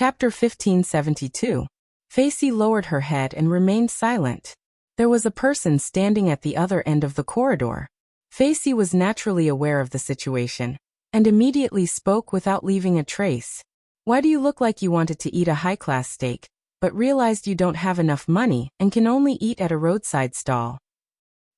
Chapter 1572. Facey lowered her head and remained silent. There was a person standing at the other end of the corridor. Facey was naturally aware of the situation, and immediately spoke without leaving a trace. Why do you look like you wanted to eat a high-class steak, but realized you don't have enough money and can only eat at a roadside stall?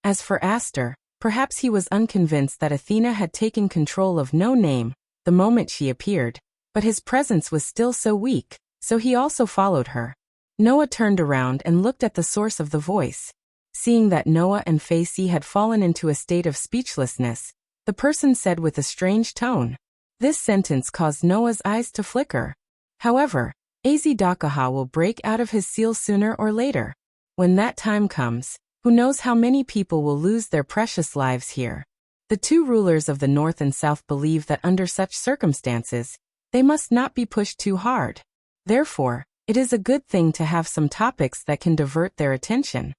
As for Aster, perhaps he was unconvinced that Athena had taken control of No Name the moment she appeared, but his presence was still so weak, so he also followed her. Noah turned around and looked at the source of the voice. Seeing that Noah and Facey had fallen into a state of speechlessness, the person said with a strange tone. This sentence caused Noah's eyes to flicker. However, Azidakaha will break out of his seal sooner or later. When that time comes, who knows how many people will lose their precious lives here. The two rulers of the North and South believe that under such circumstances, they must not be pushed too hard. Therefore, it is a good thing to have some topics that can divert their attention.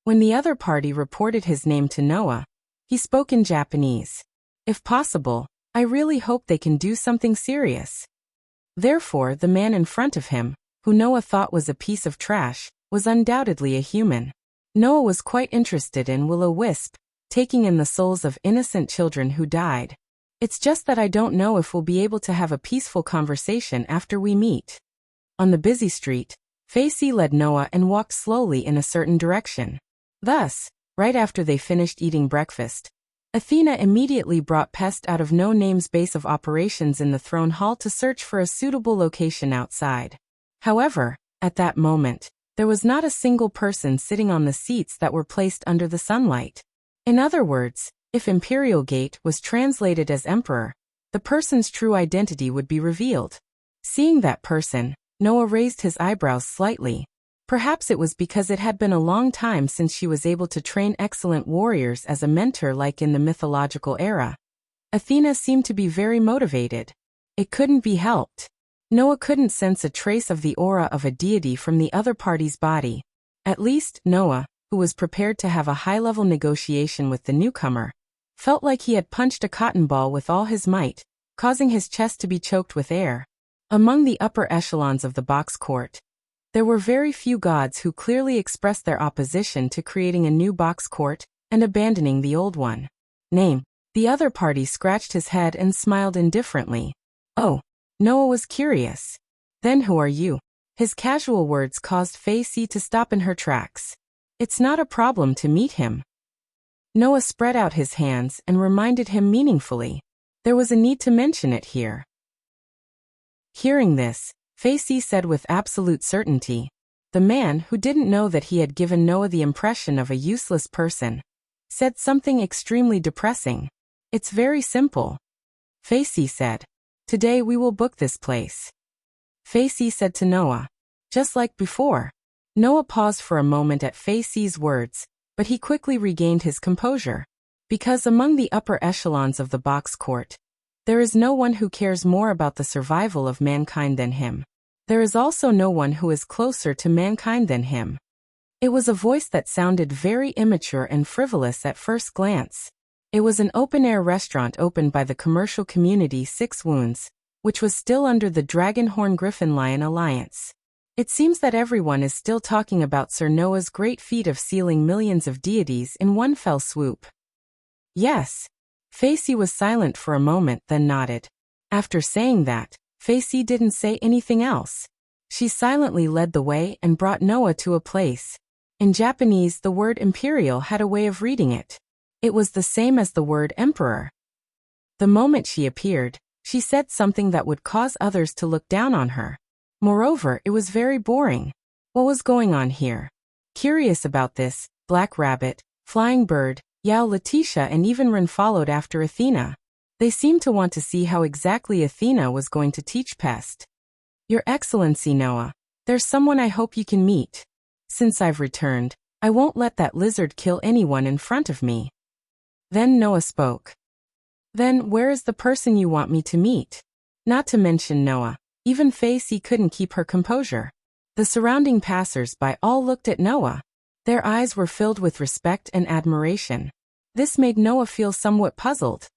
When the other party reported his name to Noah, he spoke in Japanese. If possible, I really hope they can do something serious. Therefore, the man in front of him, who Noah thought was a piece of trash, was undoubtedly a human. Noah was quite interested in Will-O-Wisp, taking in the souls of innocent children who died. It's just that I don't know if we'll be able to have a peaceful conversation after we meet. On the busy street, Facey led Noah and walked slowly in a certain direction. Thus, right after they finished eating breakfast, Athena immediately brought Pest out of No Name's base of operations in the throne hall to search for a suitable location outside. However, at that moment, there was not a single person sitting on the seats that were placed under the sunlight. In other words, if Imperial Gate was translated as Emperor, the person's true identity would be revealed. Seeing that person, Noah raised his eyebrows slightly. Perhaps it was because it had been a long time since she was able to train excellent warriors as a mentor like in the mythological era. Athena seemed to be very motivated. It couldn't be helped. Noah couldn't sense a trace of the aura of a deity from the other party's body. At least, Noah, who was prepared to have a high-level negotiation with the newcomer, felt like he had punched a cotton ball with all his might, causing his chest to be choked with air. Among the upper echelons of the box court, there were very few gods who clearly expressed their opposition to creating a new box court and abandoning the old one. Name. The other party scratched his head and smiled indifferently. Oh. Noah was curious. Then who are you? His casual words caused Facey to stop in her tracks. It's not a problem to meet him. Noah spread out his hands and reminded him meaningfully. There was a need to mention it here. Hearing this, Facey said with absolute certainty. The man, who didn't know that he had given Noah the impression of a useless person, said something extremely depressing. It's very simple. Facey said. Today we will book this place. Facey said to Noah. Just like before. Noah paused for a moment at Facey's words, but he quickly regained his composure. Because among the upper echelons of the box court, there is no one who cares more about the survival of mankind than him. There is also no one who is closer to mankind than him. It was a voice that sounded very immature and frivolous at first glance. It was an open-air restaurant opened by the commercial community Six Wounds, which was still under the Dragonhorn Griffin Lion Alliance. It seems that everyone is still talking about Sir Noah's great feat of sealing millions of deities in one fell swoop. Yes. Facey was silent for a moment then nodded. After saying that, Facey didn't say anything else. She silently led the way and brought Noah to a place. In Japanese, the word imperial had a way of reading it. It was the same as the word emperor. The moment she appeared, she said something that would cause others to look down on her. Moreover, it was very boring. What was going on here? Curious about this, Black Rabbit, Flying Bird, Yao Letitia and even Ren followed after Athena. They seemed to want to see how exactly Athena was going to teach Pest. Your Excellency Noah, there's someone I hope you can meet. Since I've returned, I won't let that lizard kill anyone in front of me. Then Noah spoke. Then where is the person you want me to meet? Not to mention Noah, even Facey couldn't keep her composure. The surrounding passers-by all looked at Noah. Their eyes were filled with respect and admiration. This made Noah feel somewhat puzzled.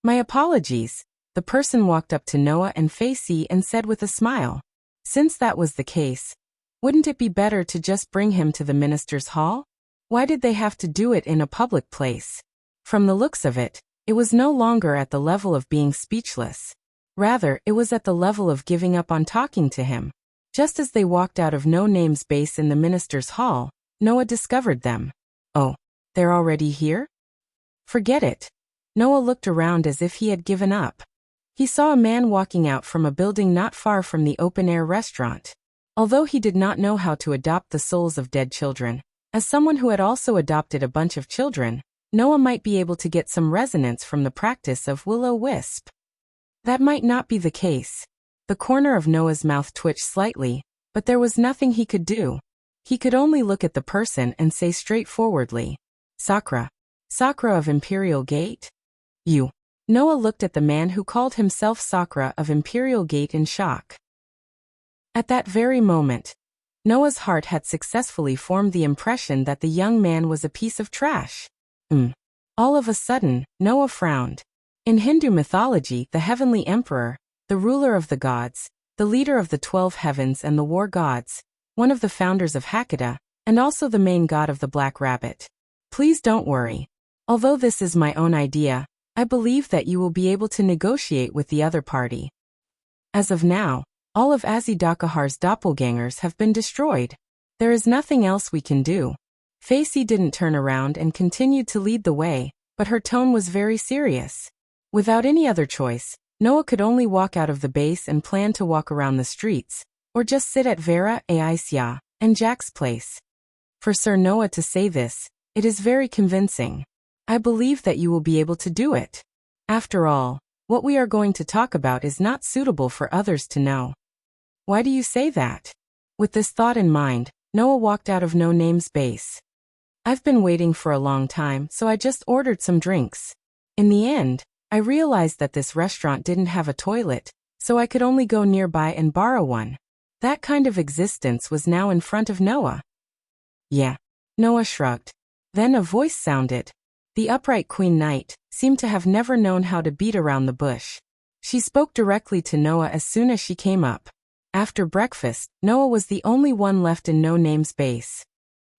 My apologies. The person walked up to Noah and Facey and said with a smile. Since that was the case, wouldn't it be better to just bring him to the minister's hall? Why did they have to do it in a public place? From the looks of it, it was no longer at the level of being speechless. Rather, it was at the level of giving up on talking to him. Just as they walked out of No Name's base in the minister's hall, Noah discovered them. Oh, they're already here? Forget it. Noah looked around as if he had given up. He saw a man walking out from a building not far from the open-air restaurant. Although he did not know how to adopt the souls of dead children, as someone who had also adopted a bunch of children, Noah might be able to get some resonance from the practice of will-o-wisp. That might not be the case. The corner of Noah's mouth twitched slightly, but there was nothing he could do. He could only look at the person and say straightforwardly, "Sakra. Sakra of Imperial Gate?" "You." Noah looked at the man who called himself Sakra of Imperial Gate in shock. At that very moment, Noah's heart had successfully formed the impression that the young man was a piece of trash. All of a sudden, Noah frowned. In Hindu mythology, the heavenly emperor, the ruler of the gods, the leader of the 12 heavens and the war gods, one of the founders of Hakata, and also the main god of the Black Rabbit. Please don't worry. Although this is my own idea, I believe that you will be able to negotiate with the other party. As of now, all of Azidakahar's doppelgangers have been destroyed. There is nothing else we can do. Facey didn't turn around and continued to lead the way, but her tone was very serious. Without any other choice, Noah could only walk out of the base and plan to walk around the streets, or just sit at Vera, Aisya, and Jack's place. For Sir Noah to say this, it is very convincing. I believe that you will be able to do it. After all, what we are going to talk about is not suitable for others to know. Why do you say that? With this thought in mind, Noah walked out of No Name's base. I've been waiting for a long time, so I just ordered some drinks. In the end, I realized that this restaurant didn't have a toilet, so I could only go nearby and borrow one. That kind of existence was now in front of Noah. Yeah. Noah shrugged. Then a voice sounded. The upright Queen Knight seemed to have never known how to beat around the bush. She spoke directly to Noah as soon as she came up. After breakfast, Noah was the only one left in No Name's base.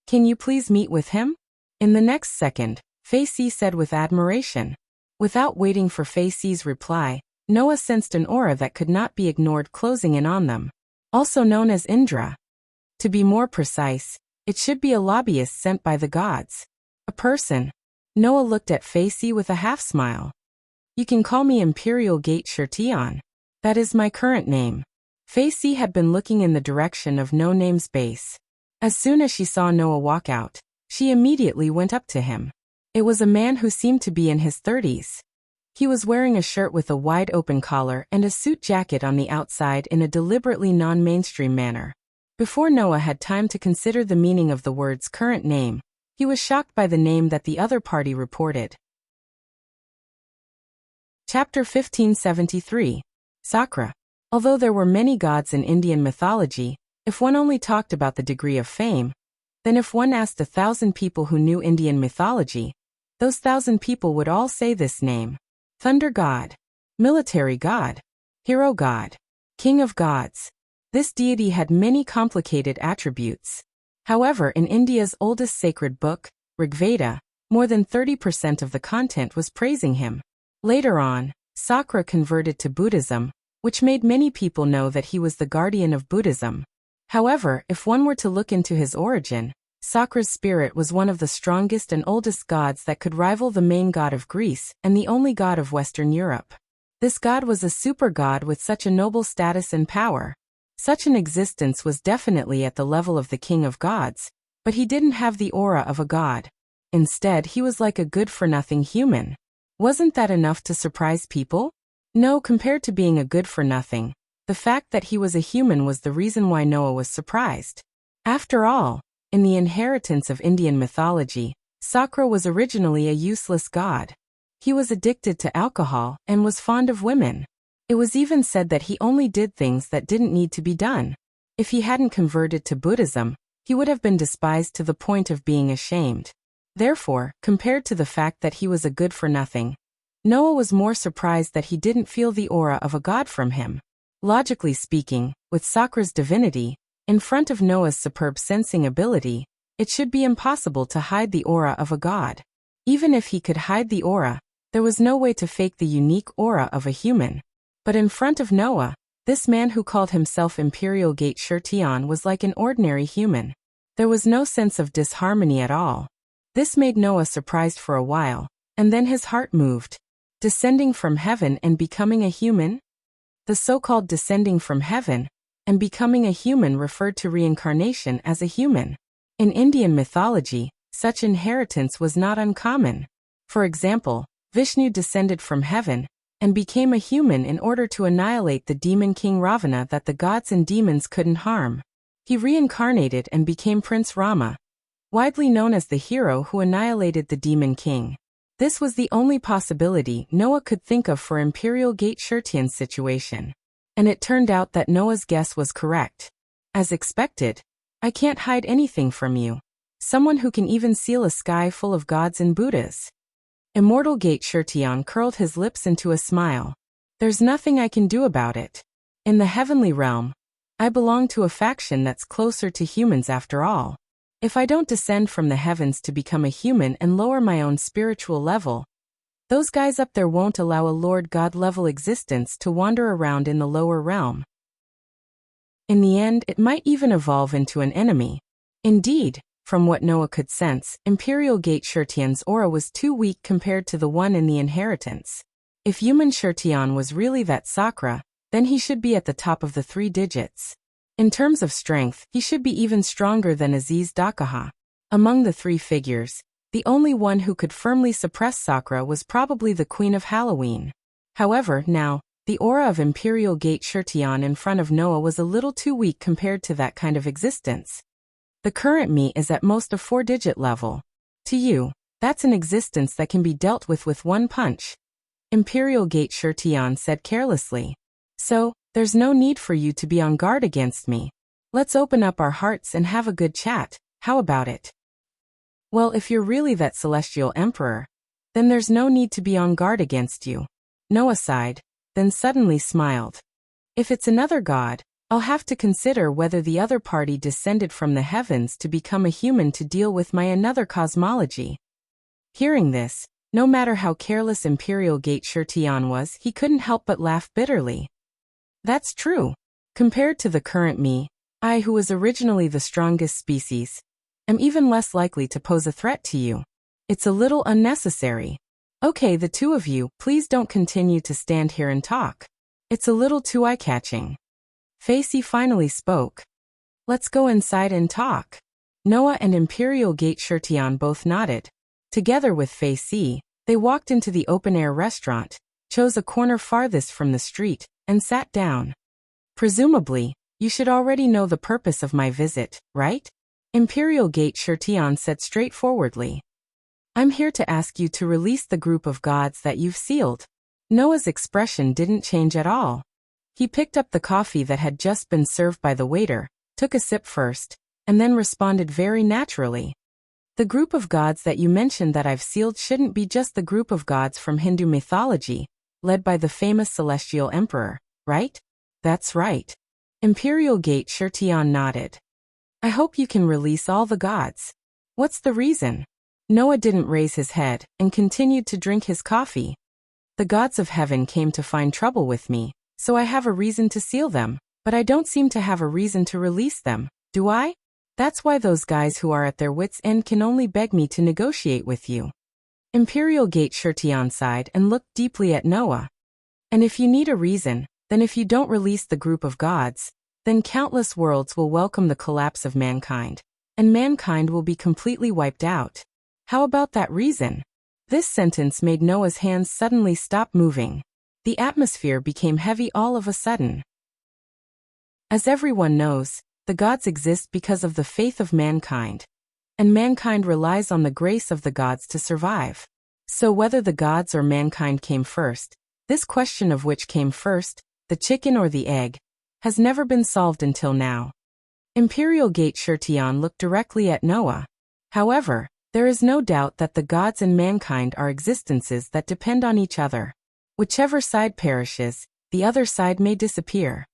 Can you please meet with him? In the next second, Facey said with admiration. Without waiting for Facey's reply, Noah sensed an aura that could not be ignored closing in on them. Also known as Indra. To be more precise, it should be a lobbyist sent by the gods. A person. Noah looked at Facey with a half-smile. You can call me Imperial Gate Shirtion. That is my current name. Facey had been looking in the direction of No Name's base. As soon as she saw Noah walk out, she immediately went up to him. It was a man who seemed to be in his 30s. He was wearing a shirt with a wide-open collar and a suit jacket on the outside in a deliberately non-mainstream manner. Before Noah had time to consider the meaning of the words current name, he was shocked by the name that the other party reported. Chapter 1573. Sakra. Although there were many gods in Indian mythology, if one only talked about the degree of fame, then if one asked 1,000 people who knew Indian mythology, those 1,000 people would all say this name. Thunder god, military god, hero god, king of gods. This deity had many complicated attributes. However, in India's oldest sacred book, Rigveda, more than 30% of the content was praising him. Later on, Sakra converted to Buddhism, which made many people know that he was the guardian of Buddhism. However, if one were to look into his origin, Sakra's spirit was one of the strongest and oldest gods that could rival the main god of Greece and the only god of Western Europe. This god was a super god with such a noble status and power. Such an existence was definitely at the level of the king of gods, but he didn't have the aura of a god. Instead, he was like a good-for-nothing human. Wasn't that enough to surprise people? No, compared to being a good-for-nothing, the fact that he was a human was the reason why Noah was surprised. After all, in the inheritance of Indian mythology, Sakra was originally a useless god. He was addicted to alcohol and was fond of women. It was even said that he only did things that didn't need to be done. If he hadn't converted to Buddhism, he would have been despised to the point of being ashamed. Therefore, compared to the fact that he was a good-for-nothing, Noah was more surprised that he didn't feel the aura of a god from him. Logically speaking, with Sakra's divinity, in front of Noah's superb sensing ability, it should be impossible to hide the aura of a god. Even if he could hide the aura, there was no way to fake the unique aura of a human. But in front of Noah, this man who called himself Imperial Gate Shirtion was like an ordinary human. There was no sense of disharmony at all. This made Noah surprised for a while, and then his heart moved. Descending from heaven and becoming a human? The so-called descending from heaven and becoming a human referred to reincarnation as a human. In Indian mythology, such inheritance was not uncommon. For example, Vishnu descended from heaven and became a human in order to annihilate the demon king Ravana that the gods and demons couldn't harm. He reincarnated and became Prince Rama, widely known as the hero who annihilated the demon king. This was the only possibility Noah could think of for Imperial Gate Shirtion's situation. And it turned out that Noah's guess was correct. As expected, I can't hide anything from you. Someone who can even seal a sky full of gods and Buddhas. Immortal Gate Shirtion curled his lips into a smile. There's nothing I can do about it. In the heavenly realm, I belong to a faction that's closer to humans after all. If I don't descend from the heavens to become a human and lower my own spiritual level, those guys up there won't allow a Lord God level existence to wander around in the lower realm. In the end, it might even evolve into an enemy. Indeed, from what Noah could sense, Imperial Gate Shirtion's aura was too weak compared to the one in the inheritance. If human Shirtion was really that Sakra, then he should be at the top of the 3 digits. In terms of strength, he should be even stronger than Aziz Dakaha. Among the 3 figures, the only one who could firmly suppress Sakra was probably the Queen of Halloween. However, now, the aura of Imperial Gate Shirtion in front of Noah was a little too weak compared to that kind of existence. The current me is at most a 4-digit level. To you, that's an existence that can be dealt with one punch. Imperial Gate Shirtion said carelessly. So, there's no need for you to be on guard against me. Let's open up our hearts and have a good chat. How about it? Well, if you're really that celestial emperor, then there's no need to be on guard against you. Noah sighed, then suddenly smiled. If it's another god, I'll have to consider whether the other party descended from the heavens to become a human to deal with my another cosmology. Hearing this, no matter how careless Imperial Gate Shirtion was, he couldn't help but laugh bitterly. That's true. Compared to the current me, I, who was originally the strongest species, am even less likely to pose a threat to you. It's a little unnecessary. Okay, the 2 of you, please don't continue to stand here and talk. It's a little too eye-catching. Facey finally spoke. Let's go inside and talk. Noah and Imperial Gate Shirtion both nodded. Together with Facey, they walked into the open-air restaurant, chose a corner farthest from the street, and sat down. Presumably, you should already know the purpose of my visit, right? Imperial Gate Shirtion said straightforwardly. I'm here to ask you to release the group of gods that you've sealed. Noah's expression didn't change at all. He picked up the coffee that had just been served by the waiter, took a sip first, and then responded very naturally. The group of gods that you mentioned that I've sealed shouldn't be just the group of gods from Hindu mythology, led by the famous celestial emperor, right? That's right. Imperial Gate Shirtion nodded. I hope you can release all the gods. What's the reason? Noah didn't raise his head and continued to drink his coffee. The gods of heaven came to find trouble with me, so I have a reason to seal them, but I don't seem to have a reason to release them, do I? That's why those guys who are at their wits' end can only beg me to negotiate with you. Imperial Gate Shirtion sighed and looked deeply at Noah. And if you need a reason, then if you don't release the group of gods, then countless worlds will welcome the collapse of mankind, and mankind will be completely wiped out. How about that reason? This sentence made Noah's hands suddenly stop moving. The atmosphere became heavy all of a sudden. As everyone knows, the gods exist because of the faith of mankind, and mankind relies on the grace of the gods to survive. So whether the gods or mankind came first, this question of which came first, the chicken or the egg, has never been solved until now. Imperial Gate Shirtion looked directly at Noah. However, there is no doubt that the gods and mankind are existences that depend on each other. Whichever side perishes, the other side may disappear.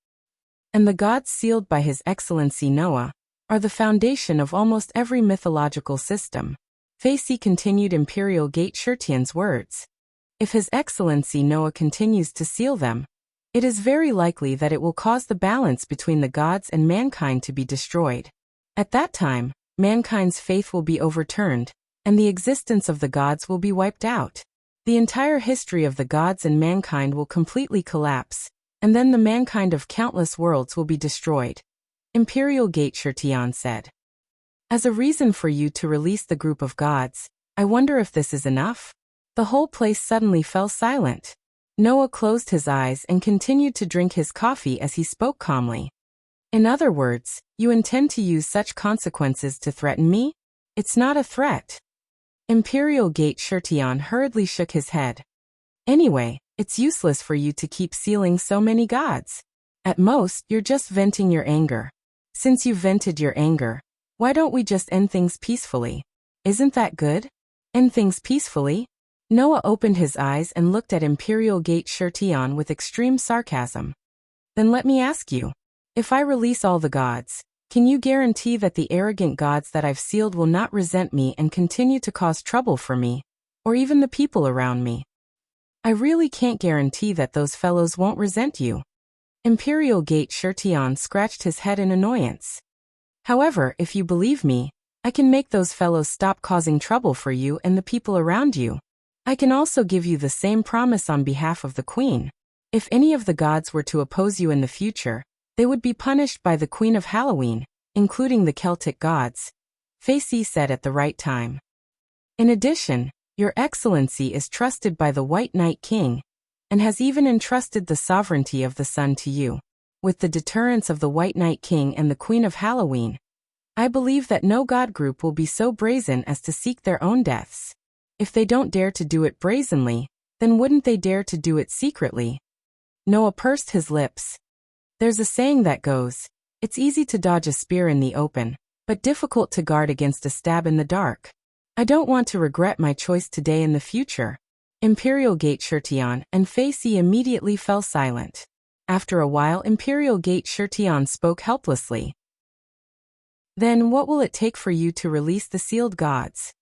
and the gods sealed by His Excellency Noah are the foundation of almost every mythological system. Facey continued Imperial Gate Shirtian's words. If His Excellency Noah continues to seal them, it is very likely that it will cause the balance between the gods and mankind to be destroyed. At that time, mankind's faith will be overturned, and the existence of the gods will be wiped out. The entire history of the gods and mankind will completely collapse, and then the mankind of countless worlds will be destroyed. Imperial Gate Shirtian said. As a reason for you to release the group of gods, I wonder if this is enough? The whole place suddenly fell silent. Noah closed his eyes and continued to drink his coffee as he spoke calmly. In other words, you intend to use such consequences to threaten me? It's not a threat. Imperial Gate Shirtian hurriedly shook his head. Anyway, it's useless for you to keep sealing so many gods. At most, you're just venting your anger. Since you've vented your anger, why don't we just end things peacefully? Isn't that good? End things peacefully? Noah opened his eyes and looked at Imperial Gate Shirtian with extreme sarcasm. Then let me ask you. If I release all the gods, can you guarantee that the arrogant gods that I've sealed will not resent me and continue to cause trouble for me, or even the people around me? I really can't guarantee that those fellows won't resent you. Imperial Gate Shirtian scratched his head in annoyance. However, if you believe me, I can make those fellows stop causing trouble for you and the people around you. I can also give you the same promise on behalf of the Queen. If any of the gods were to oppose you in the future, they would be punished by the Queen of Halloween, including the Celtic gods. Facey said at the right time. In addition, Your Excellency is trusted by the White Knight King, and has even entrusted the sovereignty of the sun to you. With the deterrence of the White Knight King and the Queen of Halloween, I believe that no god group will be so brazen as to seek their own deaths. If they don't dare to do it brazenly, then wouldn't they dare to do it secretly? Noah pursed his lips. There's a saying that goes, it's easy to dodge a spear in the open, but difficult to guard against a stab in the dark. I don't want to regret my choice today in the future. Imperial Gate Shirtian and Facey immediately fell silent. After a while, Imperial Gate Shirtian spoke helplessly. Then what will it take for you to release the sealed gods?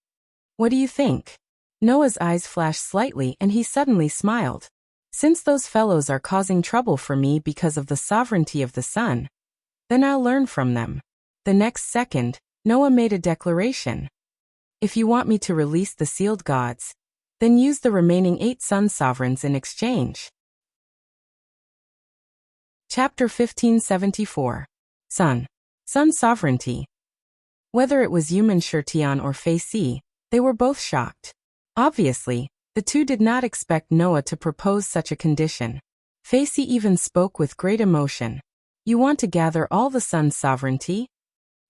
What do you think? Noah's eyes flashed slightly and he suddenly smiled. Since those fellows are causing trouble for me because of the sovereignty of the sun, then I'll learn from them. The next second, Noah made a declaration. If you want me to release the sealed gods, then use the remaining 8 sun sovereigns in exchange. Chapter 1574. Sun Sovereignty. Whether it was human Shirtian or Facey, they were both shocked. Obviously, the two did not expect Noah to propose such a condition. Facey even spoke with great emotion. You want to gather all the sun's sovereignty?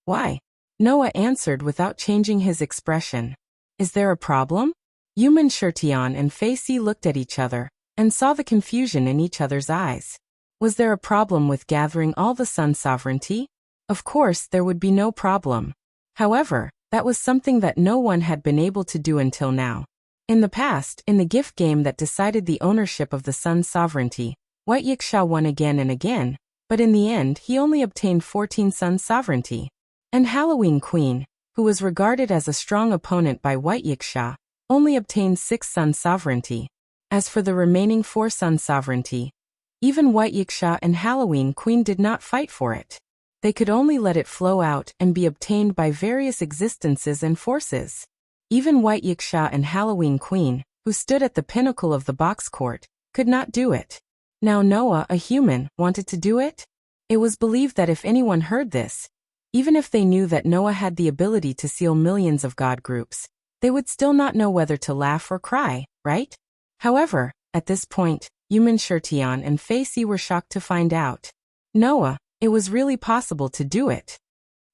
Why? Noah answered without changing his expression. Is there a problem? Human Shirtian and Facey looked at each other, and saw the confusion in each other's eyes. Was there a problem with gathering all the sun's sovereignty? Of course there would be no problem. However, that was something that no one had been able to do until now. In the past, in the gift game that decided the ownership of the sun's sovereignty, White Yiksha won again and again, but in the end he only obtained 14 sun sovereignty. And Halloween Queen, who was regarded as a strong opponent by White Yiksha, only obtained 6 sun sovereignty. As for the remaining 4 sun sovereignty, even White Yiksha and Halloween Queen did not fight for it. They could only let it flow out and be obtained by various existences and forces. Even White Yiksha and Halloween Queen, who stood at the pinnacle of the box court, could not do it. Now Noah, a human, wanted to do it? It was believed that if anyone heard this, even if they knew that Noah had the ability to seal millions of god groups, they would still not know whether to laugh or cry, right? However, at this point, human Shirtian and Facey were shocked to find out. Noah, it was really possible to do it.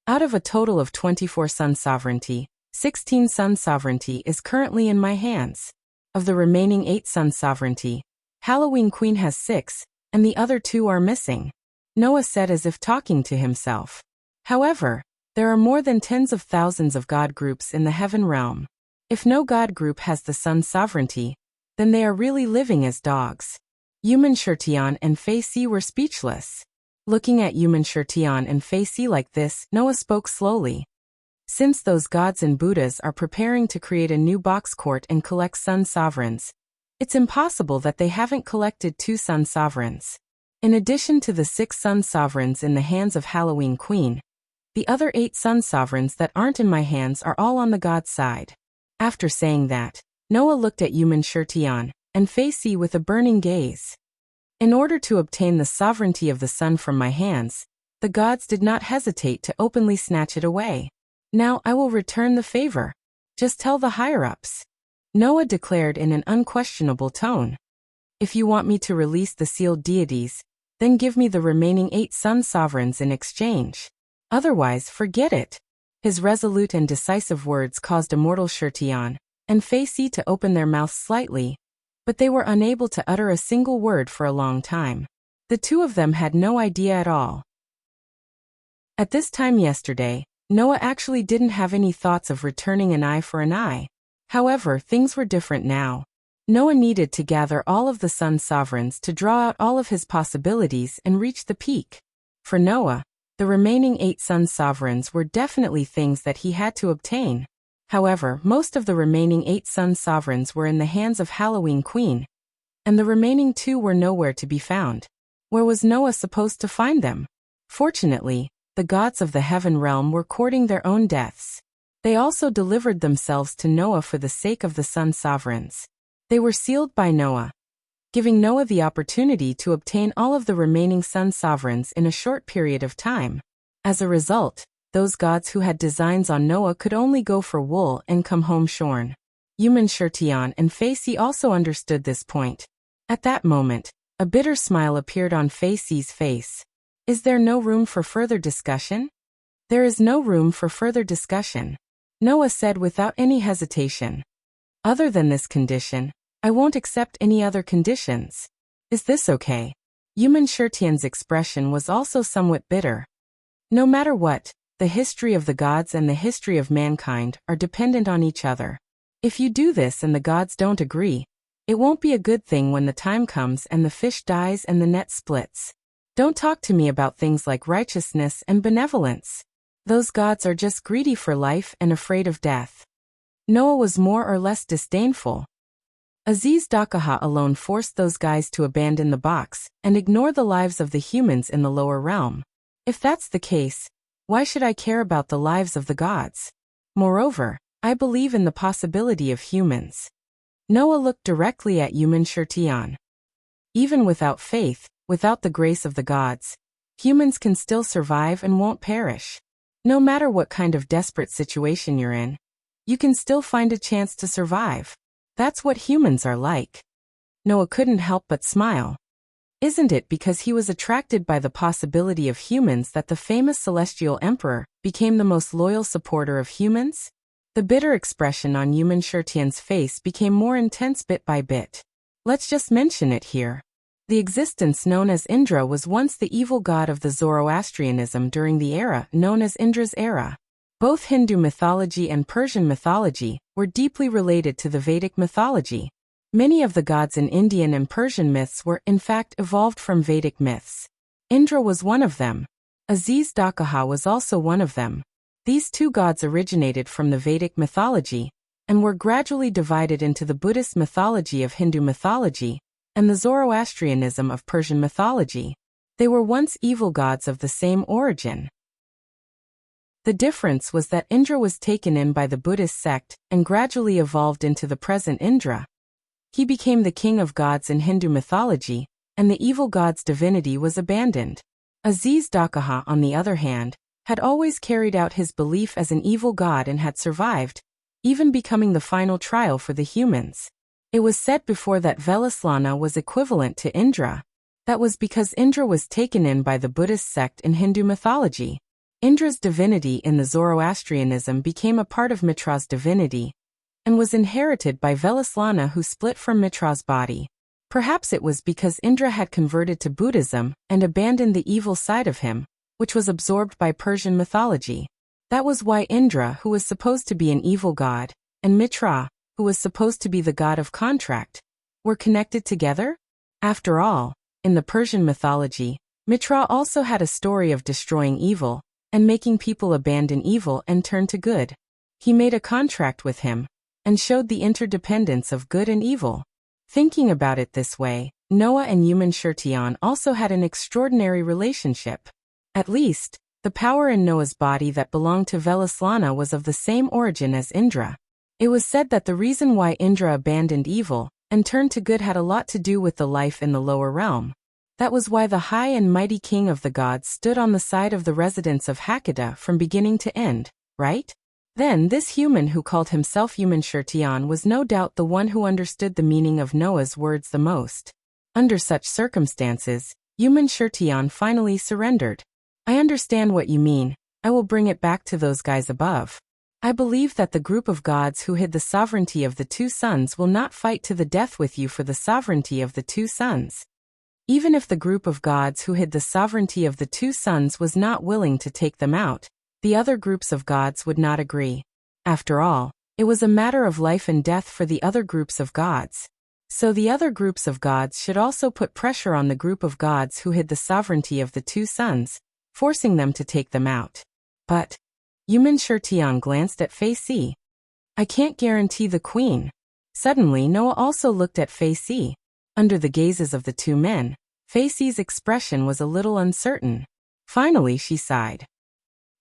Out of a total of 24 sun sovereignty, 16 sun sovereignty is currently in my hands. Of the remaining 8 sun sovereignty, Halloween Queen has 6, and the other 2 are missing. Noah said as if talking to himself. However, there are more than tens of thousands of god groups in the heaven realm. If no god group has the sun's sovereignty, then they are really living as dogs. Human Shirtian and Facey were speechless. Looking at Yumen-Shirtian and Fei-Si like this, Noah spoke slowly. Since those gods and Buddhas are preparing to create a new box court and collect sun sovereigns, it's impossible that they haven't collected 2 sun sovereigns. In addition to the 6 sun sovereigns in the hands of Halloween Queen, the other 8 sun sovereigns that aren't in my hands are all on the god's side. After saying that, Noah looked at Yumen-Shirtian and Fei-Si with a burning gaze. In order to obtain the sovereignty of the sun from my hands, the gods did not hesitate to openly snatch it away. Now I will return the favor. Just tell the higher-ups. Noah declared in an unquestionable tone. If you want me to release the sealed deities, then give me the remaining 8 sun sovereigns in exchange. Otherwise, forget it. His resolute and decisive words caused immortal Shirtian and Fei-Si to open their mouths slightly, but they were unable to utter a single word for a long time. The 2 of them had no idea at all. At this time yesterday, Noah actually didn't have any thoughts of returning an eye for an eye. However, things were different now. Noah needed to gather all of the sun sovereigns to draw out all of his possibilities and reach the peak. For Noah, the remaining 8 sun sovereigns were definitely things that he had to obtain. However, most of the remaining 8 sun sovereigns were in the hands of Halloween Queen, and the remaining 2 were nowhere to be found. Where was Noah supposed to find them? Fortunately, the gods of the heaven realm were courting their own deaths. They also delivered themselves to Noah for the sake of the sun sovereigns. They were sealed by Noah, giving Noah the opportunity to obtain all of the remaining sun sovereigns in a short period of time. As a result, those gods who had designs on Noah could only go for wool and come home shorn. Yumen-Shirtian and Fei-Si also understood this point. At that moment, a bitter smile appeared on Fei-Si's face. Is there no room for further discussion? There is no room for further discussion, Noah said without any hesitation. Other than this condition, I won't accept any other conditions. Is this okay? Yumen-Shirtian's expression was also somewhat bitter. No matter what, the history of the gods and the history of mankind are dependent on each other. If you do this and the gods don't agree, it won't be a good thing when the time comes and the fish dies and the net splits. Don't talk to me about things like righteousness and benevolence. Those gods are just greedy for life and afraid of death. Noah was more or less disdainful. Aziz Dakaha alone forced those guys to abandon the box and ignore the lives of the humans in the lower realm. If that's the case, why should I care about the lives of the gods? Moreover, I believe in the possibility of humans. Noah looked directly at Yumen-Shirtian. Even without faith, without the grace of the gods, humans can still survive and won't perish. No matter what kind of desperate situation you're in, you can still find a chance to survive. That's what humans are like. Noah couldn't help but smile. Isn't it because he was attracted by the possibility of humans that the famous celestial emperor became the most loyal supporter of humans? The bitter expression on Yumen-Shirtian's face became more intense bit by bit. Let's just mention it here. The existence known as Indra was once the evil god of the Zoroastrianism during the era known as Indra's era. Both Hindu mythology and Persian mythology were deeply related to the Vedic mythology. Many of the gods in Indian and Persian myths were, in fact, evolved from Vedic myths. Indra was one of them. Aziz Dakaha was also one of them. These 2 gods originated from the Vedic mythology and were gradually divided into the Buddhist mythology of Hindu mythology and the Zoroastrianism of Persian mythology. They were once evil gods of the same origin. The difference was that Indra was taken in by the Buddhist sect and gradually evolved into the present Indra. He became the king of gods in Hindu mythology, and the evil god's divinity was abandoned. Aziz Dakaha, on the other hand, had always carried out his belief as an evil god and had survived, even becoming the final trial for the humans. It was said before that Velaslana was equivalent to Indra. That was because Indra was taken in by the Buddhist sect in Hindu mythology. Indra's divinity in the Zoroastrianism became a part of Mitra's divinity, and was inherited by Velaslana, who split from Mitra's body. Perhaps it was because Indra had converted to Buddhism and abandoned the evil side of him, which was absorbed by Persian mythology. That was why Indra, who was supposed to be an evil god, and Mitra, who was supposed to be the god of contract, were connected together? After all, in the Persian mythology, Mitra also had a story of destroying evil and making people abandon evil and turn to good. He made a contract with him and showed the interdependence of good and evil. Thinking about it this way, Noah and Human Shirtion also had an extraordinary relationship. At least, the power in Noah's body that belonged to Velaslana was of the same origin as Indra. It was said that the reason why Indra abandoned evil and turned to good had a lot to do with the life in the lower realm. That was why the high and mighty king of the gods stood on the side of the residents of Hakata from beginning to end, right? Then this human who called himself Human Shirtion was no doubt the one who understood the meaning of Noah's words the most. Under such circumstances, Human Shirtion finally surrendered. I understand what you mean. I will bring it back to those guys above. I believe that the group of gods who hid the sovereignty of the two suns will not fight to the death with you for the sovereignty of the two suns. Even if the group of gods who hid the sovereignty of the two suns was not willing to take them out, the other groups of gods would not agree. After all, it was a matter of life and death for the other groups of gods. So the other groups of gods should also put pressure on the group of gods who hid the sovereignty of the two suns, forcing them to take them out. But Human Shirtion glanced at Fei Si. I can't guarantee the queen. Suddenly Noah also looked at Fei Si. Under the gazes of the two men, Fei Si's expression was a little uncertain. Finally she sighed.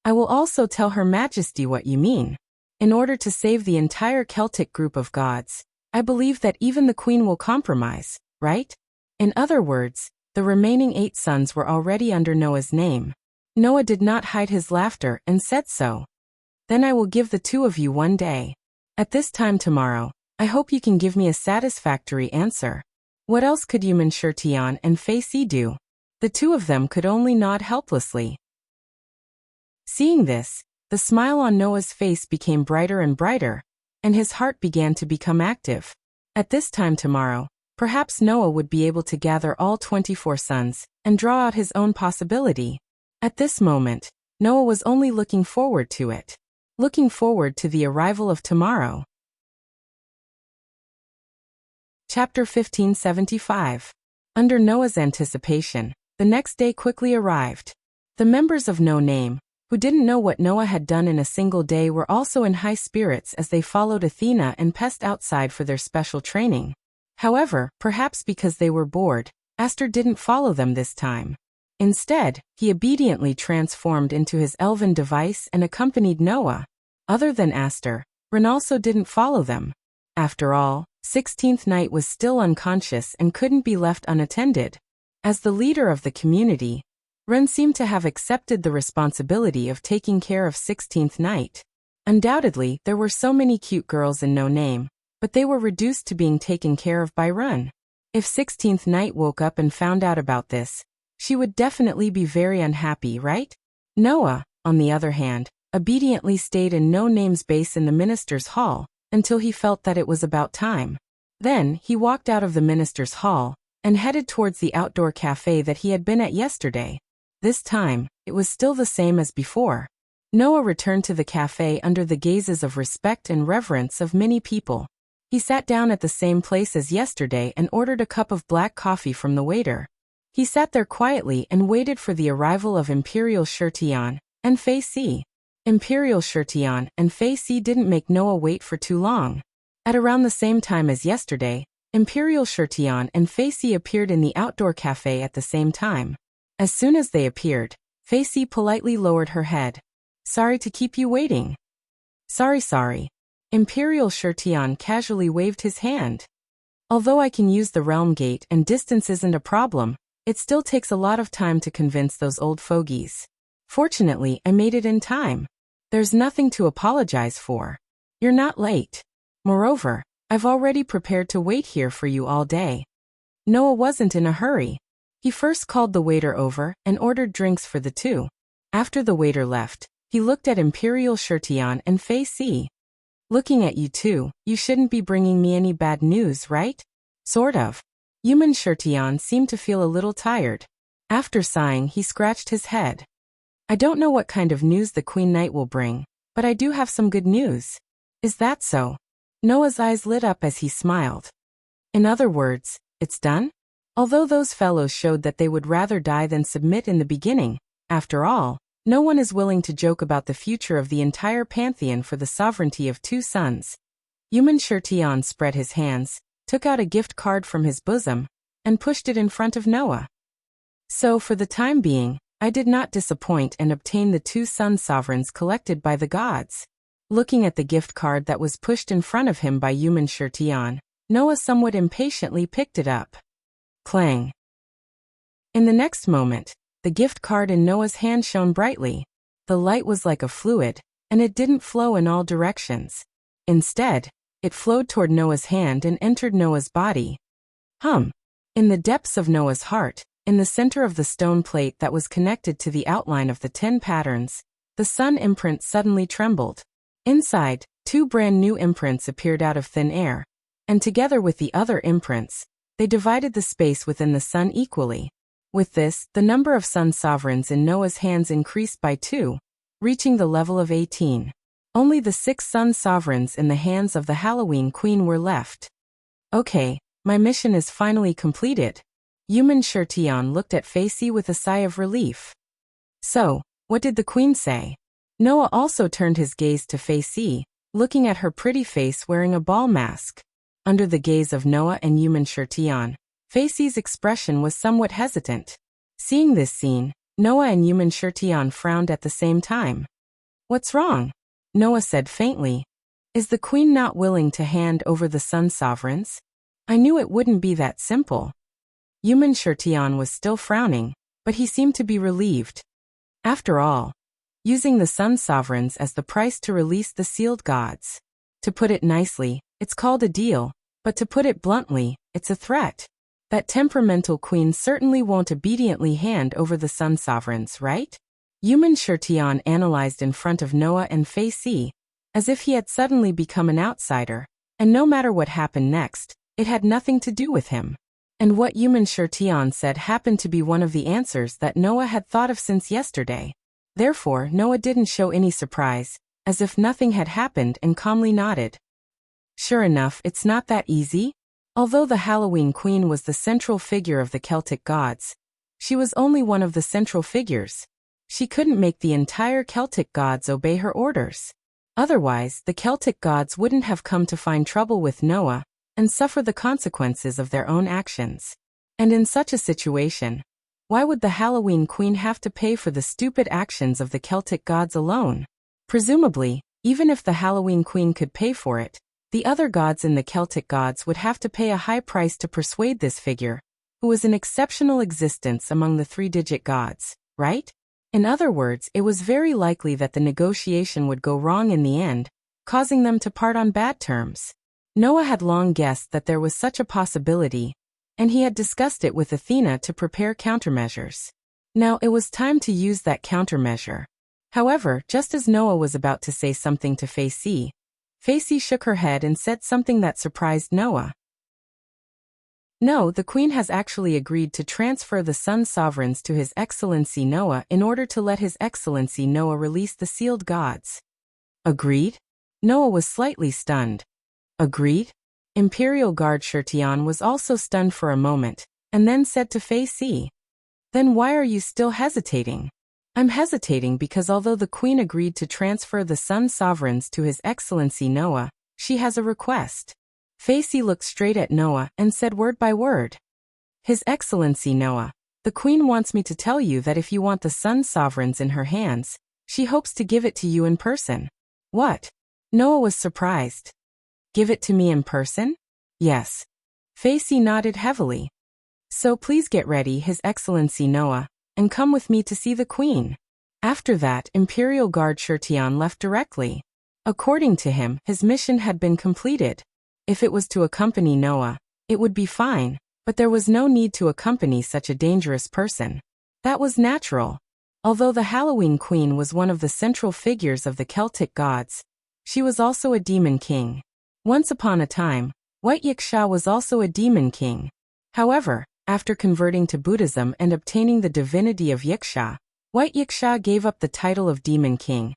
I will also tell Her Majesty what you mean. In order to save the entire Celtic group of gods, I believe that even the queen will compromise, right? In other words, the remaining 8 sons were already under Noah's name. Noah did not hide his laughter and said so. Then I will give the 2 of you 1 day. At this time tomorrow, I hope you can give me a satisfactory answer. What else could Human Shirtion and Fei Si do? The 2 of them could only nod helplessly. Seeing this, the smile on Noah's face became brighter and brighter, and his heart began to become active. At this time tomorrow, perhaps Noah would be able to gather all 24 sons and draw out his own possibility. At this moment, Noah was only looking forward to it. Looking forward to the arrival of tomorrow. Chapter 1575. Under Noah's anticipation, the next day quickly arrived. The members of No Name, who didn't know what Noah had done in a single day, were also in high spirits as they followed Athena and Pest outside for their special training. However, perhaps because they were bored, Aster didn't follow them this time. Instead, he obediently transformed into his elven device and accompanied Noah. Other than Aster, Ren also didn't follow them. After all, 16th Night was still unconscious and couldn't be left unattended. As the leader of the community, Ren seemed to have accepted the responsibility of taking care of 16th Night. Undoubtedly, there were so many cute girls in No Name, but they were reduced to being taken care of by Ren. If 16th Night woke up and found out about this, she would definitely be very unhappy, right? Noah, on the other hand, obediently stayed in No Name's base in the minister's hall until he felt that it was about time. Then, he walked out of the minister's hall and headed towards the outdoor cafe that he had been at yesterday. This time, it was still the same as before. Noah returned to the cafe under the gazes of respect and reverence of many people. He sat down at the same place as yesterday and ordered a cup of black coffee from the waiter. He sat there quietly and waited for the arrival of Imperial Shirtion and Fei Si. Imperial Shirtion and Fei Si didn't make Noah wait for too long. At around the same time as yesterday, Imperial Shirtion and Fei Si appeared in the outdoor cafe at the same time. As soon as they appeared, Fei Si politely lowered her head. Sorry to keep you waiting. Sorry. Imperial Shirtion casually waved his hand. Although I can use the realm gate and distance isn't a problem, it still takes a lot of time to convince those old fogies. Fortunately, I made it in time. There's nothing to apologize for. You're not late. Moreover, I've already prepared to wait here for you all day. Noah wasn't in a hurry. He first called the waiter over and ordered drinks for the 2. After the waiter left, he looked at Imperial Shirtion and Fei Si. Looking at you 2, you shouldn't be bringing me any bad news, right? Sort of. Human Shirtion seemed to feel a little tired. After sighing, he scratched his head. I don't know what kind of news the Queen Night will bring, but I do have some good news. Is that so? Noah's eyes lit up as he smiled. In other words, it's done? Although those fellows showed that they would rather die than submit in the beginning, after all, no one is willing to joke about the future of the entire pantheon for the sovereignty of 2 sons. Yuman Shirtian spread his hands, took out a gift card from his bosom, and pushed it in front of Noah. So for the time being, I did not disappoint and obtain the 2 sun sovereigns collected by the gods. Looking at the gift card that was pushed in front of him by Yuman Shirtian, Noah somewhat impatiently picked it up. Clang. In the next moment, the gift card in Noah's hand shone brightly. The light was like a fluid, and it didn't flow in all directions. Instead, it flowed toward Noah's hand and entered Noah's body. In the depths of Noah's heart, in the center of the stone plate that was connected to the outline of the 10 patterns, the sun imprint suddenly trembled. Inside, 2 brand new imprints appeared out of thin air, and together with the other imprints, they divided the space within the sun equally. With this, the number of sun sovereigns in Noah's hands increased by 2, reaching the level of 18. Only the 6 sun sovereigns in the hands of the Halloween Queen were left. Okay, my mission is finally completed. Yuman Shirtian looked at Facey with a sigh of relief. So, what did the Queen say? Noah also turned his gaze to Facey, looking at her pretty face wearing a ball mask. Under the gaze of Noah and Yuman Shirtian, Facey's expression was somewhat hesitant. Seeing this scene, Noah and Yuman Shirtian frowned at the same time. What's wrong? Noah said faintly. Is the Queen not willing to hand over the sun sovereigns? I knew it wouldn't be that simple. Yuman Shirtian was still frowning, but he seemed to be relieved. After all, using the sun sovereigns as the price to release the sealed gods. To put it nicely, it's called a deal, but to put it bluntly, it's a threat. That temperamental Queen certainly won't obediently hand over the sun sovereigns, right? Yuman Shirtian analyzed in front of Noah and Facey, as if he had suddenly become an outsider, and no matter what happened next, it had nothing to do with him. And what Yuman Shirtian said happened to be one of the answers that Noah had thought of since yesterday. Therefore, Noah didn't show any surprise, as if nothing had happened, and calmly nodded. Sure enough, it's not that easy. Although the Halloween Queen was the central figure of the Celtic gods, she was only one of the central figures. She couldn't make the entire Celtic gods obey her orders. Otherwise, the Celtic gods wouldn't have come to find trouble with Noah and suffer the consequences of their own actions. And in such a situation, why would the Halloween Queen have to pay for the stupid actions of the Celtic gods alone? Presumably, even if the Halloween Queen could pay for it, the other gods in the Celtic gods would have to pay a high price to persuade this figure, who was an exceptional existence among the 3-digit gods, right? In other words, it was very likely that the negotiation would go wrong in the end, causing them to part on bad terms. Noah had long guessed that there was such a possibility, and he had discussed it with Athena to prepare countermeasures. Now it was time to use that countermeasure. However, just as Noah was about to say something to Facey, Facey shook her head and said something that surprised Noah. No, the Queen has actually agreed to transfer the sun sovereigns to His Excellency Noah in order to let His Excellency Noah release the sealed gods. Agreed? Noah was slightly stunned. Agreed? Imperial Guard Shirtian was also stunned for a moment, and then said to Facey, Then why are you still hesitating? I'm hesitating because although the Queen agreed to transfer the sun sovereigns to His Excellency Noah, she has a request. Facey looked straight at Noah and said word by word. His Excellency Noah, the Queen wants me to tell you that if you want the sun sovereigns in her hands, she hopes to give it to you in person. What? Noah was surprised. Give it to me in person? Yes. Facey nodded heavily. So please get ready, His Excellency Noah, and come with me to see the Queen. After that, Imperial Guard Shirtian left directly. According to him, his mission had been completed. If it was to accompany Noah, it would be fine, but there was no need to accompany such a dangerous person. That was natural. Although the Halloween Queen was one of the central figures of the Celtic gods, she was also a demon king. Once upon a time, White Yiksha was also a demon king. However, after converting to Buddhism and obtaining the divinity of Yiksha, White Yiksha gave up the title of demon king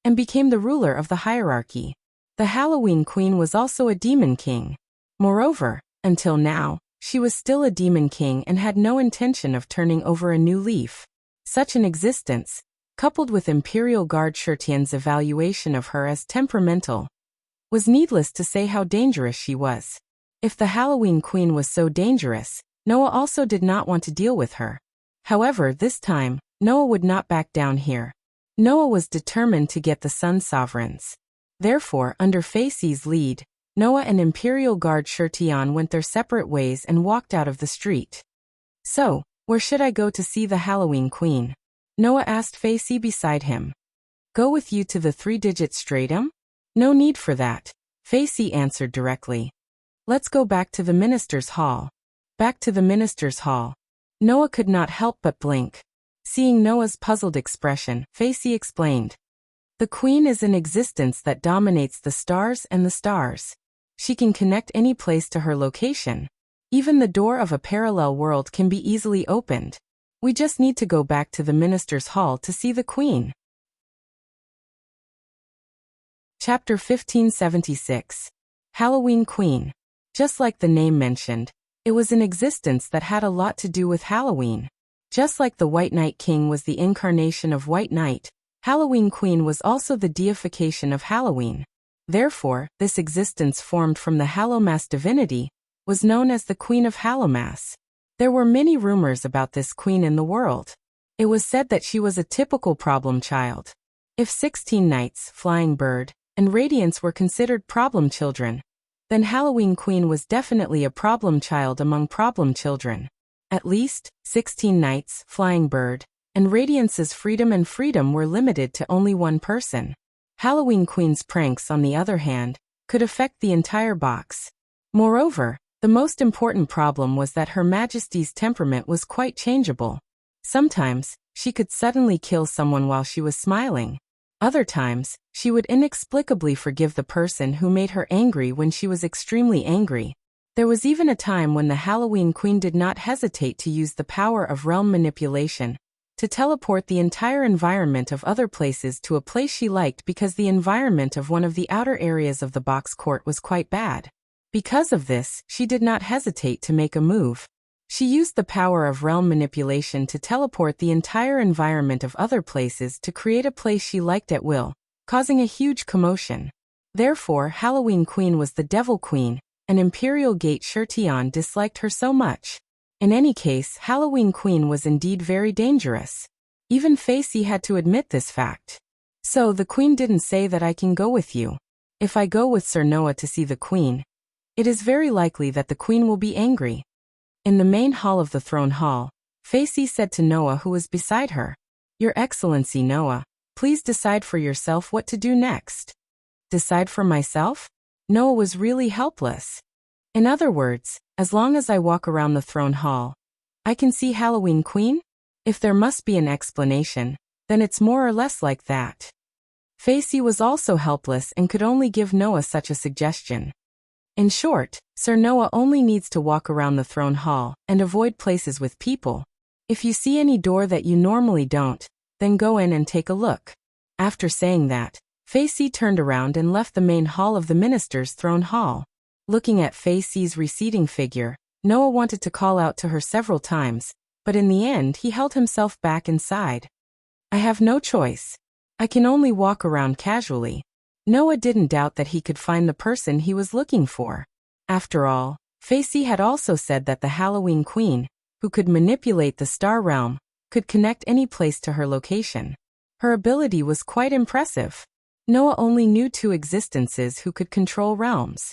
and became the ruler of the hierarchy. The Halloween Queen was also a demon king. Moreover, until now, She was still a demon king and had no intention of turning over a new leaf. Such an existence, coupled with Imperial Guard Shirtian's evaluation of her as temperamental, was needless to say how dangerous she was. If the Halloween Queen was so dangerous, Noah also did not want to deal with her. However, this time, Noah would not back down here. Noah was determined to get the Sun Sovereigns. Therefore, under Facey's lead, Noah and Imperial Guard Shirtian went their separate ways and walked out of the street. So, where should I go to see the Halloween Queen? Noah asked Facey beside him. Go with you to the 3-digit stratum? No need for that, Facey answered directly. Let's go back to the Minister's Hall. Back to the Minister's Hall. Noah could not help but blink. Seeing Noah's puzzled expression, Facey explained. The Queen is an existence that dominates the stars and the stars. She can connect any place to her location. Even the door of a parallel world can be easily opened. We just need to go back to the Minister's Hall to see the Queen. Chapter 1576. Halloween Queen. Just like the name mentioned, it was an existence that had a lot to do with Halloween. Just like the White Night King was the incarnation of White Night, Halloween Queen was also the deification of Halloween. Therefore, this existence formed from the Hallowmass divinity was known as the Queen of Hallowmass. There were many rumors about this queen in the world. It was said that she was a typical problem child. If 16 Nights, Flying Bird, and Radiance were considered problem children, then Halloween Queen was definitely a problem child among problem children. At least, 16 Nights, Flying Bird, and Radiance's freedom and freedom were limited to only one person. Halloween Queen's pranks, on the other hand, could affect the entire box. Moreover, the most important problem was that Her Majesty's temperament was quite changeable. Sometimes, she could suddenly kill someone while she was smiling. Other times, she would inexplicably forgive the person who made her angry when she was extremely angry. There was even a time when the Halloween Queen did not hesitate to use the power of realm manipulation to teleport the entire environment of other places to a place she liked because the environment of one of the outer areas of the box court was quite bad. Because of this, she did not hesitate to make a move. She used the power of realm manipulation to teleport the entire environment of other places to create a place she liked at will, causing a huge commotion. Therefore, Halloween Queen was the Devil Queen, and Imperial Gate Shirtian disliked her so much. In any case, Halloween Queen was indeed very dangerous. Even Facey had to admit this fact. So the Queen didn't say that I can go with you. If I go with Sir Noah to see the Queen, it is very likely that the Queen will be angry. In the main hall of the throne hall, Facey said to Noah, who was beside her, Your Excellency Noah, please decide for yourself what to do next. Decide for myself? Noah was really helpless. In other words, as long as I walk around the throne hall, I can see Halloween Queen? If there must be an explanation, then it's more or less like that. Facey was also helpless and could only give Noah such a suggestion. In short, Sir Noah only needs to walk around the throne hall and avoid places with people. If you see any door that you normally don't, then go in and take a look. After saying that, Facey turned around and left the main hall of the minister's throne hall. Looking at Facey's receding figure, Noah wanted to call out to her several times, but in the end he held himself back inside. I have no choice. I can only walk around casually. Noah didn't doubt that he could find the person he was looking for. After all, Facey had also said that the Halloween Queen, who could manipulate the star realm, could connect any place to her location. Her ability was quite impressive. Noah only knew 2 existences who could control realms.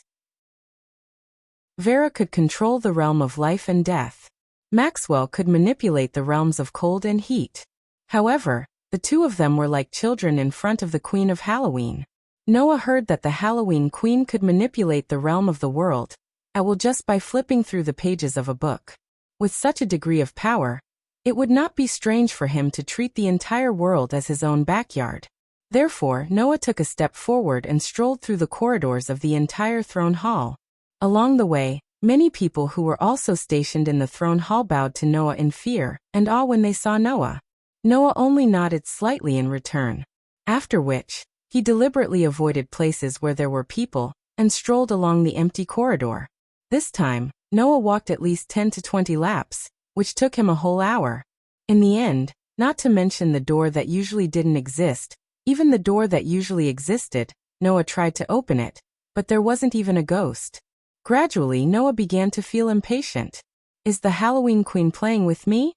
Vera could control the realm of life and death. Maxwell could manipulate the realms of cold and heat. However, the 2 of them were like children in front of the Queen of Halloween. Noah heard that the Halloween Queen could manipulate the realm of the world at will just by flipping through the pages of a book. With such a degree of power, it would not be strange for him to treat the entire world as his own backyard. Therefore, Noah took a step forward and strolled through the corridors of the entire throne hall. Along the way, many people who were also stationed in the throne hall bowed to Noah in fear and awe when they saw Noah. Noah only nodded slightly in return. After which, he deliberately avoided places where there were people and strolled along the empty corridor. This time, Noah walked at least 10 to 20 laps, which took him a whole hour. In the end, not to mention the door that usually didn't exist, even the door that usually existed, Noah tried to open it, but there wasn't even a ghost. Gradually, Noah began to feel impatient. Is the Halloween Queen playing with me?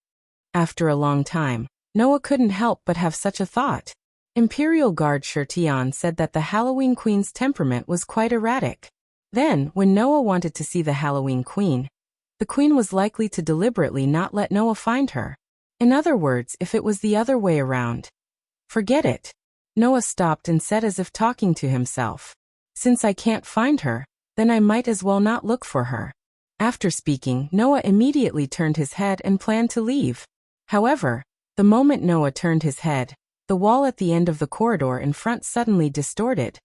After a long time, Noah couldn't help but have such a thought. Imperial Guard Shirtion said that the Halloween Queen's temperament was quite erratic. Then, when Noah wanted to see the Halloween Queen, the Queen was likely to deliberately not let Noah find her. In other words, if it was the other way around. Forget it. Noah stopped and said as if talking to himself. Since I can't find her, then I might as well not look for her. After speaking, Noah immediately turned his head and planned to leave. However, the moment Noah turned his head, the wall at the end of the corridor in front suddenly distorted.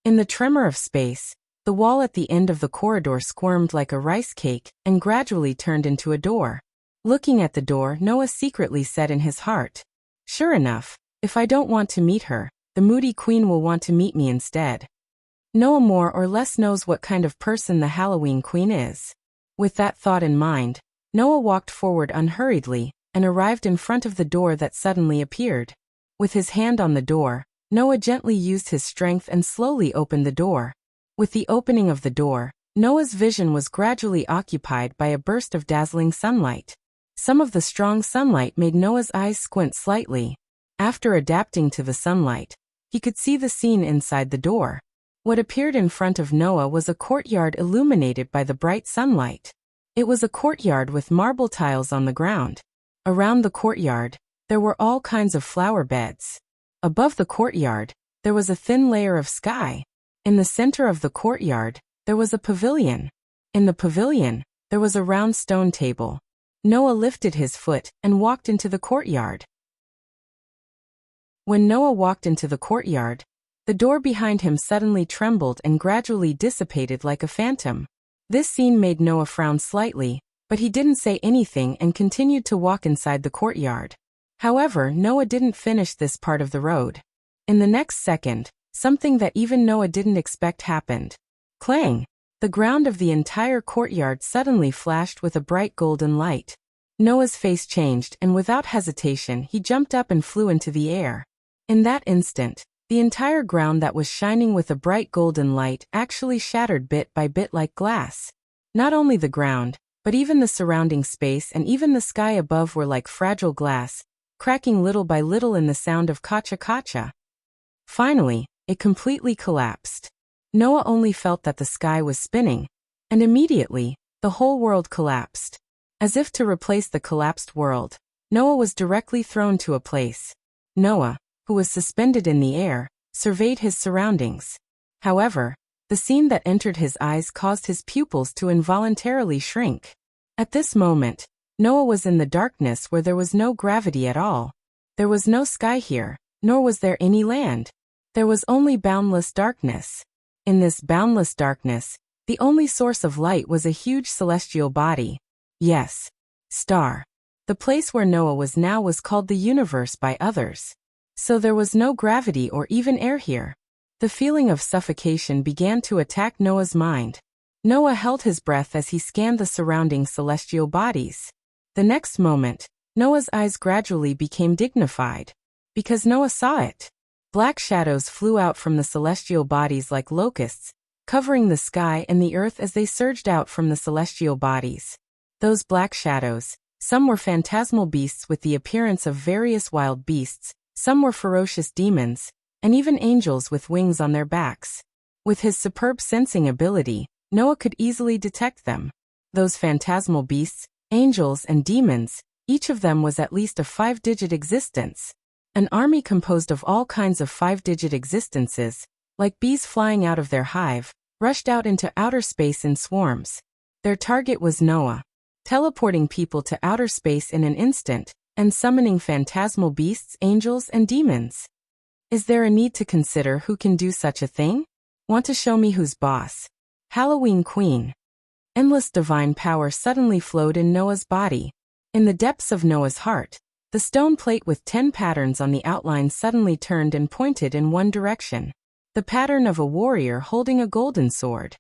In the tremor of space, the wall at the end of the corridor squirmed like a rice cake and gradually turned into a door. Looking at the door, Noah secretly said in his heart, "Sure enough, if I don't want to meet her, the moody queen will want to meet me instead." Noah more or less knows what kind of person the Halloween Queen is. With that thought in mind, Noah walked forward unhurriedly and arrived in front of the door that suddenly appeared. With his hand on the door, Noah gently used his strength and slowly opened the door. With the opening of the door, Noah's vision was gradually occupied by a burst of dazzling sunlight. Some of the strong sunlight made Noah's eyes squint slightly. After adapting to the sunlight, he could see the scene inside the door. What appeared in front of Noah was a courtyard illuminated by the bright sunlight. It was a courtyard with marble tiles on the ground. Around the courtyard, there were all kinds of flower beds. Above the courtyard, there was a thin layer of sky. In the center of the courtyard, there was a pavilion. In the pavilion, there was a round stone table. Noah lifted his foot and walked into the courtyard. When Noah walked into the courtyard, the door behind him suddenly trembled and gradually dissipated like a phantom. This scene made Noah frown slightly, but he didn't say anything and continued to walk inside the courtyard. However, Noah didn't finish this part of the road. In the next second, something that even Noah didn't expect happened. Clang! The ground of the entire courtyard suddenly flashed with a bright golden light. Noah's face changed and without hesitation he jumped up and flew into the air. In that instant, the entire ground that was shining with a bright golden light actually shattered bit by bit like glass. Not only the ground, but even the surrounding space and even the sky above were like fragile glass, cracking little by little in the sound of kacha-kacha. Finally, it completely collapsed. Noah only felt that the sky was spinning, and immediately, the whole world collapsed. As if to replace the collapsed world, Noah was directly thrown to a place. Noah, who was suspended in the air, surveyed his surroundings. However, the scene that entered his eyes caused his pupils to involuntarily shrink. At this moment, Noah was in the darkness where there was no gravity at all. There was no sky here, nor was there any land. There was only boundless darkness. In this boundless darkness, the only source of light was a huge celestial body. Yes, star. The place where Noah was now was called the universe by others. So there was no gravity or even air here. The feeling of suffocation began to attack Noah's mind. Noah held his breath as he scanned the surrounding celestial bodies. The next moment, Noah's eyes gradually became dignified. Because Noah saw it. Black shadows flew out from the celestial bodies like locusts, covering the sky and the earth as they surged out from the celestial bodies. Those black shadows, some were phantasmal beasts with the appearance of various wild beasts, some were ferocious demons, and even angels with wings on their backs. With his superb sensing ability, Noah could easily detect them. Those phantasmal beasts, angels and demons, each of them was at least a 5-digit existence. An army composed of all kinds of 5-digit existences, like bees flying out of their hive, rushed out into outer space in swarms. Their target was Noah, teleporting people to outer space in an instant, and summoning phantasmal beasts, angels, and demons. Is there a need to consider who can do such a thing? Want to show me who's boss? Halloween Queen. Endless divine power suddenly flowed in Noah's body. In the depths of Noah's heart, the stone plate with 10 patterns on the outline suddenly turned and pointed in one direction. The pattern of a warrior holding a golden sword.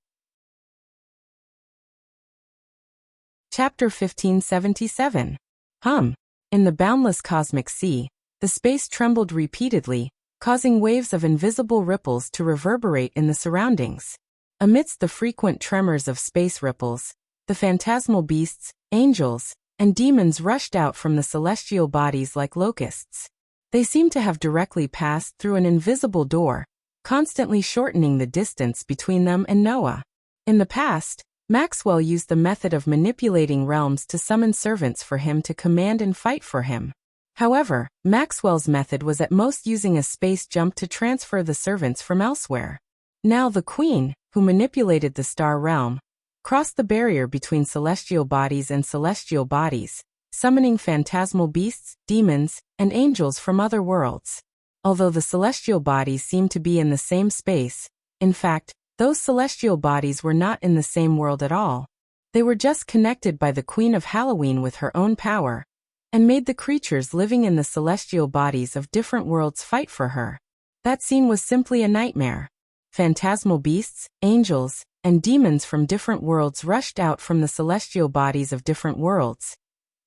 Chapter 1577. In the boundless cosmic sea, the space trembled repeatedly, causing waves of invisible ripples to reverberate in the surroundings. Amidst the frequent tremors of space ripples, the phantasmal beasts, angels, and demons rushed out from the celestial bodies like locusts. They seemed to have directly passed through an invisible door, constantly shortening the distance between them and Noah. In the past, Maxwell used the method of manipulating realms to summon servants for him to command and fight for him. However, Maxwell's method was at most using a space jump to transfer the servants from elsewhere. Now the Queen, who manipulated the star realm, crossed the barrier between celestial bodies and celestial bodies, summoning phantasmal beasts, demons, and angels from other worlds. Although the celestial bodies seemed to be in the same space, in fact, those celestial bodies were not in the same world at all. They were just connected by the Queen of Halloween with her own power, and made the creatures living in the celestial bodies of different worlds fight for her. That scene was simply a nightmare. Phantasmal beasts, angels, and demons from different worlds rushed out from the celestial bodies of different worlds,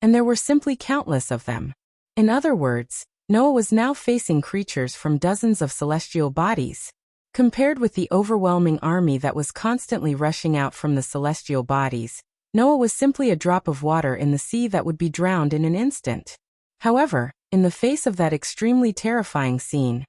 and there were simply countless of them. In other words, Noah was now facing creatures from dozens of celestial bodies. Compared with the overwhelming army that was constantly rushing out from the celestial bodies, Noah was simply a drop of water in the sea that would be drowned in an instant. However, in the face of that extremely terrifying scene,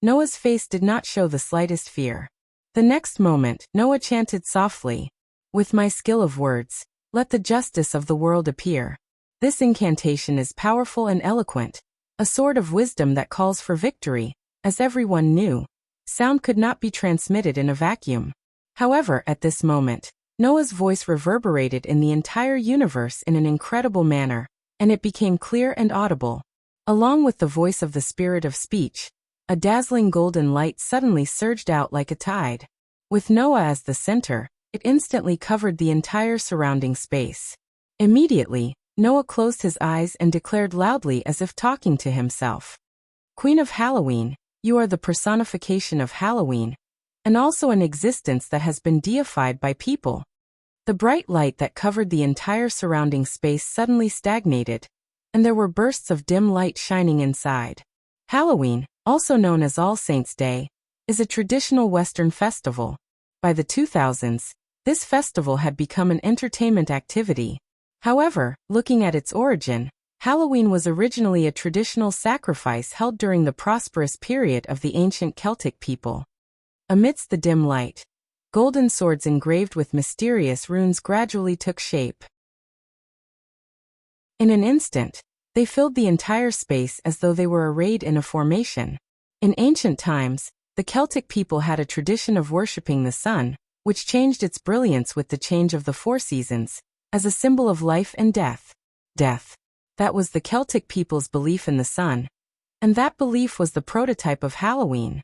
Noah's face did not show the slightest fear. The next moment, Noah chanted softly, "With my skill of words, let the justice of the world appear." This incantation is powerful and eloquent, a sword of wisdom that calls for victory. As everyone knew, sound could not be transmitted in a vacuum. However, at this moment, Noah's voice reverberated in the entire universe in an incredible manner, and it became clear and audible. Along with the voice of the spirit of speech, a dazzling golden light suddenly surged out like a tide. With Noah as the center, it instantly covered the entire surrounding space. Immediately, Noah closed his eyes and declared loudly as if talking to himself, "Queen of Halloween, you are the personification of Halloween, and also an existence that has been deified by people." The bright light that covered the entire surrounding space suddenly stagnated, and there were bursts of dim light shining inside. Halloween, also known as All Saints' Day, is a traditional Western festival. By the 2000s, this festival had become an entertainment activity. However, looking at its origin, Halloween was originally a traditional sacrifice held during the prosperous period of the ancient Celtic people. Amidst the dim light, golden swords engraved with mysterious runes gradually took shape. In an instant, they filled the entire space as though they were arrayed in a formation. In ancient times, the Celtic people had a tradition of worshipping the sun, which changed its brilliance with the change of the four seasons, as a symbol of life and death. That was the Celtic people's belief in the sun, and that belief was the prototype of Halloween.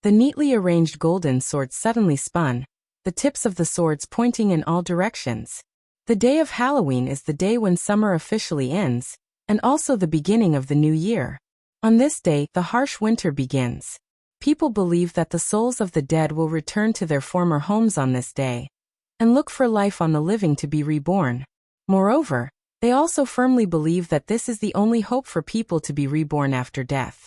The neatly arranged golden swords suddenly spun, the tips of the swords pointing in all directions. The day of Halloween is the day when summer officially ends, and also the beginning of the new year. On this day, the harsh winter begins. People believe that the souls of the dead will return to their former homes on this day, and look for life on the living to be reborn. Moreover, they also firmly believe that this is the only hope for people to be reborn after death.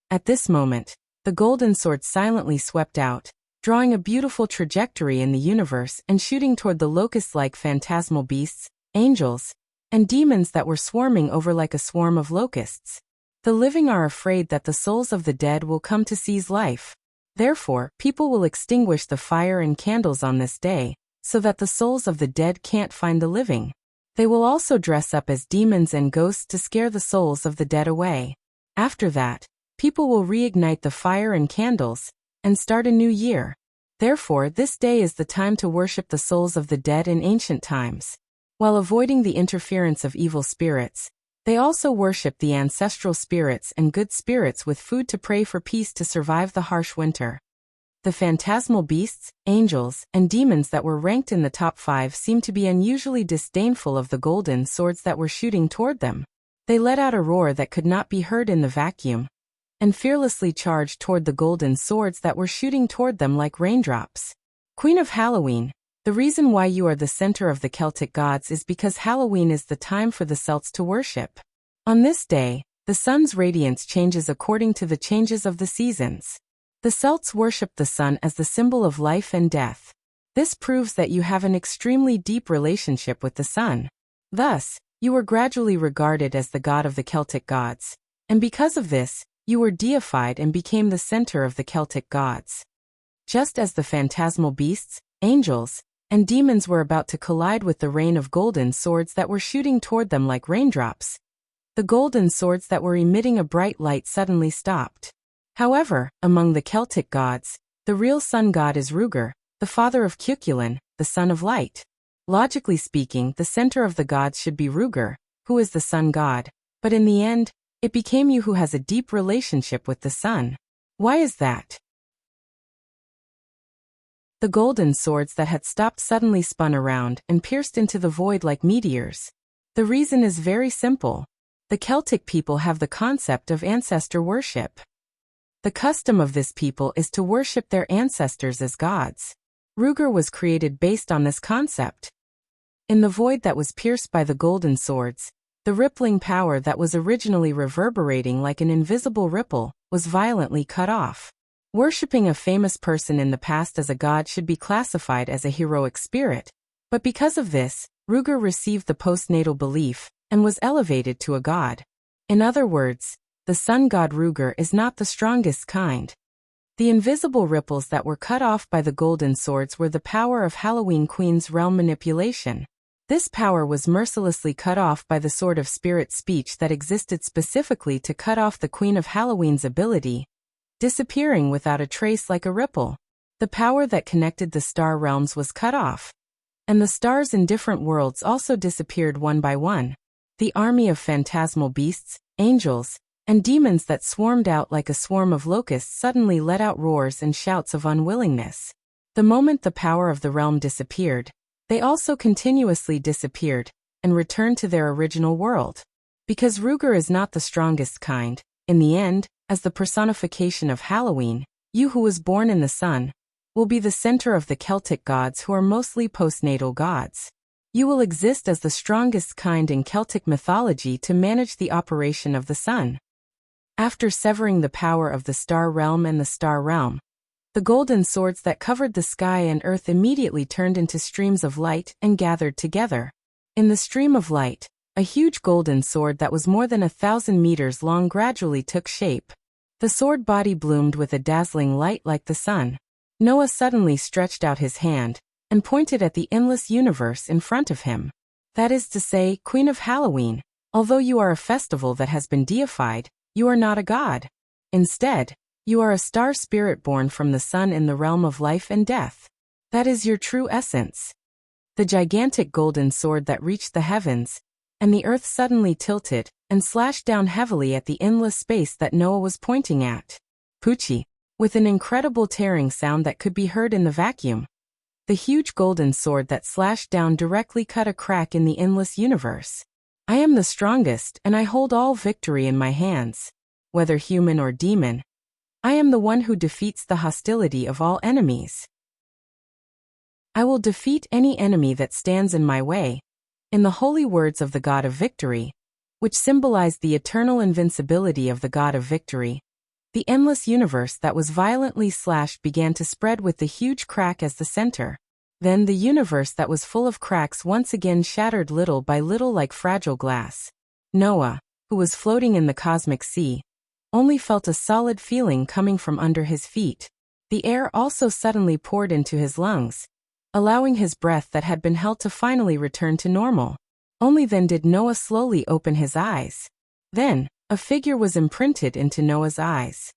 At this moment, the golden sword silently swept out, drawing a beautiful trajectory in the universe and shooting toward the locust-like phantasmal beasts, angels, and demons that were swarming over like a swarm of locusts. The living are afraid that the souls of the dead will come to seize life. Therefore, people will extinguish the fire and candles on this day, so that the souls of the dead can't find the living. They will also dress up as demons and ghosts to scare the souls of the dead away. After that, people will reignite the fire and candles, and start a new year. Therefore, this day is the time to worship the souls of the dead in ancient times. While avoiding the interference of evil spirits, they also worship the ancestral spirits and good spirits with food to pray for peace to survive the harsh winter. The phantasmal beasts, angels, and demons that were ranked in the top 5 seemed to be unusually disdainful of the golden swords that were shooting toward them. They let out a roar that could not be heard in the vacuum, and fearlessly charged toward the golden swords that were shooting toward them like raindrops. "Queen of Halloween, The reason why you are the center of the Celtic gods is because Halloween is the time for the Celts to worship. On this day, the sun's radiance changes according to the changes of the seasons. The Celts worship the sun as the symbol of life and death. This proves that you have an extremely deep relationship with the sun. Thus, you were gradually regarded as the god of the Celtic gods. And because of this, you were deified and became the center of the Celtic gods. Just as the phantasmal beasts, angels, and demons were about to collide with the rain of golden swords that were shooting toward them like raindrops, the golden swords that were emitting a bright light suddenly stopped. However, among the Celtic gods, the real sun god is Ruger, the father of Cuchulainn, the son of light. Logically speaking, the center of the gods should be Ruger, who is the sun god, but in the end, it became you who has a deep relationship with the sun. Why is that? The golden swords that had stopped suddenly spun around and pierced into the void like meteors. The reason is very simple. The Celtic people have the concept of ancestor worship. The custom of this people is to worship their ancestors as gods. Ruger was created based on this concept. In the void that was pierced by the golden swords, the rippling power that was originally reverberating like an invisible ripple was violently cut off. Worshipping a famous person in the past as a god should be classified as a heroic spirit, but because of this, Ruger received the postnatal belief and was elevated to a god. In other words, the sun god Ruger is not the strongest kind. The invisible ripples that were cut off by the golden swords were the power of Halloween Queen's realm manipulation. This power was mercilessly cut off by the sword of spirit speech that existed specifically to cut off the Queen of Halloween's ability, disappearing without a trace like a ripple. The power that connected the star realms was cut off, and the stars in different worlds also disappeared one by one. The army of phantasmal beasts, angels, and demons that swarmed out like a swarm of locusts suddenly let out roars and shouts of unwillingness. The moment the power of the realm disappeared, they also continuously disappeared and returned to their original world. Because Ruger is not the strongest kind, in the end, as the personification of Halloween, you who was born in the sun, will be the center of the Celtic gods who are mostly postnatal gods. You will exist as the strongest kind in Celtic mythology to manage the operation of the sun. After severing the power of the star realm and the star realm, the golden swords that covered the sky and earth immediately turned into streams of light and gathered together. In the stream of light, a huge golden sword that was more than 1,000 meters long gradually took shape. The sword body bloomed with a dazzling light like the sun. Noah suddenly stretched out his hand and pointed at the endless universe in front of him. That is to say, Queen of Halloween, although you are a festival that has been deified, you are not a god. Instead, you are a star spirit born from the sun in the realm of life and death. That is your true essence. The gigantic golden sword that reached the heavens, and the earth suddenly tilted and slashed down heavily at the endless space that Noah was pointing at. Poochie, with an incredible tearing sound that could be heard in the vacuum. The huge golden sword that slashed down directly cut a crack in the endless universe. I am the strongest and I hold all victory in my hands. Whether human or demon, I am the one who defeats the hostility of all enemies. I will defeat any enemy that stands in my way. In the holy words of the God of Victory, which symbolized the eternal invincibility of the God of Victory, the endless universe that was violently slashed began to spread with the huge crack as the center. Then the universe that was full of cracks once again shattered little by little like fragile glass. Noah, who was floating in the cosmic sea, only felt a solid feeling coming from under his feet. The air also suddenly poured into his lungs, allowing his breath that had been held to finally return to normal. Only then did Noah slowly open his eyes. Then, a figure was imprinted into Noah's eyes.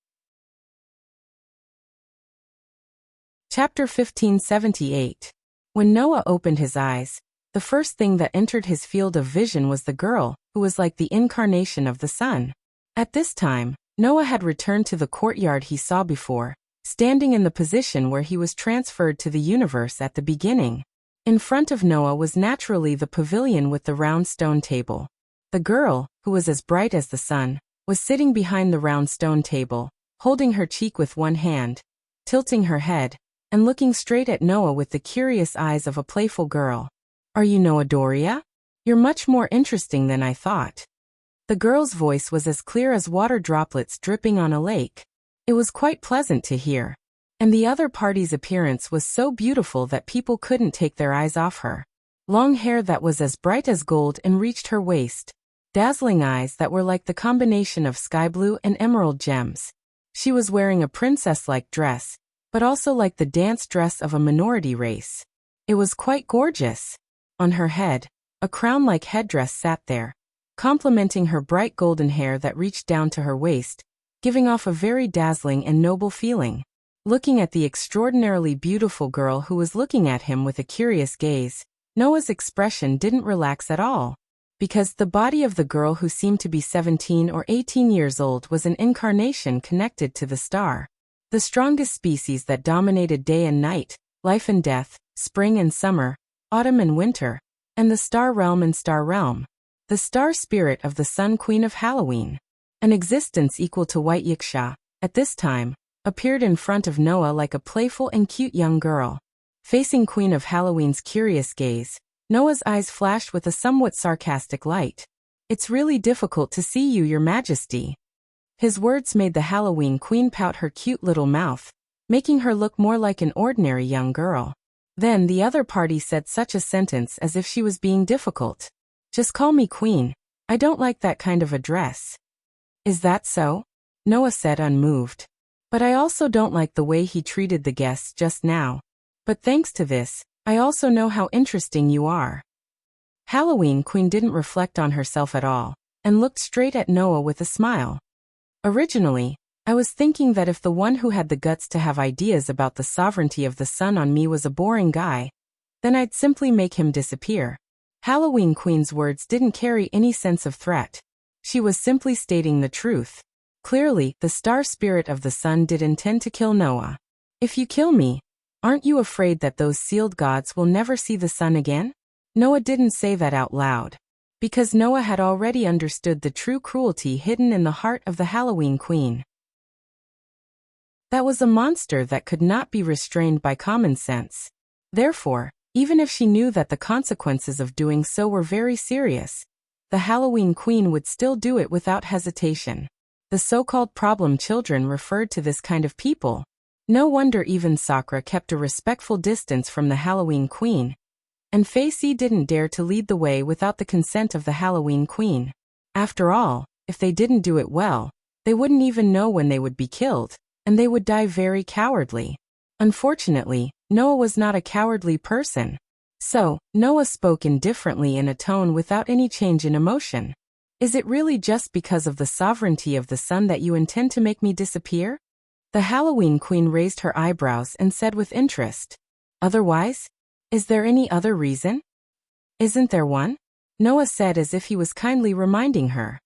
Chapter 1578. When Noah opened his eyes, the first thing that entered his field of vision was the girl, who was like the incarnation of the sun. At this time, Noah had returned to the courtyard he saw before, standing in the position where he was transferred to the universe at the beginning. In front of Noah was naturally the pavilion with the round stone table. The girl, who was as bright as the sun, was sitting behind the round stone table, holding her cheek with one hand, tilting her head, and looking straight at Noah with the curious eyes of a playful girl. "Are you Noah Doria? You're much more interesting than I thought." The girl's voice was as clear as water droplets dripping on a lake. It was quite pleasant to hear. And the other party's appearance was so beautiful that people couldn't take their eyes off her. Long hair that was as bright as gold and reached her waist. Dazzling eyes that were like the combination of sky blue and emerald gems. She was wearing a princess-like dress, but also like the dance dress of a minority race. It was quite gorgeous. On her head, a crown-like headdress sat there, complementing her bright golden hair that reached down to her waist, giving off a very dazzling and noble feeling. Looking at the extraordinarily beautiful girl who was looking at him with a curious gaze, Noah's expression didn't relax at all. Because the body of the girl who seemed to be 17 or 18 years old was an incarnation connected to the star. The strongest species that dominated day and night, life and death, spring and summer, autumn and winter, and the star realm and star realm. The star spirit of the Sun Queen of Halloween. An existence equal to White Yiksha, at this time, appeared in front of Noah like a playful and cute young girl. Facing Queen of Halloween's curious gaze, Noah's eyes flashed with a somewhat sarcastic light. "It's really difficult to see you, Your Majesty." His words made the Halloween Queen pout her cute little mouth, making her look more like an ordinary young girl. Then the other party said such a sentence as if she was being difficult. "Just call me Queen. I don't like that kind of a dress." "Is that so?" Noah said unmoved. "But I also don't like the way he treated the guests just now. But thanks to this, I also know how interesting you are." Halloween Queen didn't reflect on herself at all, and looked straight at Noah with a smile. "Originally, I was thinking that if the one who had the guts to have ideas about the sovereignty of the sun on me was a boring guy, then I'd simply make him disappear." Halloween Queen's words didn't carry any sense of threat. She was simply stating the truth. Clearly, the star spirit of the sun did intend to kill Noah. "If you kill me, aren't you afraid that those sealed gods will never see the sun again?" Noah didn't say that out loud, because Noah had already understood the true cruelty hidden in the heart of the Halloween Queen. That was a monster that could not be restrained by common sense. Therefore, even if she knew that the consequences of doing so were very serious, the Halloween Queen would still do it without hesitation. The so-called problem children referred to this kind of people. No wonder even Sakura kept a respectful distance from the Halloween Queen, and Facey didn't dare to lead the way without the consent of the Halloween Queen. After all, if they didn't do it well, they wouldn't even know when they would be killed, and they would die very cowardly. Unfortunately, Noah was not a cowardly person. So, Noah spoke indifferently in a tone without any change in emotion. "Is it really just because of the sovereignty of the sun that you intend to make me disappear?" The Halloween Queen raised her eyebrows and said with interest, "Otherwise? Is there any other reason?" "Isn't there one?" Noah said as if he was kindly reminding her.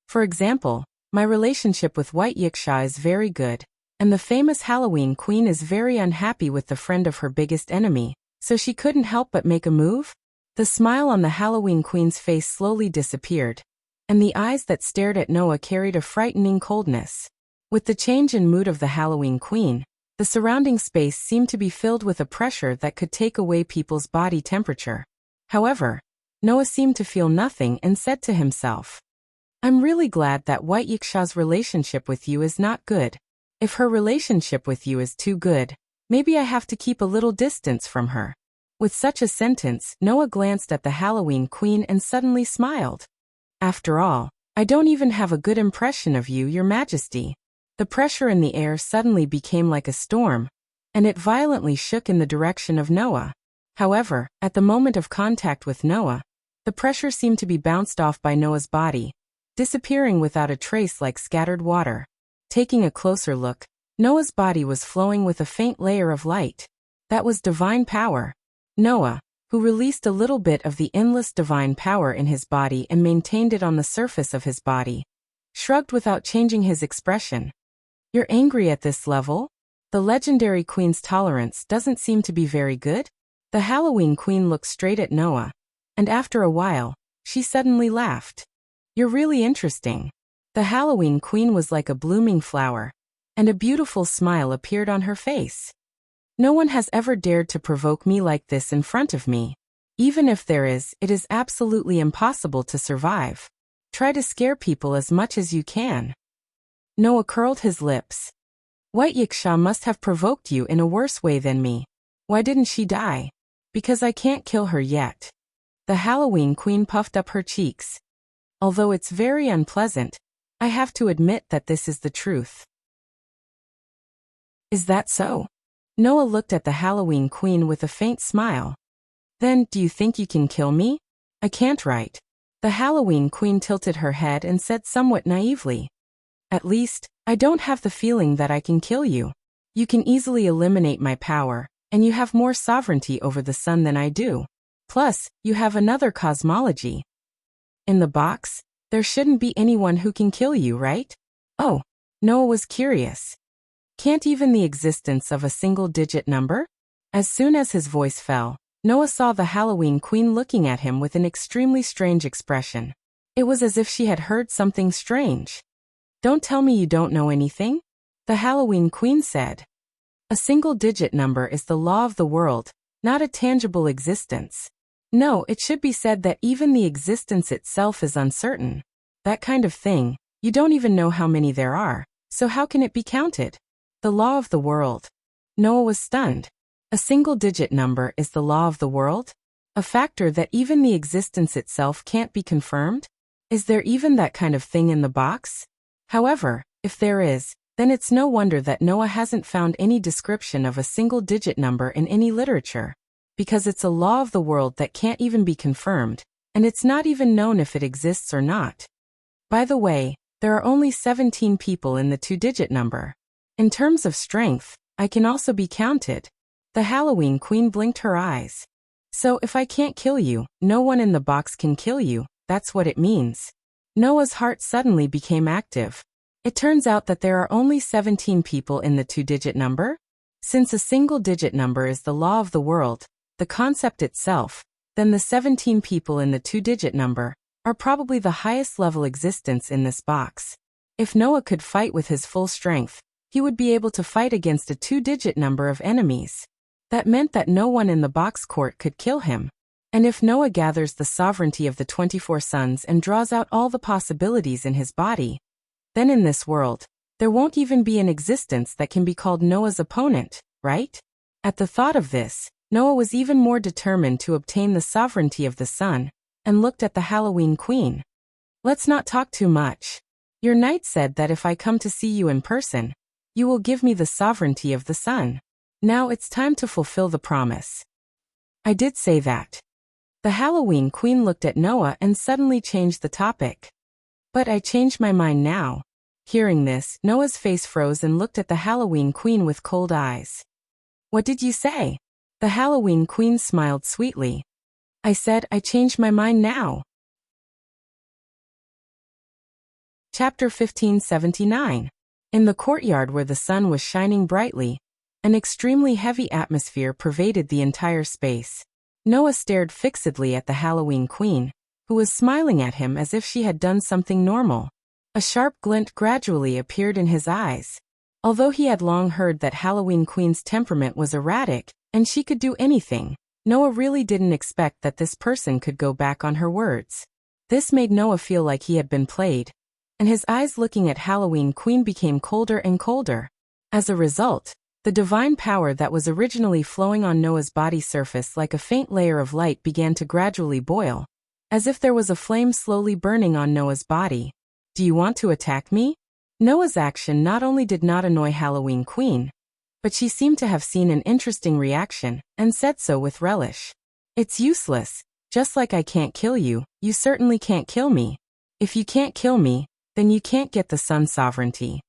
"For example, my relationship with White Yiksha is very good, and the famous Halloween Queen is very unhappy with the friend of her biggest enemy, so she couldn't help but make a move." The smile on the Halloween Queen's face slowly disappeared, and the eyes that stared at Noah carried a frightening coldness. With the change in mood of the Halloween Queen, the surrounding space seemed to be filled with a pressure that could take away people's body temperature. However, Noah seemed to feel nothing and said to himself, "I'm really glad that White Yiksha's relationship with you is not good. If her relationship with you is too good, maybe I have to keep a little distance from her." With such a sentence, Noah glanced at the Halloween Queen and suddenly smiled. "After all, I don't even have a good impression of you, Your Majesty." The pressure in the air suddenly became like a storm, and it violently shook in the direction of Noah. However, at the moment of contact with Noah, the pressure seemed to be bounced off by Noah's body, disappearing without a trace like scattered water. Taking a closer look, Noah's body was flowing with a faint layer of light. That was divine power. Noah, who released a little bit of the endless divine power in his body and maintained it on the surface of his body, shrugged without changing his expression. "You're angry at this level? The legendary Queen's tolerance doesn't seem to be very good?" The Halloween Queen looked straight at Noah, and after a while, she suddenly laughed. "You're really interesting." The Halloween Queen was like a blooming flower, and a beautiful smile appeared on her face. No one has ever dared to provoke me like this in front of me. Even if there is, it is absolutely impossible to survive. Try to scare people as much as you can. Noah curled his lips. White Yiksha must have provoked you in a worse way than me. Why didn't she die? Because I can't kill her yet. The Halloween Queen puffed up her cheeks. Although it's very unpleasant, I have to admit that this is the truth. Is that so? Noah looked at the Halloween Queen with a faint smile. Then, do you think you can kill me? I can't, right? The Halloween Queen tilted her head and said somewhat naively. At least, I don't have the feeling that I can kill you. You can easily eliminate my power, and you have more sovereignty over the sun than I do. Plus, you have another cosmology. In the box, there shouldn't be anyone who can kill you, right? Oh, Noah was curious. Can't even the existence of a single-digit number? As soon as his voice fell, Noah saw the Halloween Queen looking at him with an extremely strange expression. It was as if she had heard something strange. Don't tell me you don't know anything? The Halloween Queen said. A single-digit number is the law of the world, not a tangible existence. No, it should be said that even the existence itself is uncertain. That kind of thing, you don't even know how many there are, so how can it be counted? The law of the world. Noah was stunned. A single-digit number is the law of the world? A factor that even the existence itself can't be confirmed? Is there even that kind of thing in the box? However, if there is, then it's no wonder that Noah hasn't found any description of a single-digit number in any literature. Because it's a law of the world that can't even be confirmed, and it's not even known if it exists or not. By the way, there are only 17 people in the two-digit number. In terms of strength, I can also be counted. The Halloween Queen blinked her eyes. So if I can't kill you, no one in the box can kill you, that's what it means. Noah's heart suddenly became active. It turns out that there are only 17 people in the two-digit number? Since a single-digit number is the law of the world, the concept itself, then the 17 people in the two-digit number are probably the highest level existence in this box. If Noah could fight with his full strength, he would be able to fight against a two-digit number of enemies. That meant that no one in the box court could kill him. And if Noah gathers the sovereignty of the 24 suns and draws out all the possibilities in his body, then in this world, there won't even be an existence that can be called Noah's opponent, right? At the thought of this, Noah was even more determined to obtain the sovereignty of the sun, and looked at the Halloween Queen. Let's not talk too much. Your knight said that if I come to see you in person, you will give me the sovereignty of the sun. Now it's time to fulfill the promise. I did say that. The Halloween Queen looked at Noah and suddenly changed the topic. But I changed my mind now. Hearing this, Noah's face froze and looked at the Halloween Queen with cold eyes. What did you say? The Halloween Queen smiled sweetly. I said I changed my mind now. Chapter 1579. In the courtyard where the sun was shining brightly, an extremely heavy atmosphere pervaded the entire space. Noah stared fixedly at the Halloween Queen, who was smiling at him as if she had done something normal. A sharp glint gradually appeared in his eyes. Although he had long heard that Halloween Queen's temperament was erratic, and she could do anything, Noah really didn't expect that this person could go back on her words. This made Noah feel like he had been played, and his eyes looking at Halloween Queen became colder and colder. As a result, the divine power that was originally flowing on Noah's body surface like a faint layer of light began to gradually boil, as if there was a flame slowly burning on Noah's body. Do you want to attack me? Noah's action not only did not annoy Halloween Queen, but she seemed to have seen an interesting reaction, and said so with relish. It's useless. Just like I can't kill you, you certainly can't kill me. If you can't kill me, then you can't get the sun's sovereignty.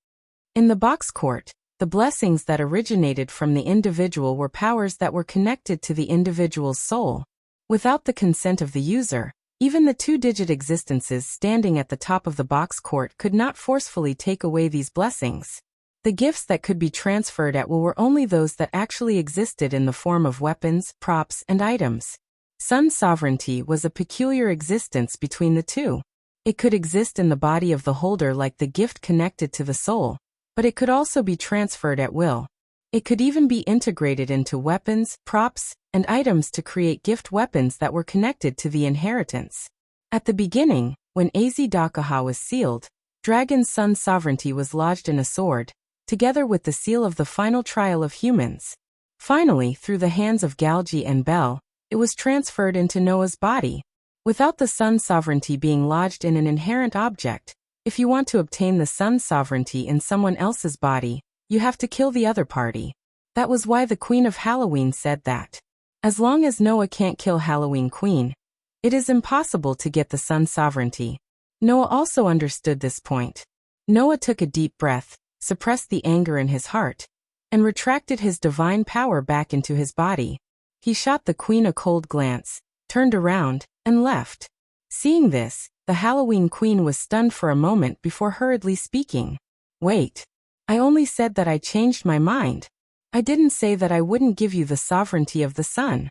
In the box court, the blessings that originated from the individual were powers that were connected to the individual's soul. Without the consent of the user, even the two-digit existences standing at the top of the box court could not forcefully take away these blessings. The gifts that could be transferred at will were only those that actually existed in the form of weapons, props, and items. Sun sovereignty was a peculiar existence between the two. It could exist in the body of the holder like the gift connected to the soul, but it could also be transferred at will. It could even be integrated into weapons, props, and items to create gift weapons that were connected to the inheritance. At the beginning, when Azedakaha was sealed, Dragon's Sun's sovereignty was lodged in a sword, together with the seal of the final trial of humans. Finally, through the hands of Galgi and Bel, it was transferred into Noah's body. Without the sun's sovereignty being lodged in an inherent object, if you want to obtain the sun's sovereignty in someone else's body, you have to kill the other party. That was why the Queen of Halloween said that. As long as Noah can't kill Halloween Queen, it is impossible to get the sun's sovereignty. Noah also understood this point. Noah took a deep breath, suppressed the anger in his heart, and retracted his divine power back into his body. He shot the Queen a cold glance, turned around, and left. Seeing this, the Halloween Queen was stunned for a moment before hurriedly speaking. Wait. I only said that I changed my mind. I didn't say that I wouldn't give you the sovereignty of the sun.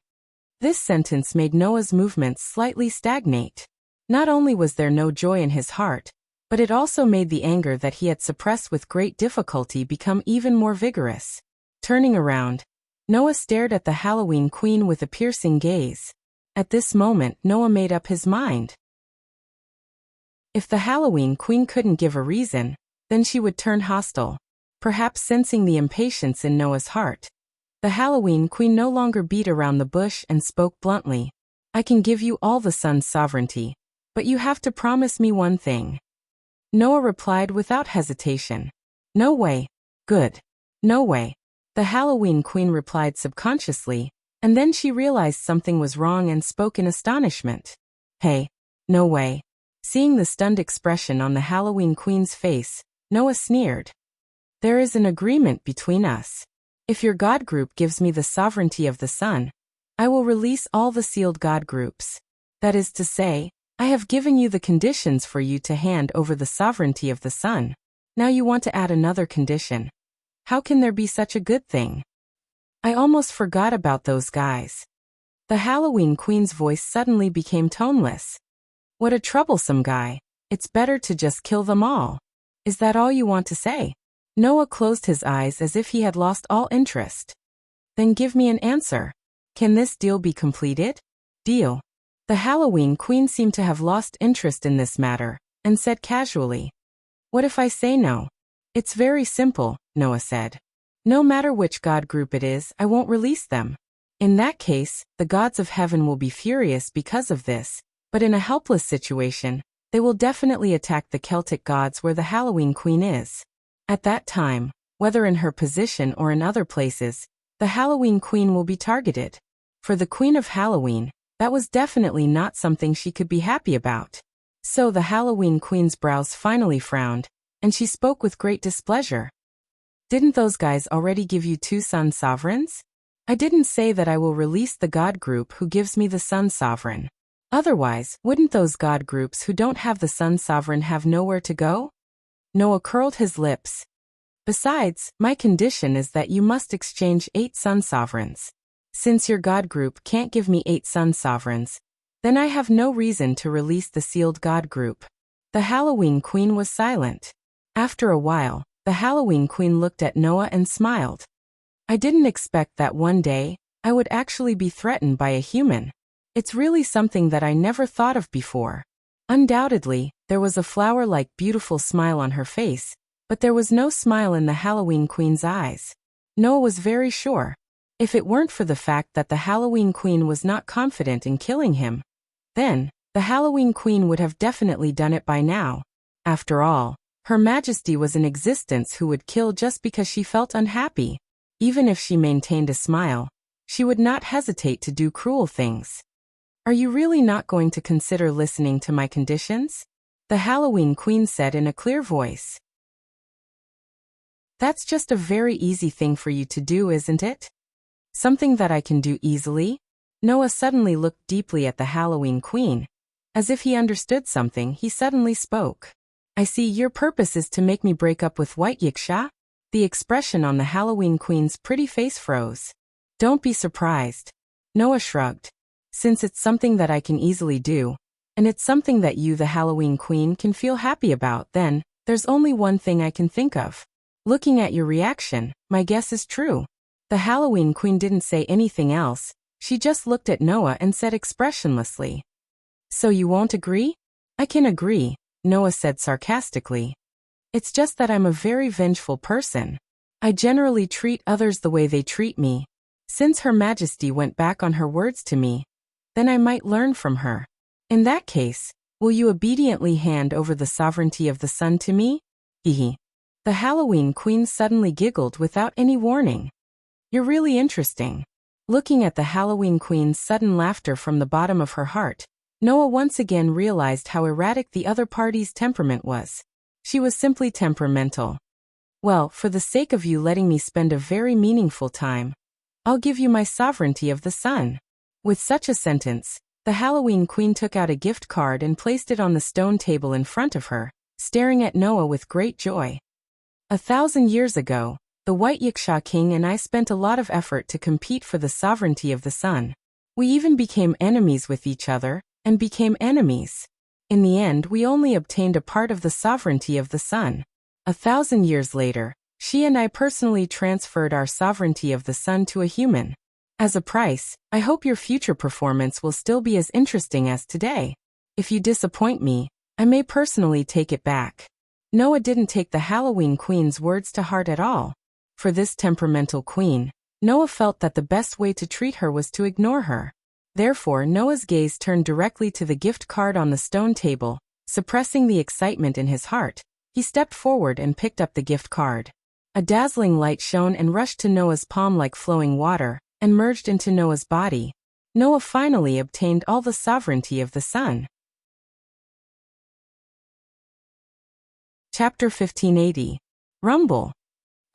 This sentence made Noah's movements slightly stagnate. Not only was there no joy in his heart, but it also made the anger that he had suppressed with great difficulty become even more vigorous. Turning around, Noah stared at the Halloween Queen with a piercing gaze. At this moment, Noah made up his mind. If the Halloween Queen couldn't give a reason, then she would turn hostile. Perhaps sensing the impatience in Noah's heart, the Halloween Queen no longer beat around the bush and spoke bluntly. I can give you all the sun's sovereignty, but you have to promise me one thing. Noah replied without hesitation. No way. Good. No way. The Halloween Queen replied subconsciously, and then she realized something was wrong and spoke in astonishment. Hey. No way. Seeing the stunned expression on the Halloween Queen's face, Noah sneered. There is an agreement between us. If your God group gives me the sovereignty of the sun, I will release all the sealed God groups. That is to say, I have given you the conditions for you to hand over the sovereignty of the sun. Now you want to add another condition. How can there be such a good thing? I almost forgot about those guys. The Halloween Queen's voice suddenly became toneless. What a troublesome guy. It's better to just kill them all. Is that all you want to say? Noah closed his eyes as if he had lost all interest. Then give me an answer. Can this deal be completed? Deal. The Halloween Queen seemed to have lost interest in this matter, and said casually. What if I say no? It's very simple, Noah said. No matter which god group it is, I won't release them. In that case, the gods of heaven will be furious because of this, but in a helpless situation, they will definitely attack the Celtic gods where the Halloween Queen is. At that time, whether in her position or in other places, the Halloween Queen will be targeted. For the Queen of Halloween, that was definitely not something she could be happy about. So the Halloween Queen's brows finally frowned, and she spoke with great displeasure. Didn't those guys already give you 2 sun sovereigns? I didn't say that I will release the god group who gives me the sun sovereign. Otherwise, wouldn't those god groups who don't have the sun sovereign have nowhere to go? Noah curled his lips. Besides, my condition is that you must exchange 8 sun sovereigns. Since your god group can't give me 8 sun sovereigns, then I have no reason to release the sealed god group. The Halloween Queen was silent. After a while, the Halloween Queen looked at Noah and smiled. I didn't expect that one day, I would actually be threatened by a human. It's really something that I never thought of before. Undoubtedly, there was a flower-like beautiful smile on her face, but there was no smile in the Halloween Queen's eyes. Noah was very sure. If it weren't for the fact that the Halloween Queen was not confident in killing him, then, the Halloween Queen would have definitely done it by now. After all, Her Majesty was in existence who would kill just because she felt unhappy. Even if she maintained a smile, she would not hesitate to do cruel things. Are you really not going to consider listening to my conditions? The Halloween Queen said in a clear voice. That's just a very easy thing for you to do, isn't it? Something that I can do easily? Noah suddenly looked deeply at the Halloween Queen. As if he understood something, he suddenly spoke. I see your purpose is to make me break up with White Yiksha? The expression on the Halloween Queen's pretty face froze. Don't be surprised. Noah shrugged. Since it's something that I can easily do, and it's something that you, the Halloween Queen, can feel happy about, then, there's only one thing I can think of. Looking at your reaction, my guess is true. The Halloween Queen didn't say anything else, she just looked at Noah and said expressionlessly. So you won't agree? I can agree, Noah said sarcastically. It's just that I'm a very vengeful person. I generally treat others the way they treat me. Since Her Majesty went back on her words to me, then I might learn from her. In that case, will you obediently hand over the sovereignty of the sun to me? Hehe. The Halloween Queen suddenly giggled without any warning. You're really interesting. Looking at the Halloween Queen's sudden laughter from the bottom of her heart, Noah once again realized how erratic the other party's temperament was. She was simply temperamental. Well, for the sake of you letting me spend a very meaningful time, I'll give you my sovereignty of the sun. With such a sentence, the Halloween Queen took out a gift card and placed it on the stone table in front of her, staring at Noah with great joy. 1,000 years ago, the White Yiksha King and I spent a lot of effort to compete for the sovereignty of the sun. We even became enemies with each other, and became enemies. In the end, we only obtained a part of the sovereignty of the sun. 1,000 years later, she and I personally transferred our sovereignty of the sun to a human. As a price, I hope your future performance will still be as interesting as today. If you disappoint me, I may personally take it back. Noah didn't take the Halloween Queen's words to heart at all. For this temperamental queen, Noah felt that the best way to treat her was to ignore her. Therefore, Noah's gaze turned directly to the gift card on the stone table. Suppressing the excitement in his heart, he stepped forward and picked up the gift card. A dazzling light shone and rushed to Noah's palm like flowing water, and merged into Noah's body. Noah finally obtained all the sovereignty of the sun. Chapter 1580. Rumble.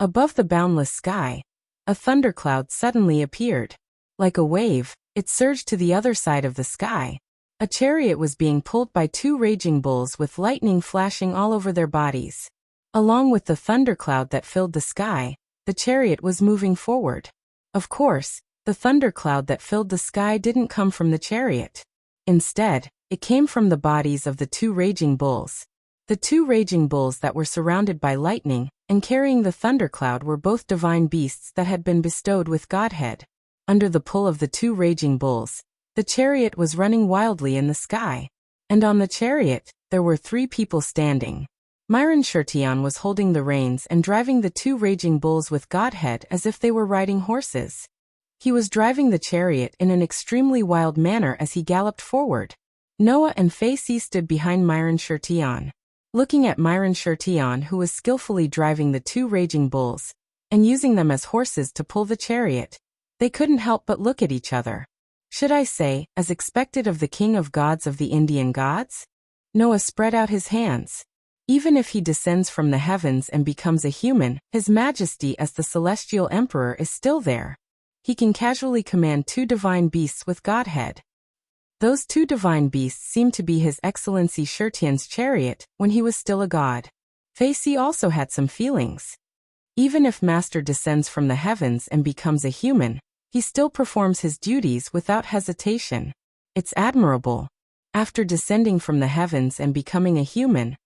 Above the boundless sky, a thundercloud suddenly appeared. Like a wave, it surged to the other side of the sky. A chariot was being pulled by two raging bulls with lightning flashing all over their bodies. Along with the thundercloud that filled the sky, the chariot was moving forward. Of course, the thundercloud that filled the sky didn't come from the chariot. Instead, it came from the bodies of the two raging bulls. The two raging bulls that were surrounded by lightning and carrying the thundercloud were both divine beasts that had been bestowed with Godhead. Under the pull of the two raging bulls, the chariot was running wildly in the sky. And on the chariot, there were 3 people standing. Myron Shirtion was holding the reins and driving the two raging bulls with Godhead as if they were riding horses. He was driving the chariot in an extremely wild manner as he galloped forward. Noah and Facey stood behind Myron Shirtion. Looking at Myron Shirtion, who was skillfully driving the two raging bulls and using them as horses to pull the chariot, they couldn't help but look at each other. Should I say, as expected of the king of gods of the Indian gods? Noah spread out his hands. Even if he descends from the heavens and becomes a human, his majesty as the celestial emperor is still there. He can casually command 2 divine beasts with Godhead. Those 2 divine beasts seemed to be His Excellency Shirtion's chariot when he was still a god. Facey also had some feelings. Even if Master descends from the heavens and becomes a human, he still performs his duties without hesitation. It's admirable. After descending from the heavens and becoming a human,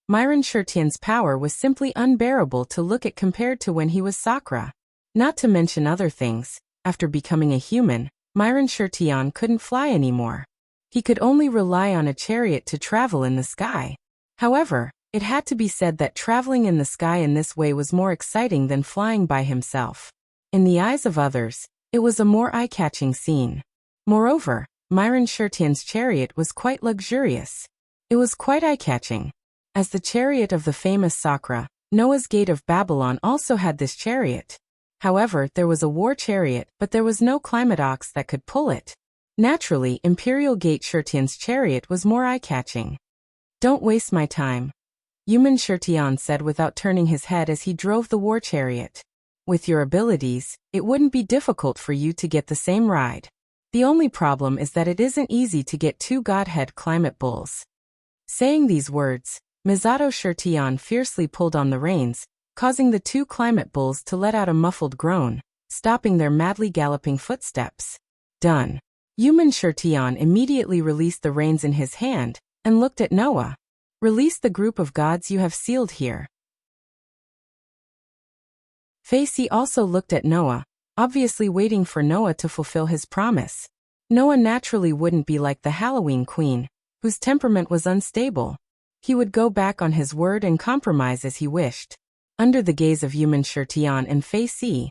Myron Shirtion's power was simply unbearable to look at compared to when he was Sakra. Not to mention other things, after becoming a human, Myron Shirtion couldn't fly anymore. He could only rely on a chariot to travel in the sky. However, it had to be said that traveling in the sky in this way was more exciting than flying by himself. In the eyes of others, it was a more eye-catching scene. Moreover, Myron Shirtion's chariot was quite luxurious. It was quite eye-catching. As the chariot of the famous Sakra, Noah's Gate of Babylon also had this chariot. However, there was a war chariot, but there was no climate ox that could pull it. Naturally, Imperial Gate Shirtion's chariot was more eye-catching. Don't waste my time, Yuman Shirtion said without turning his head as he drove the war chariot. With your abilities, it wouldn't be difficult for you to get the same ride. The only problem is that it isn't easy to get 2 Godhead climate bulls. Saying these words, Misato Shirtion fiercely pulled on the reins, causing the 2 climate bulls to let out a muffled groan, stopping their madly galloping footsteps. Done. Yuman Shirtion immediately released the reins in his hand, and looked at Noah. Release the group of gods you have sealed here. Facey also looked at Noah, obviously waiting for Noah to fulfill his promise. Noah naturally wouldn't be like the Halloween queen, whose temperament was unstable. He would go back on his word and compromise as he wished. Under the gaze of Xian and Facey,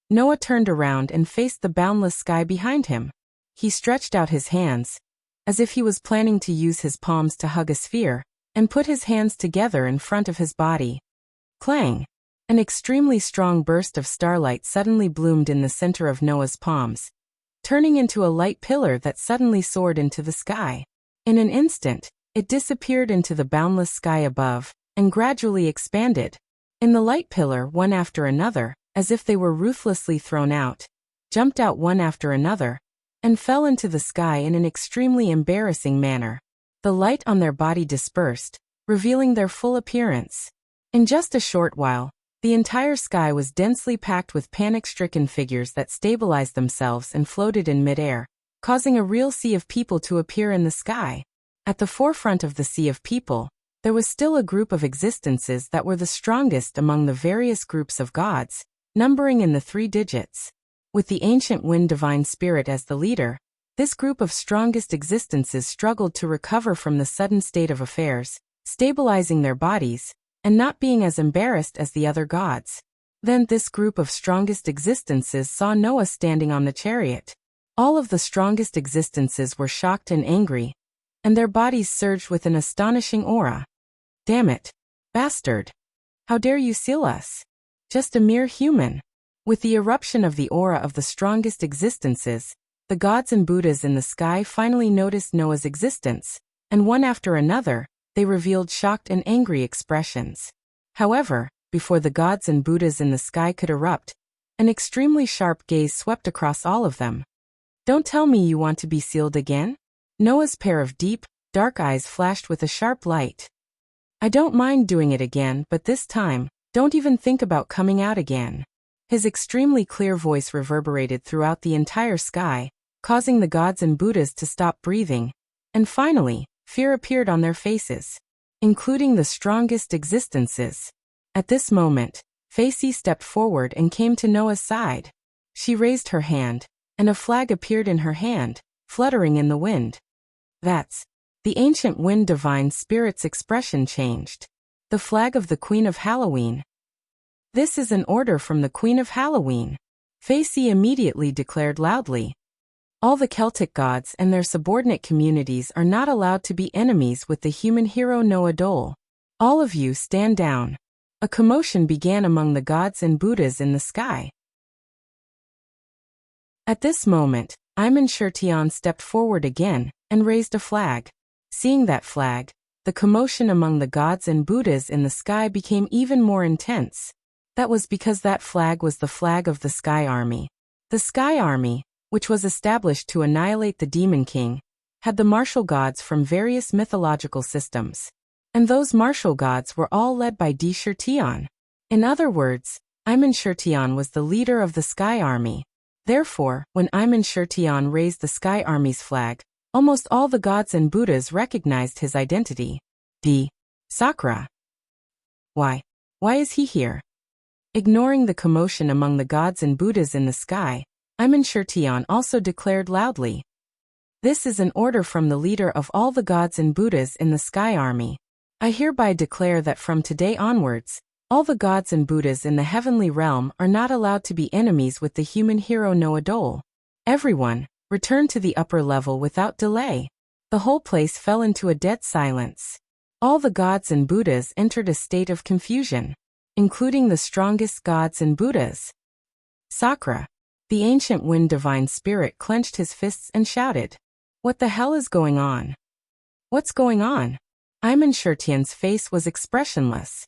Noah turned around and faced the boundless sky behind him. He stretched out his hands, as if he was planning to use his palms to hug a sphere, and put his hands together in front of his body. Clang! An extremely strong burst of starlight suddenly bloomed in the center of Noah's palms, turning into a light pillar that suddenly soared into the sky. In an instant, it disappeared into the boundless sky above, and gradually expanded. In the light pillar, one after another, as if they were ruthlessly thrown out, jumped out one after another, and fell into the sky in an extremely embarrassing manner. The light on their body dispersed, revealing their full appearance. In just a short while, the entire sky was densely packed with panic-stricken figures that stabilized themselves and floated in midair, causing a real sea of people to appear in the sky. At the forefront of the sea of people, there was still a group of existences that were the strongest among the various groups of gods, numbering in the 3 digits. With the ancient wind divine spirit as the leader, this group of strongest existences struggled to recover from the sudden state of affairs, stabilizing their bodies, and not being as embarrassed as the other gods. Then this group of strongest existences saw Noah standing on the chariot. All of the strongest existences were shocked and angry, and their bodies surged with an astonishing aura. Damn it! Bastard! How dare you seal us? Just a mere human. With the eruption of the aura of the strongest existences, the gods and Buddhas in the sky finally noticed Noah's existence, and one after another, they revealed shocked and angry expressions. However, before the gods and Buddhas in the sky could erupt, an extremely sharp gaze swept across all of them. Don't tell me you want to be sealed again? Noah's pair of deep, dark eyes flashed with a sharp light. I don't mind doing it again, but this time, don't even think about coming out again. His extremely clear voice reverberated throughout the entire sky, causing the gods and Buddhas to stop breathing, and finally, fear appeared on their faces, including the strongest existences. At this moment, Facey stepped forward and came to Noah's side. She raised her hand, and a flag appeared in her hand, fluttering in the wind. That's the ancient wind divine spirit's expression changed. The flag of the Queen of Halloween. This is an order from the Queen of Halloween. Facey immediately declared loudly. All the Celtic gods and their subordinate communities are not allowed to be enemies with the human hero Noah Dole. All of you stand down. A commotion began among the gods and Buddhas in the sky. At this moment, Xian stepped forward again and raised a flag. Seeing that flag, the commotion among the gods and Buddhas in the sky became even more intense. That was because that flag was the flag of the Sky Army. The Sky Army, which was established to annihilate the Demon King, had the martial gods from various mythological systems. And those martial gods were all led by Xian. In other words, Xian was the leader of the Sky Army. Therefore, when Xian raised the Sky Army's flag, almost all the gods and Buddhas recognized his identity. Sakura. Why is he here? Ignoring the commotion among the gods and Buddhas in the sky, Xian also declared loudly. This is an order from the leader of all the gods and Buddhas in the Sky Army. I hereby declare that from today onwards, all the gods and Buddhas in the heavenly realm are not allowed to be enemies with the human hero Noah Dole. Everyone, return to the upper level without delay. The whole place fell into a dead silence. All the gods and Buddhas entered a state of confusion, including the strongest gods and Buddhas. Sakura. The ancient wind divine spirit clenched his fists and shouted. What the hell is going on? What's going on? Xian's face was expressionless.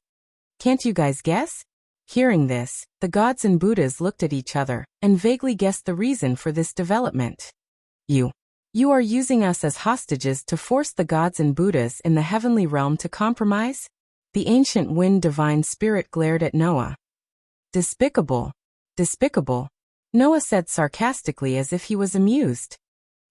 Can't you guys guess? Hearing this, the gods and Buddhas looked at each other and vaguely guessed the reason for this development. You are using us as hostages to force the gods and Buddhas in the heavenly realm to compromise? The ancient wind divine spirit glared at Noah. Despicable. Despicable. Noah said sarcastically as if he was amused.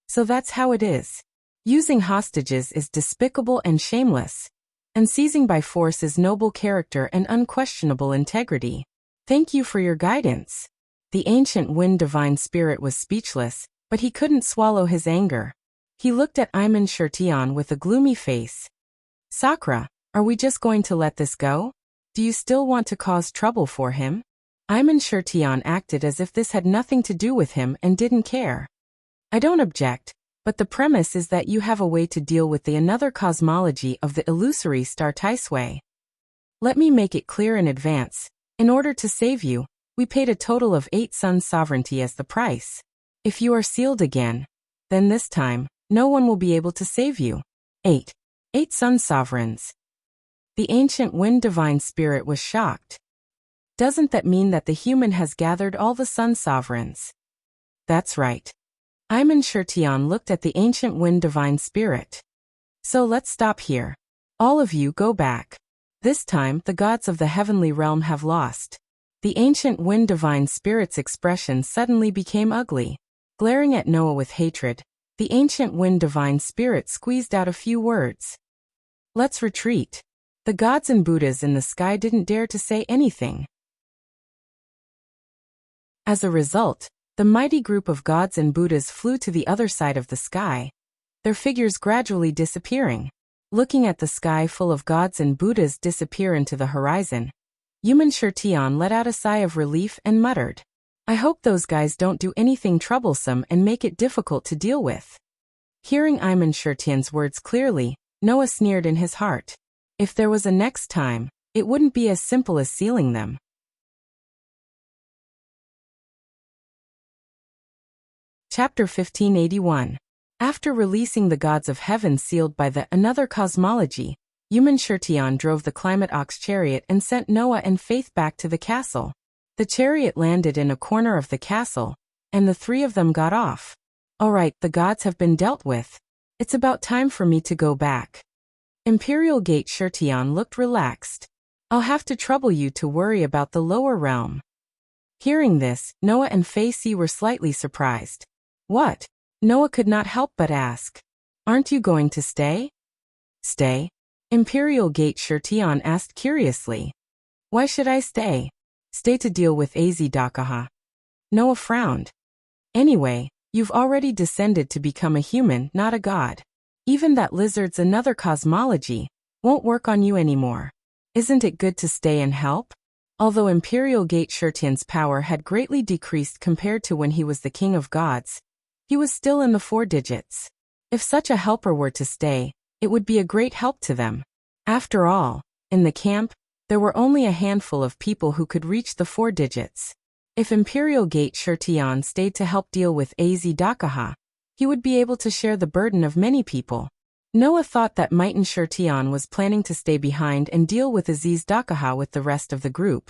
So that's how it is. Using hostages is despicable and shameless. And seizing by force is noble character and unquestionable integrity. Thank you for your guidance. The ancient wind divine spirit was speechless, but he couldn't swallow his anger. He looked at Iman Shirtion with a gloomy face. Sakura, are we just going to let this go? Do you still want to cause trouble for him? Iman Shirtion acted as if this had nothing to do with him and didn't care. I don't object, but the premise is that you have a way to deal with the another cosmology of the illusory star Taisui. Let me make it clear in advance. In order to save you, we paid a total of 8 sun sovereignty as the price. If you are sealed again, then this time, no one will be able to save you. 8 sun sovereigns. The ancient wind divine spirit was shocked. Doesn't that mean that the human has gathered all the sun sovereigns? That's right. Iman Shirtion looked at the ancient wind divine spirit. So let's stop here. All of you go back. This time, the gods of the heavenly realm have lost. The ancient wind divine spirit's expression suddenly became ugly. Glaring at Noah with hatred, the ancient wind divine spirit squeezed out a few words. Let's retreat. The gods and Buddhas in the sky didn't dare to say anything. As a result, the mighty group of gods and Buddhas flew to the other side of the sky, their figures gradually disappearing. Looking at the sky full of gods and Buddhas disappear into the horizon, Iman Shirtion let out a sigh of relief and muttered, I hope those guys don't do anything troublesome and make it difficult to deal with. Hearing Iman Shirtion's words clearly, Noah sneered in his heart. If there was a next time, it wouldn't be as simple as sealing them. Chapter 1581. After releasing the gods of heaven sealed by the another cosmology, Iman Shirtion drove the Climate Ox chariot and sent Noah and Faith back to the castle. The chariot landed in a corner of the castle, and the three of them got off. All right, the gods have been dealt with. It's about time for me to go back. Imperial Gate Shirtion looked relaxed. I'll have to trouble you to worry about the lower realm. Hearing this, Noah and Faith were slightly surprised. What? Noah could not help but ask. Aren't you going to stay? Stay? Imperial Gate Shirtion asked curiously. Why should I stay? Stay to deal with Azidakaha. Noah frowned. Anyway, you've already descended to become a human, not a god. Even that lizard's another cosmology won't work on you anymore. Isn't it good to stay and help? Although Imperial Gate Shirtion's power had greatly decreased compared to when he was the king of gods, he was still in the 4 digits. If such a helper were to stay, it would be a great help to them. After all, in the camp, there were only a handful of people who could reach the 4 digits. If Imperial Gate Shirtion stayed to help deal with Azidakaha, he would be able to share the burden of many people. Noah thought that Mighten Shirtion was planning to stay behind and deal with Azidakaha with the rest of the group.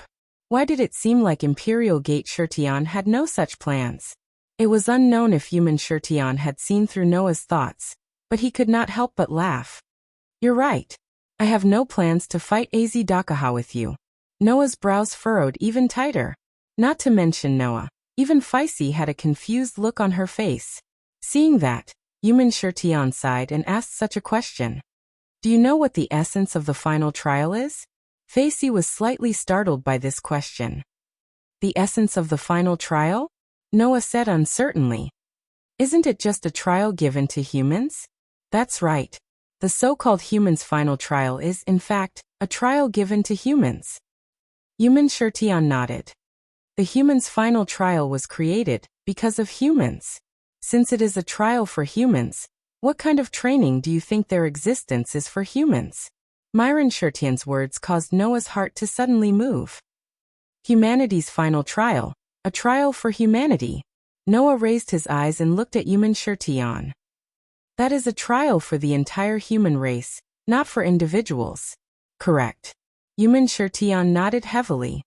Why did it seem like Imperial Gate Shirtion had no such plans? It was unknown if Iman Shirtion had seen through Noah's thoughts, but he could not help but laugh. You're right. I have no plans to fight Azidakaha with you. Noah's brows furrowed even tighter. Not to mention Noah, even Faisi had a confused look on her face. Seeing that, Iman Shirtion sighed and asked such a question. Do you know what the essence of the final trial is? Faisi was slightly startled by this question. The essence of the final trial? Noah said uncertainly. Isn't it just a trial given to humans? That's right. The so-called humans' final trial is, in fact, a trial given to humans. Iman Shirtion nodded. The humans' final trial was created because of humans. Since it is a trial for humans, what kind of training do you think their existence is for humans? Myron Shirtion's words caused Noah's heart to suddenly move. Humanity's final trial, a trial for humanity. Noah raised his eyes and looked at Iman Shirtion. That is a trial for the entire human race, not for individuals. Correct. Iman Shirtion nodded heavily.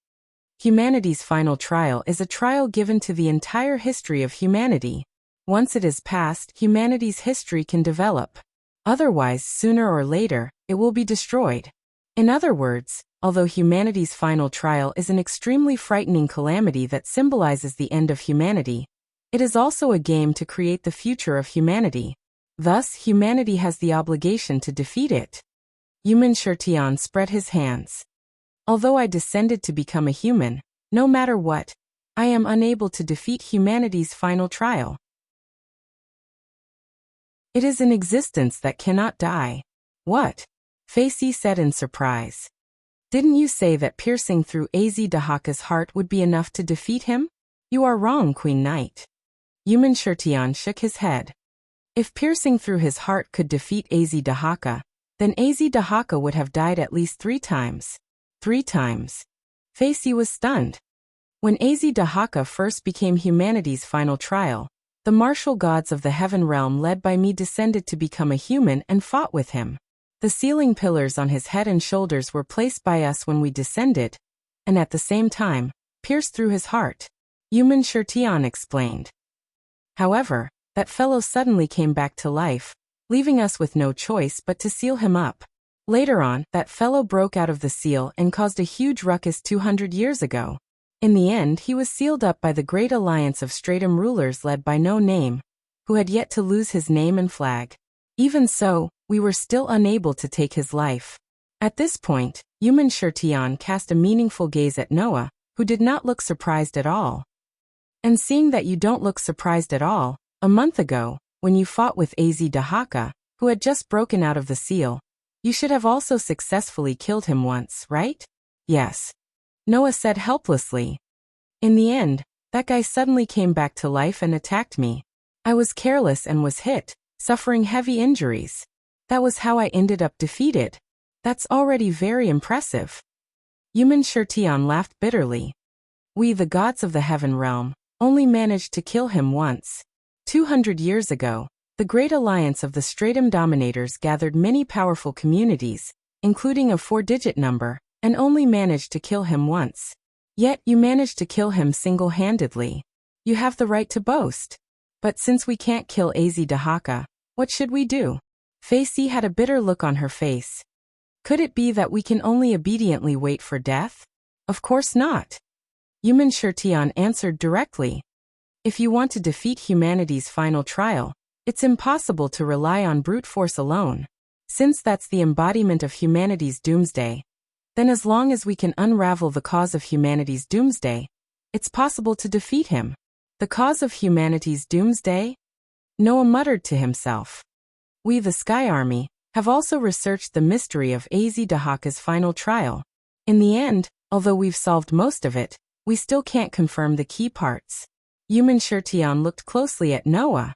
Humanity's final trial is a trial given to the entire history of humanity. Once it is passed, humanity's history can develop. Otherwise, sooner or later, it will be destroyed. In other words, although humanity's final trial is an extremely frightening calamity that symbolizes the end of humanity, it is also a game to create the future of humanity. Thus, humanity has the obligation to defeat it. Iman Shirtion spread his hands. Although I descended to become a human, No matter what, I am unable to defeat humanity's final trial. It is an existence that cannot die. What? Facey said in surprise. Didn't you say that piercing through Az-Dahaka's heart would be enough to defeat him? You are wrong, Queen Knight. Yumin Shirtian shook his head. If piercing through his heart could defeat Az-Dahaka, then Az-Dahaka would have died at least 3 times. 3 times. Facey was stunned. When Az-Dahaka first became humanity's final trial, the martial gods of the heaven realm led by me descended to become a human and fought with him. The ceiling pillars on his head and shoulders were placed by us when we descended, and at the same time, pierced through his heart. Yumin Shirtian explained. However, that fellow suddenly came back to life, leaving us with no choice but to seal him up. Later on, that fellow broke out of the seal and caused a huge ruckus 200 years ago. In the end, he was sealed up by the great alliance of Stratum rulers led by No Name, who had yet to lose his name and flag. Even so, we were still unable to take his life. At this point, Yumin Shirtian cast a meaningful gaze at Noah, who did not look surprised at all. And seeing that you don't look surprised at all, a month ago, when you fought with Az-Dahaka, who had just broken out of the seal, you should have also successfully killed him once, right? Yes. Noah said helplessly. In the end, that guy suddenly came back to life and attacked me. I was careless and was hit, suffering heavy injuries. That was how I ended up defeated. That's already very impressive. Yumin Shirtian laughed bitterly. We, the gods of the heaven realm, only managed to kill him once. 200 years ago, the Great Alliance of the Stratum Dominators gathered many powerful communities, including a 4-digit number, and only managed to kill him once. Yet you managed to kill him single-handedly. You have the right to boast. But since we can't kill Az-Dahaka, what should we do? Facey had a bitter look on her face. Could it be that we can only obediently wait for death? Of course not. Yumin Shirtian answered directly. If you want to defeat humanity's final trial, it's impossible to rely on brute force alone. Since that's the embodiment of humanity's doomsday, then as long as we can unravel the cause of humanity's doomsday, it's possible to defeat him. The cause of humanity's doomsday? Noah muttered to himself. We, the Sky Army, have also researched the mystery of Az-Dahaka's final trial. In the end, although we've solved most of it, we still can't confirm the key parts. Yumin Shirtian looked closely at Noah.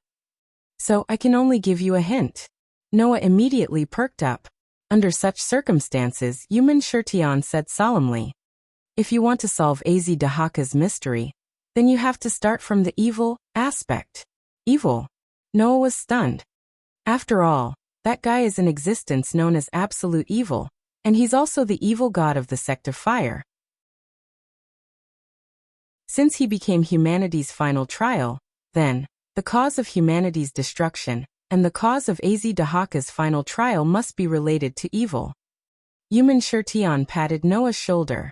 So I can only give you a hint. Noah immediately perked up. Under such circumstances, Yumin Shirtian said solemnly. If you want to solve Az-Dahaka's mystery, then you have to start from the evil aspect. Evil? Noah was stunned. After all, that guy is an existence known as absolute evil, and he's also the evil god of the sect of fire. Since he became humanity's final trial, then, the cause of humanity's destruction, and the cause of Az-Dahaka's final trial must be related to evil. Yumin Shirtian patted Noah's shoulder.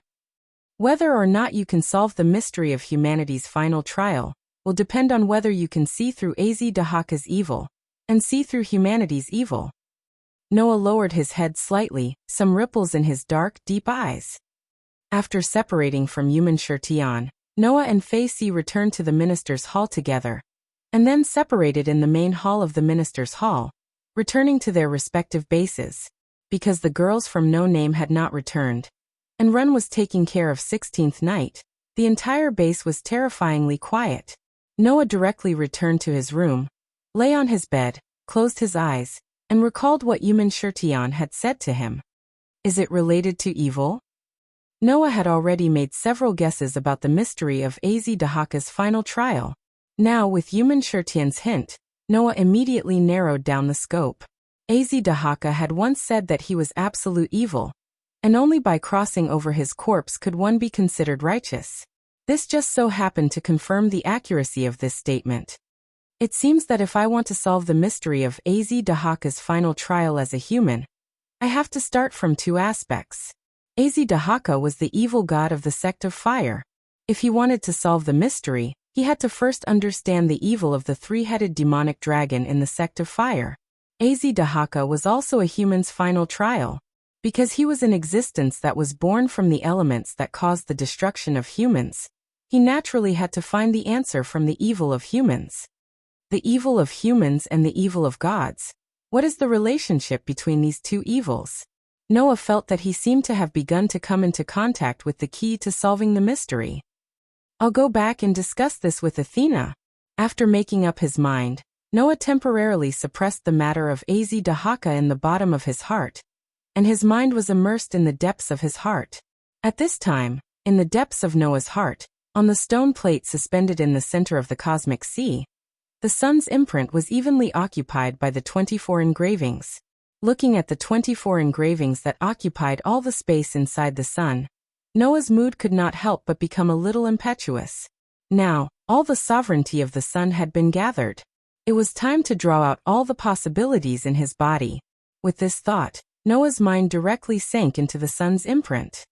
Whether or not you can solve the mystery of humanity's final trial will depend on whether you can see through Az-Dahaka's evil, and see through humanity's evil. Noah lowered his head slightly, some ripples in his dark, deep eyes. After separating from Yumin Shirtian, Noah and Facey returned to the minister's hall together, and then separated in the main hall of the minister's hall, returning to their respective bases. Because the girls from No Name had not returned, and Run was taking care of 16th Night, the entire base was terrifyingly quiet. Noah directly returned to his room, lay on his bed, closed his eyes, and recalled what Yumin Shirtian had said to him. Is it related to evil? Noah had already made several guesses about the mystery of Az-Dahaka's final trial. Now, with Yumin Shirtian's hint, Noah immediately narrowed down the scope. Az-Dahaka had once said that he was absolute evil, and only by crossing over his corpse could one be considered righteous. This just so happened to confirm the accuracy of this statement. It seems that if I want to solve the mystery of Az-Dahaka's final trial as a human, I have to start from 2 aspects. Az-Dahaka was the evil god of the sect of fire. If he wanted to solve the mystery, he had to first understand the evil of the 3-headed demonic dragon in the sect of fire. Az-Dahaka was also a human's final trial. Because he was an existence that was born from the elements that caused the destruction of humans, he naturally had to find the answer from the evil of humans. The evil of humans and the evil of gods. What is the relationship between these two evils? Noah felt that he seemed to have begun to come into contact with the key to solving the mystery. I'll go back and discuss this with Athena. After making up his mind, Noah temporarily suppressed the matter of Dahaka in the bottom of his heart, and his mind was immersed in the depths of his heart. At this time, in the depths of Noah's heart, on the stone plate suspended in the center of the cosmic sea, the sun's imprint was evenly occupied by the 24 engravings. Looking at the 24 engravings that occupied all the space inside the sun, Noah's mood could not help but become a little impetuous. Now, all the sovereignty of the sun had been gathered. It was time to draw out all the possibilities in his body. With this thought, Noah's mind directly sank into the sun's imprint.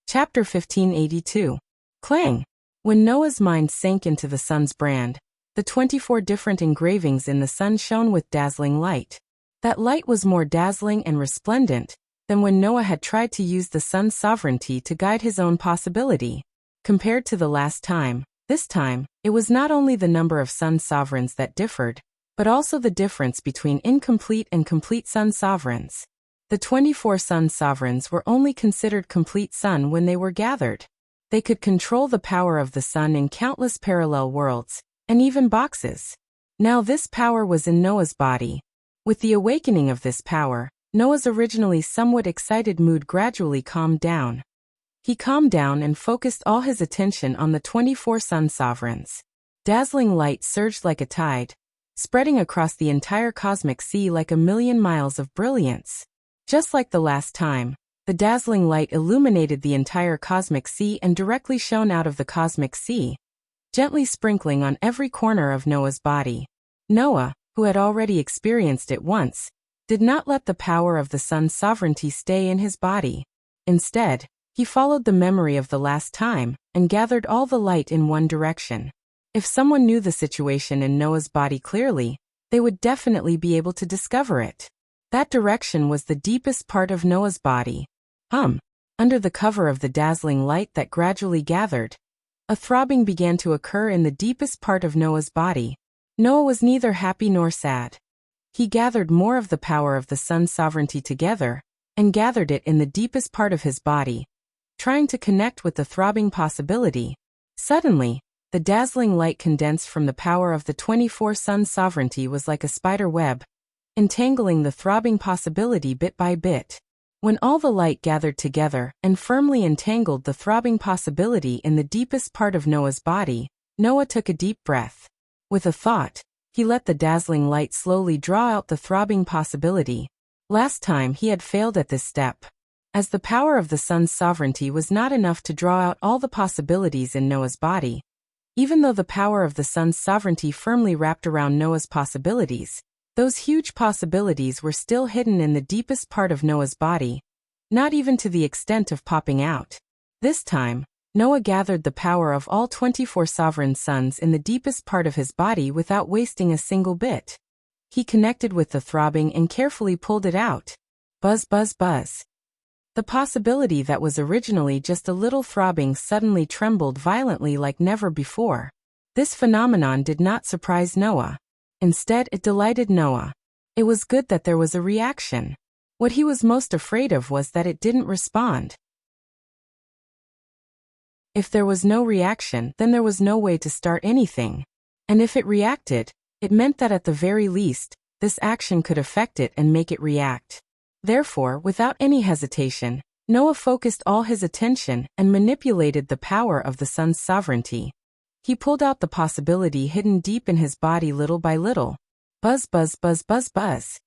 Chapter 1582. Clang! When Noah's mind sank into the sun's brand, the 24 different engravings in the sun shone with dazzling light. That light was more dazzling and resplendent than when Noah had tried to use the sun's sovereignty to guide his own possibility. Compared to the last time, this time, it was not only the number of sun sovereigns that differed, but also the difference between incomplete and complete sun sovereigns. The 24 sun sovereigns were only considered complete sun when they were gathered. They could control the power of the sun in countless parallel worlds, and even boxes. Now this power was in Noah's body. With the awakening of this power, Noah's originally somewhat excited mood gradually calmed down. He calmed down and focused all his attention on the 24 sun sovereigns. Dazzling light surged like a tide, spreading across the entire cosmic sea like a million miles of brilliance. Just like the last time, the dazzling light illuminated the entire cosmic sea and directly shone out of the cosmic sea, gently sprinkling on every corner of Noah's body. Noah, who had already experienced it once, did not let the power of the sun's sovereignty stay in his body. Instead, he followed the memory of the last time and gathered all the light in one direction. If someone knew the situation in Noah's body clearly, they would definitely be able to discover it. That direction was the deepest part of Noah's body. Under the cover of the dazzling light that gradually gathered, a throbbing began to occur in the deepest part of Noah's body. Noah was neither happy nor sad. He gathered more of the power of the sun's sovereignty together, and gathered it in the deepest part of his body, trying to connect with the throbbing possibility. Suddenly, the dazzling light condensed from the power of the 24 sun sovereignty was like a spider web, entangling the throbbing possibility bit by bit. When all the light gathered together and firmly entangled the throbbing possibility in the deepest part of Noah's body, Noah took a deep breath. With a thought, he let the dazzling light slowly draw out the throbbing possibility. Last time he had failed at this step, as the power of the sun's sovereignty was not enough to draw out all the possibilities in Noah's body. Even though the power of the sun's sovereignty firmly wrapped around Noah's possibilities, those huge possibilities were still hidden in the deepest part of Noah's body, not even to the extent of popping out. This time, Noah gathered the power of all 24 sovereign suns in the deepest part of his body without wasting a single bit. He connected with the throbbing and carefully pulled it out. Buzz, buzz, buzz. The possibility that was originally just a little throbbing suddenly trembled violently like never before. This phenomenon did not surprise Noah. Instead, it delighted Noah. It was good that there was a reaction. What he was most afraid of was that it didn't respond. If there was no reaction, then there was no way to start anything. And if it reacted, it meant that at the very least, this action could affect it and make it react. Therefore, without any hesitation, Noah focused all his attention and manipulated the power of the sun's sovereignty. He pulled out the possibility hidden deep in his body little by little. Buzz, buzz, buzz, buzz, buzz.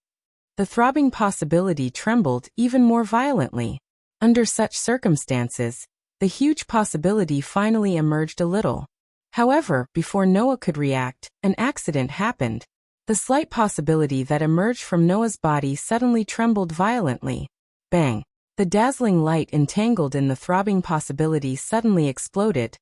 The throbbing possibility trembled even more violently. Under such circumstances, the huge possibility finally emerged a little. However, before Noah could react, an accident happened. The slight possibility that emerged from Noah's body suddenly trembled violently. Bang! The dazzling light entangled in the throbbing possibility suddenly exploded,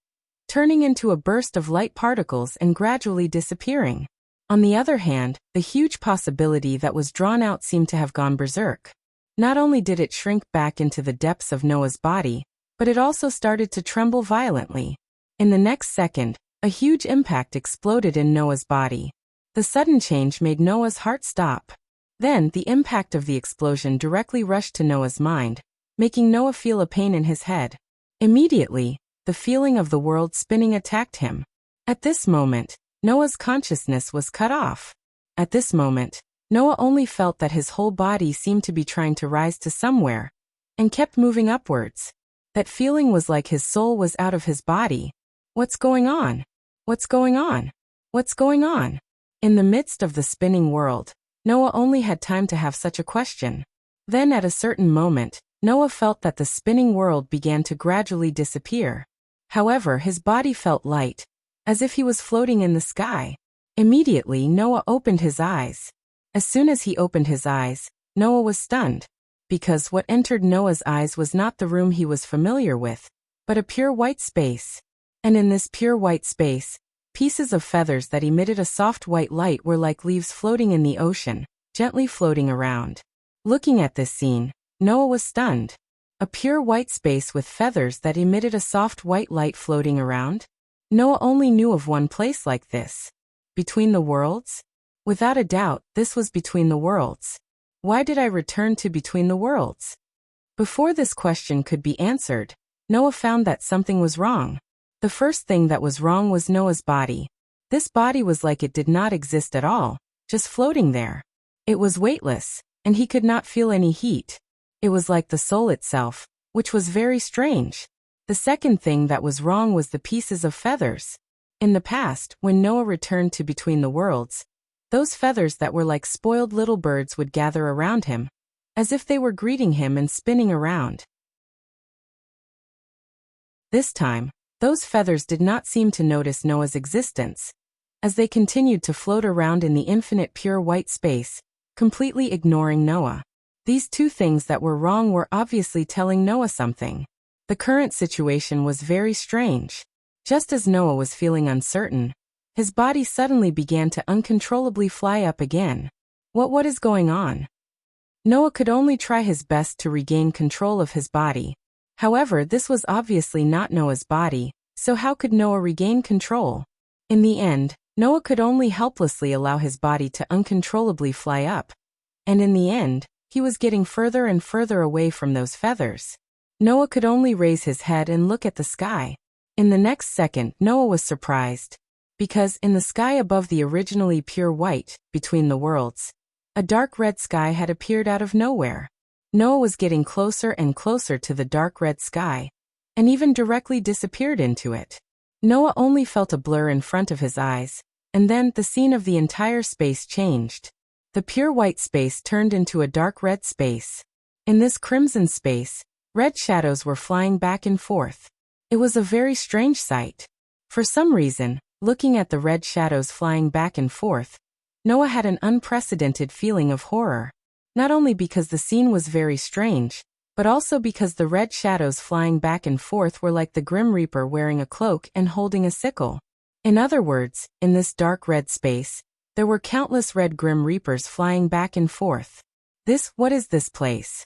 turning into a burst of light particles and gradually disappearing. On the other hand, the huge possibility that was drawn out seemed to have gone berserk. Not only did it shrink back into the depths of Noah's body, but it also started to tremble violently. In the next second, a huge impact exploded in Noah's body. The sudden change made Noah's heart stop. Then, the impact of the explosion directly rushed to Noah's mind, making Noah feel a pain in his head. Immediately, the feeling of the world spinning attacked him. At this moment, Noah's consciousness was cut off. At this moment, Noah only felt that his whole body seemed to be trying to rise to somewhere, and kept moving upwards. That feeling was like his soul was out of his body. What's going on? What's going on? What's going on? In the midst of the spinning world, Noah only had time to have such a question. Then at a certain moment, Noah felt that the spinning world began to gradually disappear. However, his body felt light, as if he was floating in the sky. Immediately, Noah opened his eyes. As soon as he opened his eyes, Noah was stunned, because what entered Noah's eyes was not the room he was familiar with, but a pure white space. And in this pure white space, pieces of feathers that emitted a soft white light were like leaves floating in the ocean, gently floating around. Looking at this scene, Noah was stunned. A pure white space with feathers that emitted a soft white light floating around? Noah only knew of one place like this. Between the worlds? Without a doubt, this was between the worlds. Why did I return to between the worlds? Before this question could be answered, Noah found that something was wrong. The first thing that was wrong was Noah's body. This body was like it did not exist at all, just floating there. It was weightless, and he could not feel any heat. It was like the soul itself, which was very strange. The second thing that was wrong was the pieces of feathers. In the past, when Noah returned to between the worlds, those feathers that were like spoiled little birds would gather around him, as if they were greeting him and spinning around. This time, those feathers did not seem to notice Noah's existence, as they continued to float around in the infinite pure white space, completely ignoring Noah. These two things that were wrong were obviously telling Noah something. The current situation was very strange. Just as Noah was feeling uncertain, his body suddenly began to uncontrollably fly up again. What is going on? Noah could only try his best to regain control of his body. However, this was obviously not Noah's body, so how could Noah regain control? In the end, Noah could only helplessly allow his body to uncontrollably fly up. And in the end, he was getting further and further away from those feathers. Noah could only raise his head and look at the sky. In the next second, Noah was surprised, because in the sky above the originally pure white, between the worlds, a dark red sky had appeared out of nowhere. Noah was getting closer and closer to the dark red sky, and even directly disappeared into it. Noah only felt a blur in front of his eyes, and then the scene of the entire space changed. The pure white space turned into a dark red space. In this crimson space, red shadows were flying back and forth. It was a very strange sight. For some reason, looking at the red shadows flying back and forth, Noah had an unprecedented feeling of horror. Not only because the scene was very strange, but also because the red shadows flying back and forth were like the Grim Reaper wearing a cloak and holding a sickle. In other words, in this dark red space, there were countless red Grim Reapers flying back and forth. What is this place?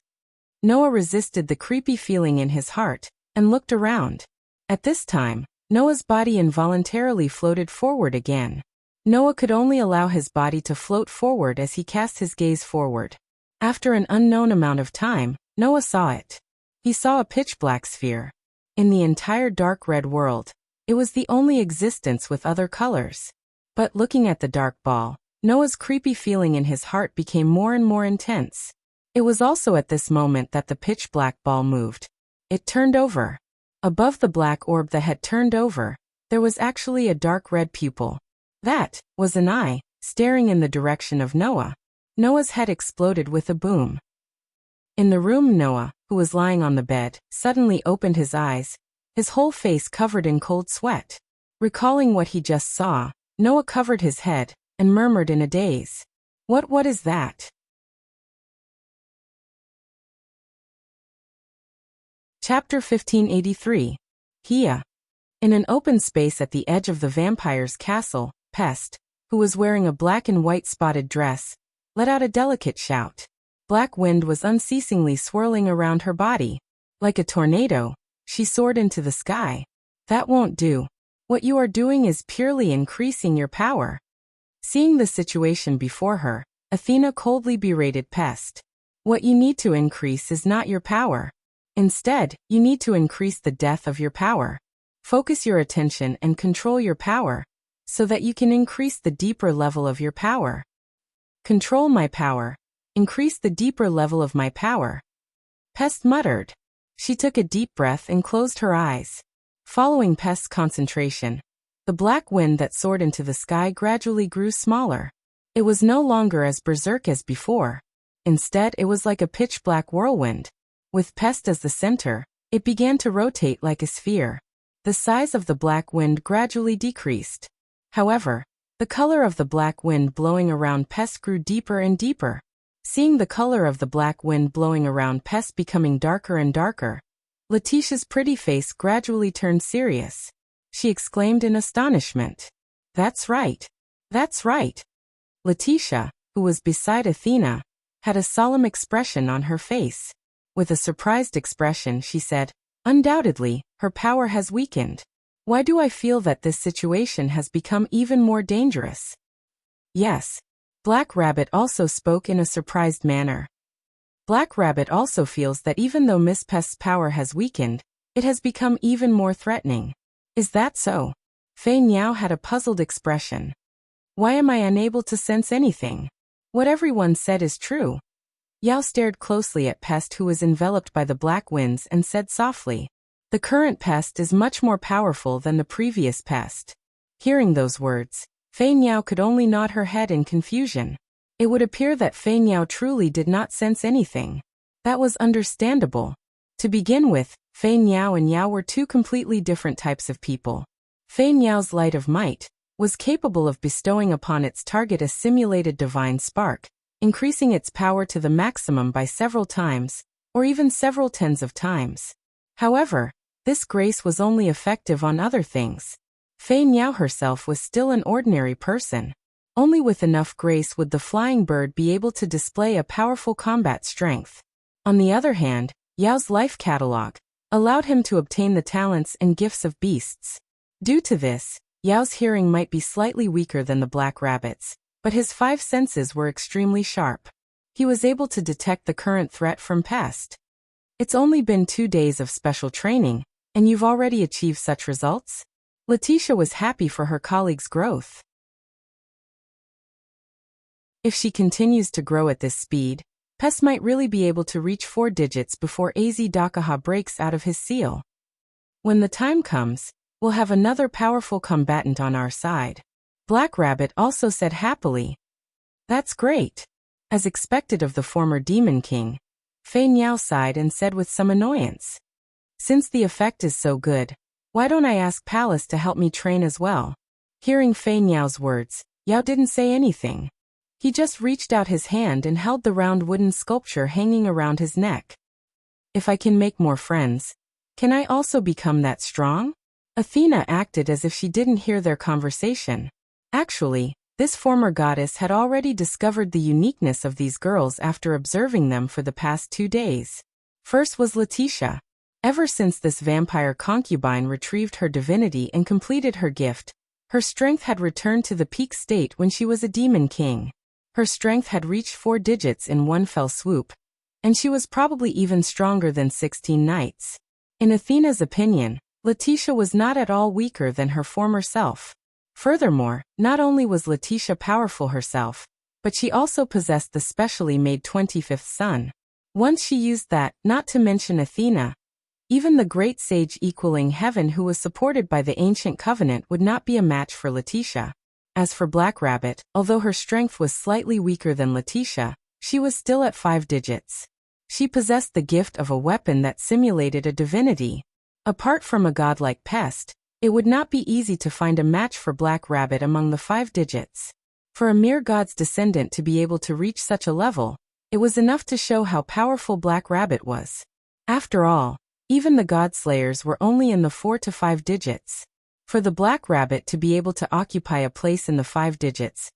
Noah resisted the creepy feeling in his heart, and looked around. At this time, Noah's body involuntarily floated forward again. Noah could only allow his body to float forward as he cast his gaze forward. After an unknown amount of time, Noah saw it. He saw a pitch-black sphere. In the entire dark red world, it was the only existence with other colors. But looking at the dark ball, Noah's creepy feeling in his heart became more and more intense. It was also at this moment that the pitch-black ball moved. It turned over. Above the black orb that had turned over, there was actually a dark red pupil. That was an eye, staring in the direction of Noah. Noah's head exploded with a boom. In the room, Noah, who was lying on the bed, suddenly opened his eyes, his whole face covered in cold sweat. Recalling what he just saw, Noah covered his head and murmured in a daze, What is that?" Chapter 1583. Hia. In an open space at the edge of the vampire's castle, Pest, who was wearing a black and white spotted dress, let out a delicate shout. Black wind was unceasingly swirling around her body. Like a tornado, she soared into the sky. That won't do. What you are doing is purely increasing your power. Seeing the situation before her, Athena coldly berated Pest. What you need to increase is not your power. Instead, you need to increase the depth of your power. Focus your attention and control your power, so that you can increase the deeper level of your power. Control my power. Increase the deeper level of my power. Pest muttered. She took a deep breath and closed her eyes. Following Pest's concentration, the black wind that soared into the sky gradually grew smaller. It was no longer as berserk as before. Instead, it was like a pitch-black whirlwind. With Pest as the center, it began to rotate like a sphere. The size of the black wind gradually decreased. However, the color of the black wind blowing around Pest grew deeper and deeper. Seeing the color of the black wind blowing around Pest becoming darker and darker, Letitia's pretty face gradually turned serious. She exclaimed in astonishment. That's right. That's right. Letitia, who was beside Athena, had a solemn expression on her face. With a surprised expression, she said, undoubtedly, her power has weakened. Why do I feel that this situation has become even more dangerous? Yes. Black Rabbit also spoke in a surprised manner. Black Rabbit also feels that even though Miss Pest's power has weakened, it has become even more threatening. Is that so? Fei Niao had a puzzled expression. Why am I unable to sense anything? What everyone said is true. Yao stared closely at Pest, who was enveloped by the black winds, and said softly, the current Pest is much more powerful than the previous Pest. Hearing those words, Fei Niao could only nod her head in confusion. It would appear that Fei Niao truly did not sense anything. That was understandable. To begin with, Fei Niao and Yao were two completely different types of people. Fei Niao's light of might was capable of bestowing upon its target a simulated divine spark, increasing its power to the maximum by several times, or even several tens of times. However, this grace was only effective on other things. Fei Niao herself was still an ordinary person. Only with enough grace would the flying bird be able to display a powerful combat strength. On the other hand, Yao's life catalog allowed him to obtain the talents and gifts of beasts. Due to this, Yao's hearing might be slightly weaker than the Black Rabbit's, but his 5 senses were extremely sharp. He was able to detect the current threat from Pest. It's only been 2 days of special training, and you've already achieved such results? Letitia was happy for her colleague's growth. If she continues to grow at this speed, Pest might really be able to reach 4 digits before AZ Dakaha breaks out of his seal. When the time comes, we'll have another powerful combatant on our side. Black Rabbit also said happily. That's great. As expected of the former Demon King, Fei Niao sighed and said with some annoyance. Since the effect is so good, why don't I ask Palace to help me train as well? Hearing Fei Niao's words, Yao didn't say anything. He just reached out his hand and held the round wooden sculpture hanging around his neck. If I can make more friends, can I also become that strong? Athena acted as if she didn't hear their conversation. Actually, this former goddess had already discovered the uniqueness of these girls after observing them for the past 2 days. First was Letitia. Ever since this vampire concubine retrieved her divinity and completed her gift, her strength had returned to the peak state when she was a demon king. Her strength had reached 4 digits in one fell swoop, and she was probably even stronger than 16 knights. In Athena's opinion, Letitia was not at all weaker than her former self. Furthermore, not only was Letitia powerful herself, but she also possessed the specially made 25th sun. Once she used that, not to mention Athena, even the great sage equaling heaven who was supported by the ancient covenant would not be a match for Letitia. As for Black Rabbit, although her strength was slightly weaker than Letitia, she was still at 5 digits. She possessed the gift of a weapon that simulated a divinity. Apart from a godlike Pest, it would not be easy to find a match for Black Rabbit among the 5 digits. For a mere god's descendant to be able to reach such a level, it was enough to show how powerful Black Rabbit was. After all, even the God Slayers were only in the 4 to 5 digits. For the black rabbit to be able to occupy a place in the 5 digits,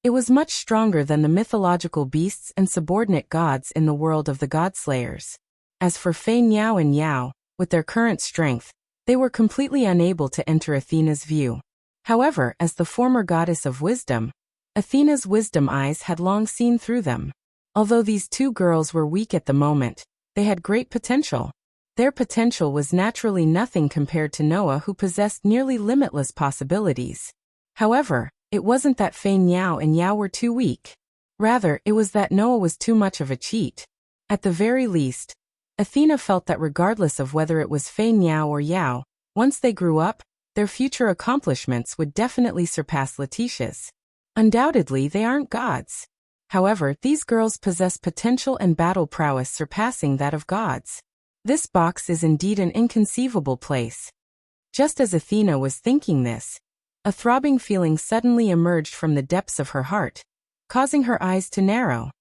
it was much stronger than the mythological beasts and subordinate gods in the world of the godslayers. As for Fei Niao and Yao, with their current strength, they were completely unable to enter Athena's view. However, as the former goddess of wisdom, Athena's wisdom eyes had long seen through them. Although these 2 girls were weak at the moment, they had great potential. Their potential was naturally nothing compared to Noah, who possessed nearly limitless possibilities. However, it wasn't that Fei Niao and Yao were too weak. Rather, it was that Noah was too much of a cheat. At the very least, Athena felt that regardless of whether it was Fei Niao or Yao, once they grew up, their future accomplishments would definitely surpass Letitia's. Undoubtedly, they aren't gods. However, these girls possess potential and battle prowess surpassing that of gods. This box is indeed an inconceivable place. Just as Athena was thinking this, a throbbing feeling suddenly emerged from the depths of her heart, causing her eyes to narrow.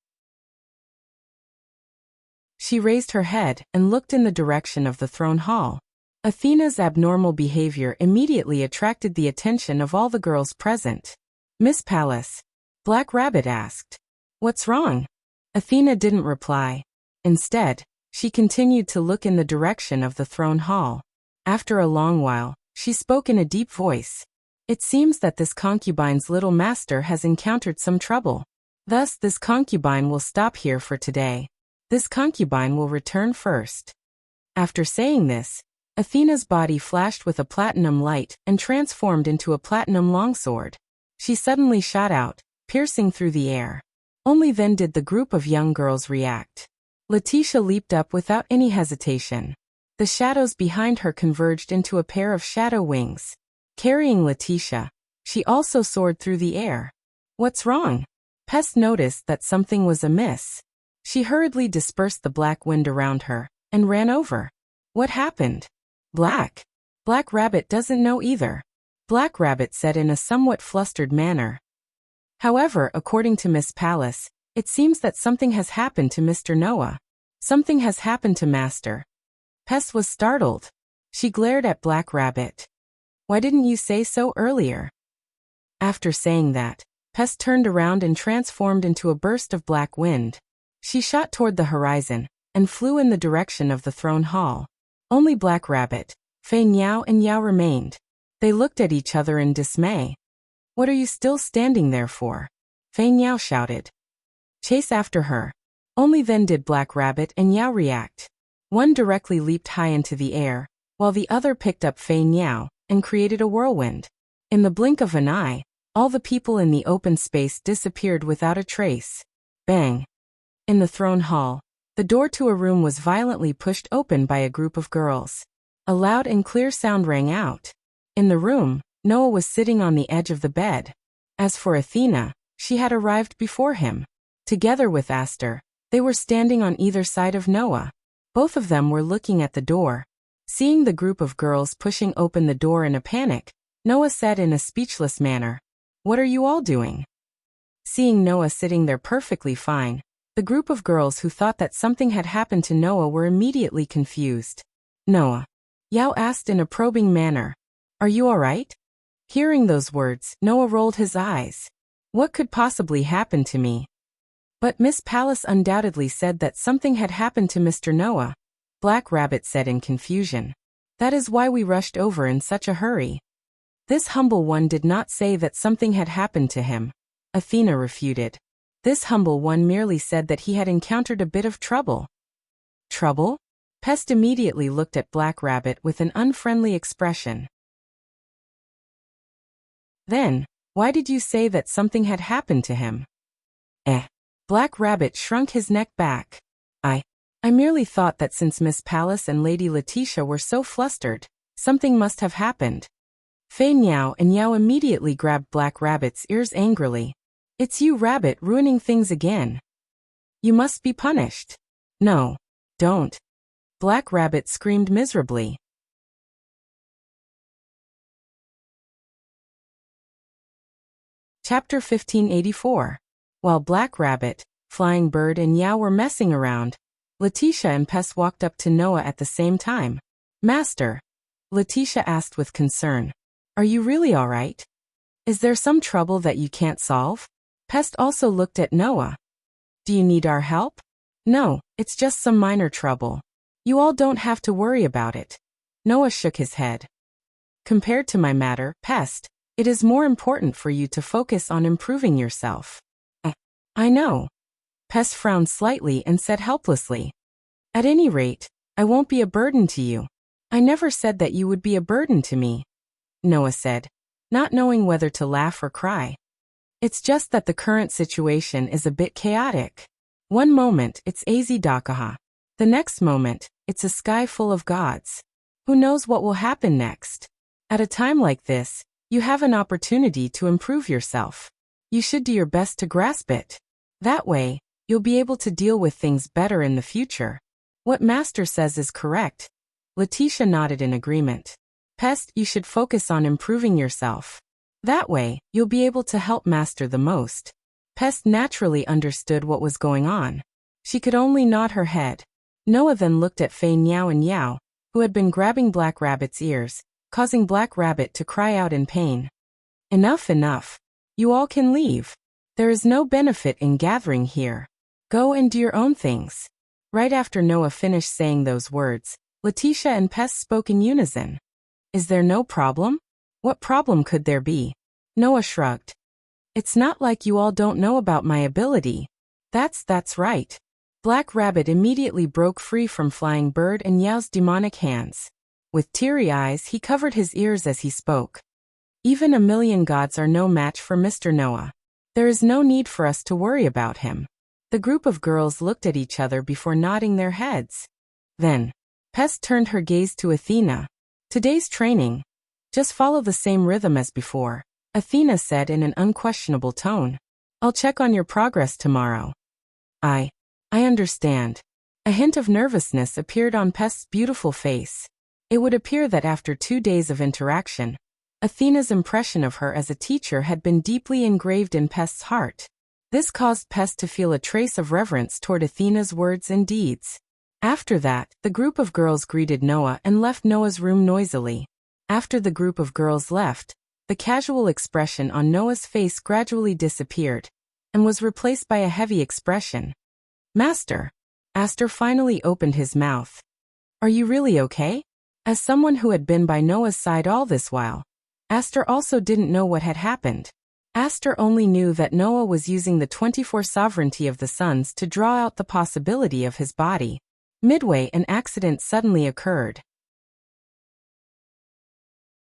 She raised her head and looked in the direction of the throne hall. Athena's abnormal behavior immediately attracted the attention of all the girls present. "Miss Pallas," Black Rabbit asked. "What's wrong?" Athena didn't reply. Instead, she continued to look in the direction of the throne hall. After a long while, she spoke in a deep voice. "It seems that this concubine's little master has encountered some trouble. Thus, this concubine will stop here for today. This concubine will return first." After saying this, Athena's body flashed with a platinum light and transformed into a platinum longsword. She suddenly shot out, piercing through the air. Only then did the group of young girls react. Letitia leaped up without any hesitation. The shadows behind her converged into a pair of shadow wings. Carrying Letitia, she also soared through the air. "What's wrong?" Pest noticed that something was amiss. She hurriedly dispersed the black wind around her and ran over. "What happened?" Black Rabbit doesn't know either," Black Rabbit said in a somewhat flustered manner. However, according to Miss Pallas, it seems that something has happened to Mr. Noah. "Something has happened to Master." Pest was startled. She glared at Black Rabbit. "Why didn't you say so earlier?" After saying that, Pest turned around and transformed into a burst of black wind. She shot toward the horizon and flew in the direction of the throne hall. Only Black Rabbit, Fei Niao and Yao remained. They looked at each other in dismay. "What are you still standing there for?" Fei Niao shouted. "Chase after her." Only then did Black Rabbit and Yao react. One directly leaped high into the air, while the other picked up Fei Niao and created a whirlwind. In the blink of an eye, all the people in the open space disappeared without a trace. Bang! In the throne hall, the door to a room was violently pushed open by a group of girls. A loud and clear sound rang out. In the room, Noah was sitting on the edge of the bed. As for Athena, she had arrived before him. Together with Aster, they were standing on either side of Noah. Both of them were looking at the door. Seeing the group of girls pushing open the door in a panic, Noah said in a speechless manner, "What are you all doing?" Seeing Noah sitting there perfectly fine, the group of girls who thought that something had happened to Noah were immediately confused. "Noah?" Yao asked in a probing manner. "Are you all right?" Hearing those words, Noah rolled his eyes. "What could possibly happen to me?" "But Miss Pallas undoubtedly said that something had happened to Mr. Noah," Black Rabbit said in confusion. "That is why we rushed over in such a hurry." "This humble one did not say that something had happened to him," Athena refuted. "This humble one merely said that he had encountered a bit of trouble." "Trouble?" Pest immediately looked at Black Rabbit with an unfriendly expression. "Then, why did you say that something had happened to him?" Black Rabbit shrunk his neck back. I merely thought that since Miss Pallas and Lady Letitia were so flustered, something must have happened." Fei Niao and Yao immediately grabbed Black Rabbit's ears angrily. "It's you, Rabbit, ruining things again. You must be punished." "No, don't," Black Rabbit screamed miserably. Chapter 1584. While Black Rabbit, Flying Bird and Yao were messing around, Letitia and Pest walked up to Noah at the same time. "Master," Letitia asked with concern, Are you really all right? Is there some trouble that you can't solve? Pest also looked at Noah. Do you need our help? No, it's just some minor trouble. You all don't have to worry about it. Noah shook his head. Compared to my matter, Pest, it is more important for you to focus on improving yourself. I know. Pest frowned slightly and said helplessly. At any rate, I won't be a burden to you. I never said that you would be a burden to me, Noah said, not knowing whether to laugh or cry. It's just that the current situation is a bit chaotic. One moment, it's AZ Dakaha. The next moment, it's a sky full of gods. Who knows what will happen next? At a time like this, you have an opportunity to improve yourself. You should do your best to grasp it. That way, you'll be able to deal with things better in the future. What Master says is correct. Letitia nodded in agreement. Pest, you should focus on improving yourself. That way, you'll be able to help Master the most. Pest naturally understood what was going on. She could only nod her head. Noah then looked at Fei Niao and Yao, who had been grabbing Black Rabbit's ears, causing Black Rabbit to cry out in pain. Enough, enough. You all can leave. There is no benefit in gathering here. Go and do your own things. Right after Noah finished saying those words, Letitia and Pest spoke in unison. Is there no problem? What problem could there be? Noah shrugged. It's not like you all don't know about my ability. That's right. Black Rabbit immediately broke free from Flying Bird and Yao's demonic hands. With teary eyes, he covered his ears as he spoke. Even a million gods are no match for Mr. Noah. There is no need for us to worry about him. The group of girls looked at each other before nodding their heads. Then, Pest turned her gaze to Athena. Today's training. Just follow the same rhythm as before, Athena said in an unquestionable tone. I'll check on your progress tomorrow. I understand. A hint of nervousness appeared on Pest's beautiful face. It would appear that after 2 days of interaction, Athena's impression of her as a teacher had been deeply engraved in Pest's heart. This caused Pest to feel a trace of reverence toward Athena's words and deeds. After that, the group of girls greeted Noah and left Noah's room noisily. After the group of girls left, the casual expression on Noah's face gradually disappeared and was replaced by a heavy expression. Master. Aster finally opened his mouth. Are you really okay? As someone who had been by Noah's side all this while, Aster also didn't know what had happened. Aster only knew that Noah was using the 24 sovereignty of the suns to draw out the possibility of his body. Midway, an accident suddenly occurred.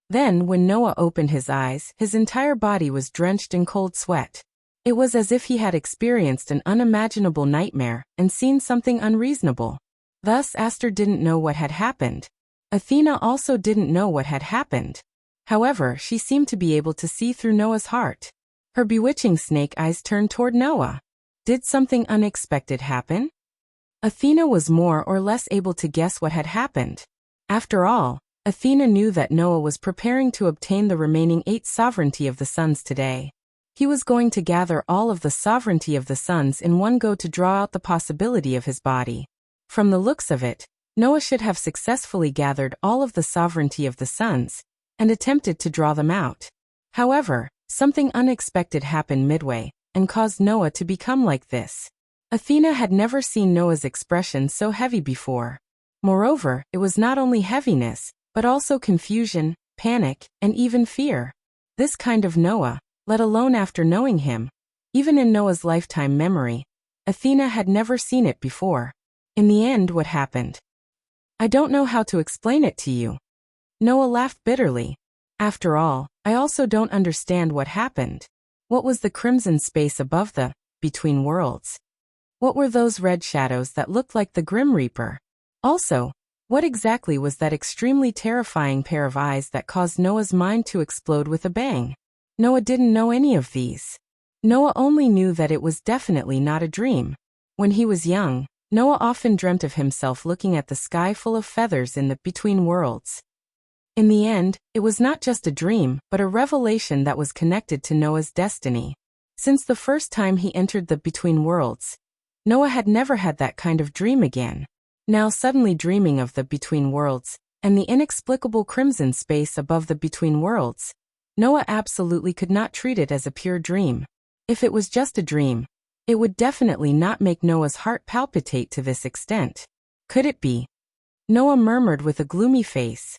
Then, when Noah opened his eyes, his entire body was drenched in cold sweat. It was as if he had experienced an unimaginable nightmare and seen something unreasonable. Thus, Aster didn't know what had happened. Athena also didn't know what had happened. However, she seemed to be able to see through Noah's heart. Her bewitching snake eyes turned toward Noah. Did something unexpected happen? Athena was more or less able to guess what had happened. After all, Athena knew that Noah was preparing to obtain the remaining 8 sovereignty of the suns today. He was going to gather all of the sovereignty of the suns in one go to draw out the possibility of his body. From the looks of it, Noah should have successfully gathered all of the sovereignty of the suns and attempted to draw them out. However, something unexpected happened midway and caused Noah to become like this. Athena had never seen Noah's expression so heavy before. Moreover, it was not only heaviness, but also confusion, panic, and even fear. This kind of Noah, let alone after knowing him, even in Noah's lifetime memory, Athena had never seen it before. In the end, what happened? I don't know how to explain it to you. Noah laughed bitterly. After all, I also don't understand what happened. What was the crimson space above the between worlds? What were those red shadows that looked like the Grim Reaper? Also, what exactly was that extremely terrifying pair of eyes that caused Noah's mind to explode with a bang? Noah didn't know any of these. Noah only knew that it was definitely not a dream. When he was young, Noah often dreamt of himself looking at the sky full of feathers in the between worlds. In the end, it was not just a dream, but a revelation that was connected to Noah's destiny. Since the first time he entered the between worlds, Noah had never had that kind of dream again. Now suddenly dreaming of the between worlds and the inexplicable crimson space above the between worlds, Noah absolutely could not treat it as a pure dream. If it was just a dream, it would definitely not make Noah's heart palpitate to this extent. Could it be? Noah murmured with a gloomy face.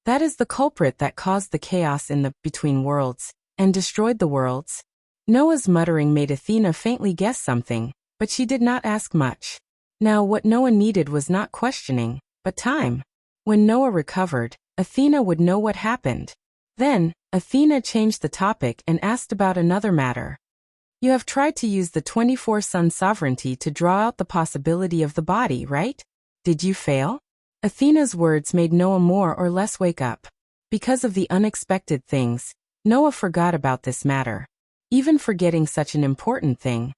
That is the culprit that caused the chaos in the between worlds, and destroyed the worlds. Noah's muttering made Athena faintly guess something, but she did not ask much. Now what Noah needed was not questioning, but time. When Noah recovered, Athena would know what happened. Then, Athena changed the topic and asked about another matter. You have tried to use the 24-sun sovereignty to draw out the possibility of the body, right? Did you fail? Athena's words made Noah more or less wake up. Because of the unexpected things, Noah forgot about this matter. Even forgetting such an important thing,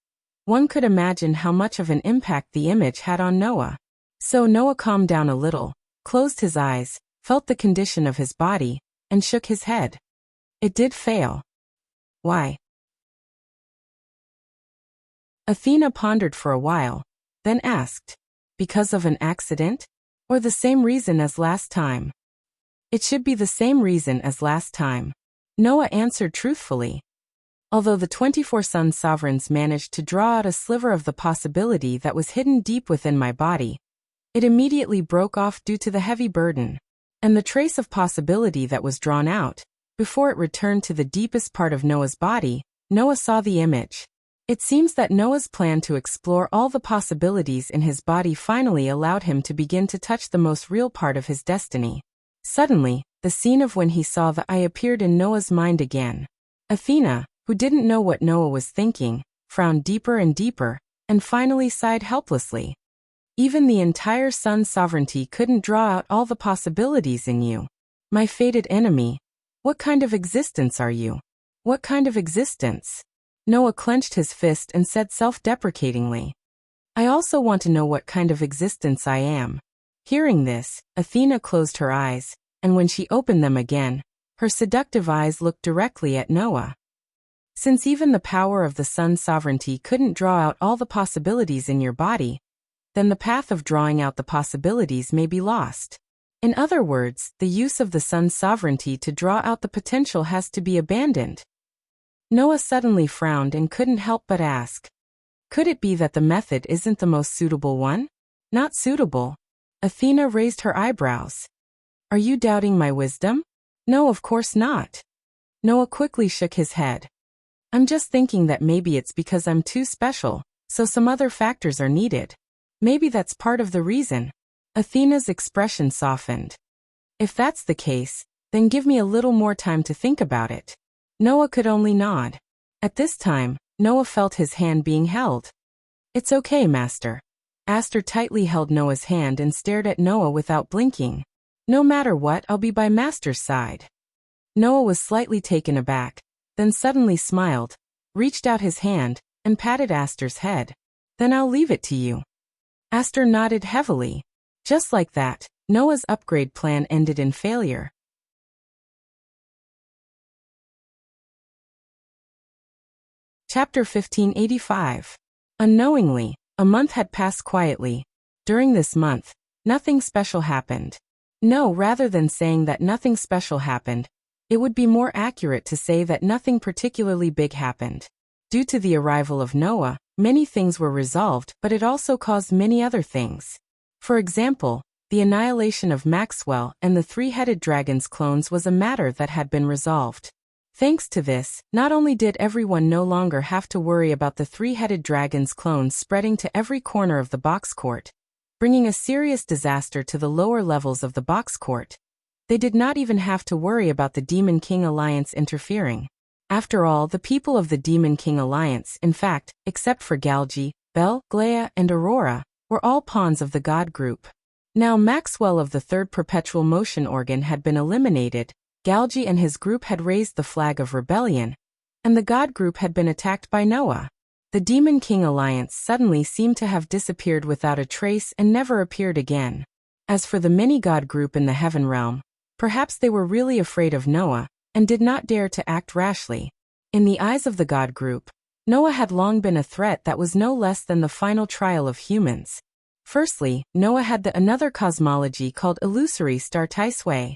one could imagine how much of an impact the image had on Noah. So Noah calmed down a little, closed his eyes, felt the condition of his body, and shook his head. It did fail. Why? Athena pondered for a while, then asked, because of an accident? Or the same reason as last time? It should be the same reason as last time. Noah answered truthfully. Although the 24-sun sovereigns managed to draw out a sliver of the possibility that was hidden deep within my body, it immediately broke off due to the heavy burden. And the trace of possibility that was drawn out, before it returned to the deepest part of Noah's body, Noah saw the image. It seems that Noah's plan to explore all the possibilities in his body finally allowed him to begin to touch the most real part of his destiny. Suddenly, the scene of when he saw the eye appeared in Noah's mind again. Athena, who didn't know what Noah was thinking, frowned deeper and deeper, and finally sighed helplessly. Even the entire sun's sovereignty couldn't draw out all the possibilities in you. My fated enemy, what kind of existence are you? What kind of existence? Noah clenched his fist and said self-deprecatingly. I also want to know what kind of existence I am. Hearing this, Athena closed her eyes, and when she opened them again, her seductive eyes looked directly at Noah. Since even the power of the sun's sovereignty couldn't draw out all the possibilities in your body, then the path of drawing out the possibilities may be lost. In other words, the use of the sun's sovereignty to draw out the potential has to be abandoned. Noah suddenly frowned and couldn't help but ask. Could it be that the method isn't the most suitable one? Not suitable? Athena raised her eyebrows. Are you doubting my wisdom? No, of course not. Noah quickly shook his head. I'm just thinking that maybe it's because I'm too special, so some other factors are needed. Maybe that's part of the reason. Athena's expression softened. If that's the case, then give me a little more time to think about it. Noah could only nod. At this time, Noah felt his hand being held. It's okay, Master. Aster tightly held Noah's hand and stared at Noah without blinking. No matter what, I'll be by Master's side. Noah was slightly taken aback, then suddenly smiled, reached out his hand, and patted Aster's head. Then I'll leave it to you. Aster nodded heavily. Just like that, Noah's upgrade plan ended in failure. Chapter 1585. Unknowingly, a month had passed quietly. During this month, nothing special happened. No, rather than saying that nothing special happened, it would be more accurate to say that nothing particularly big happened. Due to the arrival of Noah, many things were resolved, but it also caused many other things. For example, the annihilation of Maxwell and the three-headed dragon's clones was a matter that had been resolved. Thanks to this, not only did everyone no longer have to worry about the three-headed dragon's clones spreading to every corner of the box court, bringing a serious disaster to the lower levels of the box court, they did not even have to worry about the Demon King Alliance interfering. After all, the people of the Demon King Alliance, in fact, except for Galgi, Bel, Glea, and Aurora, were all pawns of the God group. Now Maxwell of the third perpetual motion organ had been eliminated, Galgi and his group had raised the flag of rebellion, and the God group had been attacked by Noah. The Demon King Alliance suddenly seemed to have disappeared without a trace and never appeared again. As for the mini-God group in the Heaven Realm, perhaps they were really afraid of Noah, and did not dare to act rashly. In the eyes of the God group, Noah had long been a threat that was no less than the final trial of humans. Firstly, Noah had another cosmology called illusory star Taisui.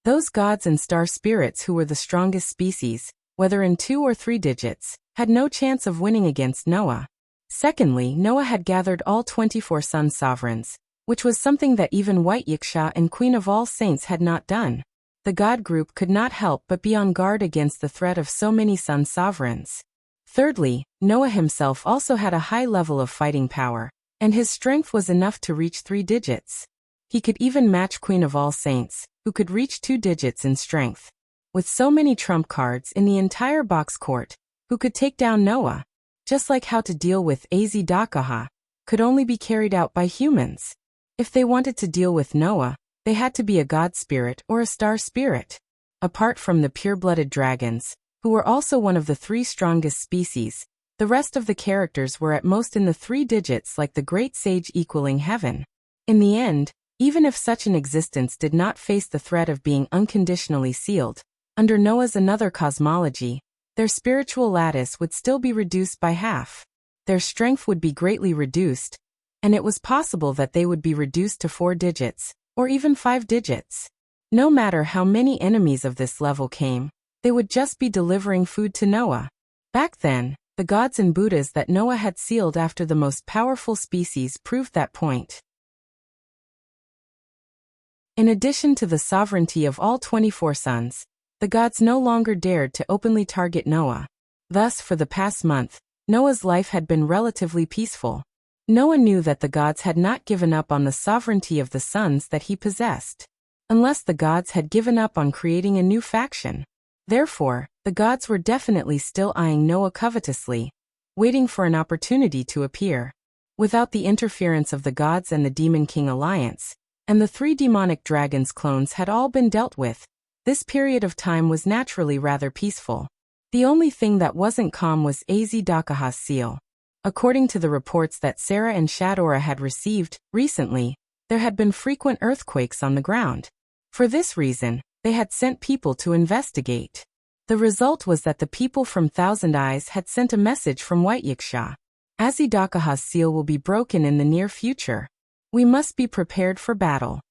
Those gods and star spirits who were the strongest species, whether in 2 or 3 digits, had no chance of winning against Noah. Secondly, Noah had gathered all 24 sun sovereigns, which was something that even White Yiksha and Queen of All Saints had not done. The god group could not help but be on guard against the threat of so many sun sovereigns. Thirdly, Noah himself also had a high level of fighting power, and his strength was enough to reach 3 digits. He could even match Queen of All Saints, who could reach 2 digits in strength. With so many trump cards in the entire box court, who could take down Noah? Just like how to deal with Audiobook, could only be carried out by humans. If they wanted to deal with Noah, they had to be a god spirit or a star spirit. Apart from the pure-blooded dragons, who were also one of the 3 strongest species, the rest of the characters were at most in the 3 digits like the great sage equaling heaven. In the end, even if such an existence did not face the threat of being unconditionally sealed, under Noah's another cosmology, their spiritual lattice would still be reduced by half. Their strength would be greatly reduced, and it was possible that they would be reduced to 4 digits, or even 5 digits. No matter how many enemies of this level came, they would just be delivering food to Noah. Back then, the gods and Buddhas that Noah had sealed after the most powerful species proved that point. In addition to the sovereignty of all 24 suns, the gods no longer dared to openly target Noah. Thus, for the past month, Noah's life had been relatively peaceful. Noah knew that the gods had not given up on the sovereignty of the suns that he possessed, unless the gods had given up on creating a new faction. Therefore, the gods were definitely still eyeing Noah covetously, waiting for an opportunity to appear. Without the interference of the gods and the Demon King alliance, and the 3 demonic dragons clones had all been dealt with, this period of time was naturally rather peaceful. The only thing that wasn't calm was Audiobook's seal. According to the reports that Sarah and Shadora had received, recently, there had been frequent earthquakes on the ground. For this reason, they had sent people to investigate. The result was that the people from Thousand Eyes had sent a message from White Yiksha. Audiobook's seal will be broken in the near future. We must be prepared for battle.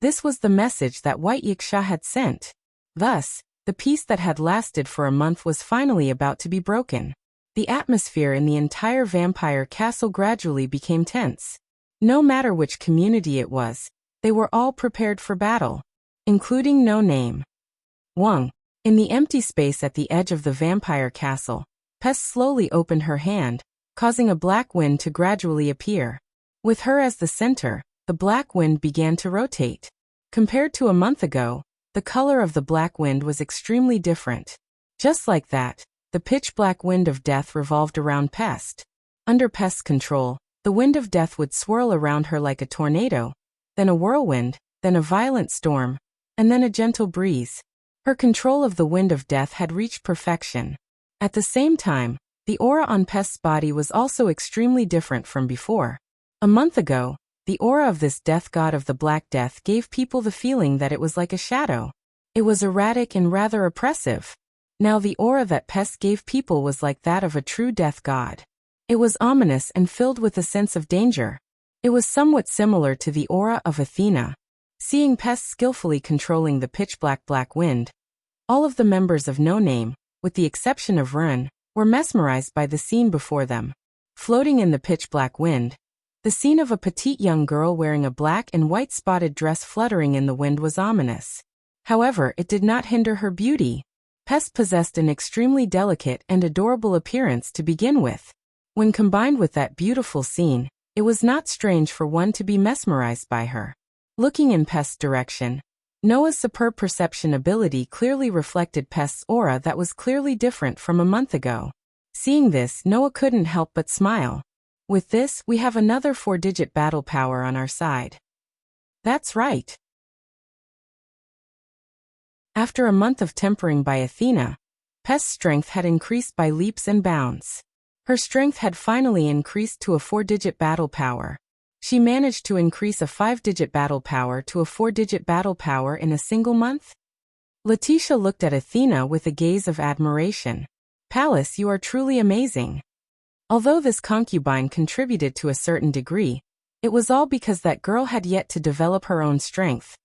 This was the message that White Yiksha had sent. Thus, the peace that had lasted for a month was finally about to be broken. The atmosphere in the entire vampire castle gradually became tense. No matter which community it was, they were all prepared for battle, including No Name. Wang. In the empty space at the edge of the vampire castle, Pest slowly opened her hand, causing a black wind to gradually appear. With her as the center, the black wind began to rotate. Compared to a month ago, the color of the black wind was extremely different. Just like that, the pitch-black wind of death revolved around Pest. Under Pest's control, the wind of death would swirl around her like a tornado, then a whirlwind, then a violent storm, and then a gentle breeze. Her control of the wind of death had reached perfection. At the same time, the aura on Pest's body was also extremely different from before. A month ago, the aura of this death god of the Black Death gave people the feeling that it was like a shadow. It was erratic and rather oppressive. Now the aura that Pest gave people was like that of a true death god. It was ominous and filled with a sense of danger. It was somewhat similar to the aura of Athena. Seeing Pest skillfully controlling the pitch-black wind, all of the members of No Name, with the exception of Run, were mesmerized by the scene before them. Floating in the pitch-black wind, the scene of a petite young girl wearing a black and white spotted dress fluttering in the wind was ominous. However, it did not hinder her beauty. Pest possessed an extremely delicate and adorable appearance to begin with. When combined with that beautiful scene, it was not strange for one to be mesmerized by her. Looking in Pest's direction, Noah's superb perception ability clearly reflected Pest's aura that was clearly different from a month ago. Seeing this, Noah couldn't help but smile. With this, we have another 4-digit battle power on our side. That's right. After a month of tempering by Athena, Pest's strength had increased by leaps and bounds. Her strength had finally increased to a 4-digit battle power. She managed to increase a 5-digit battle power to a 4-digit battle power in a single month? Letitia looked at Athena with a gaze of admiration. Pallas, you are truly amazing. Although this concubine contributed to a certain degree, it was all because that girl had yet to develop her own strength.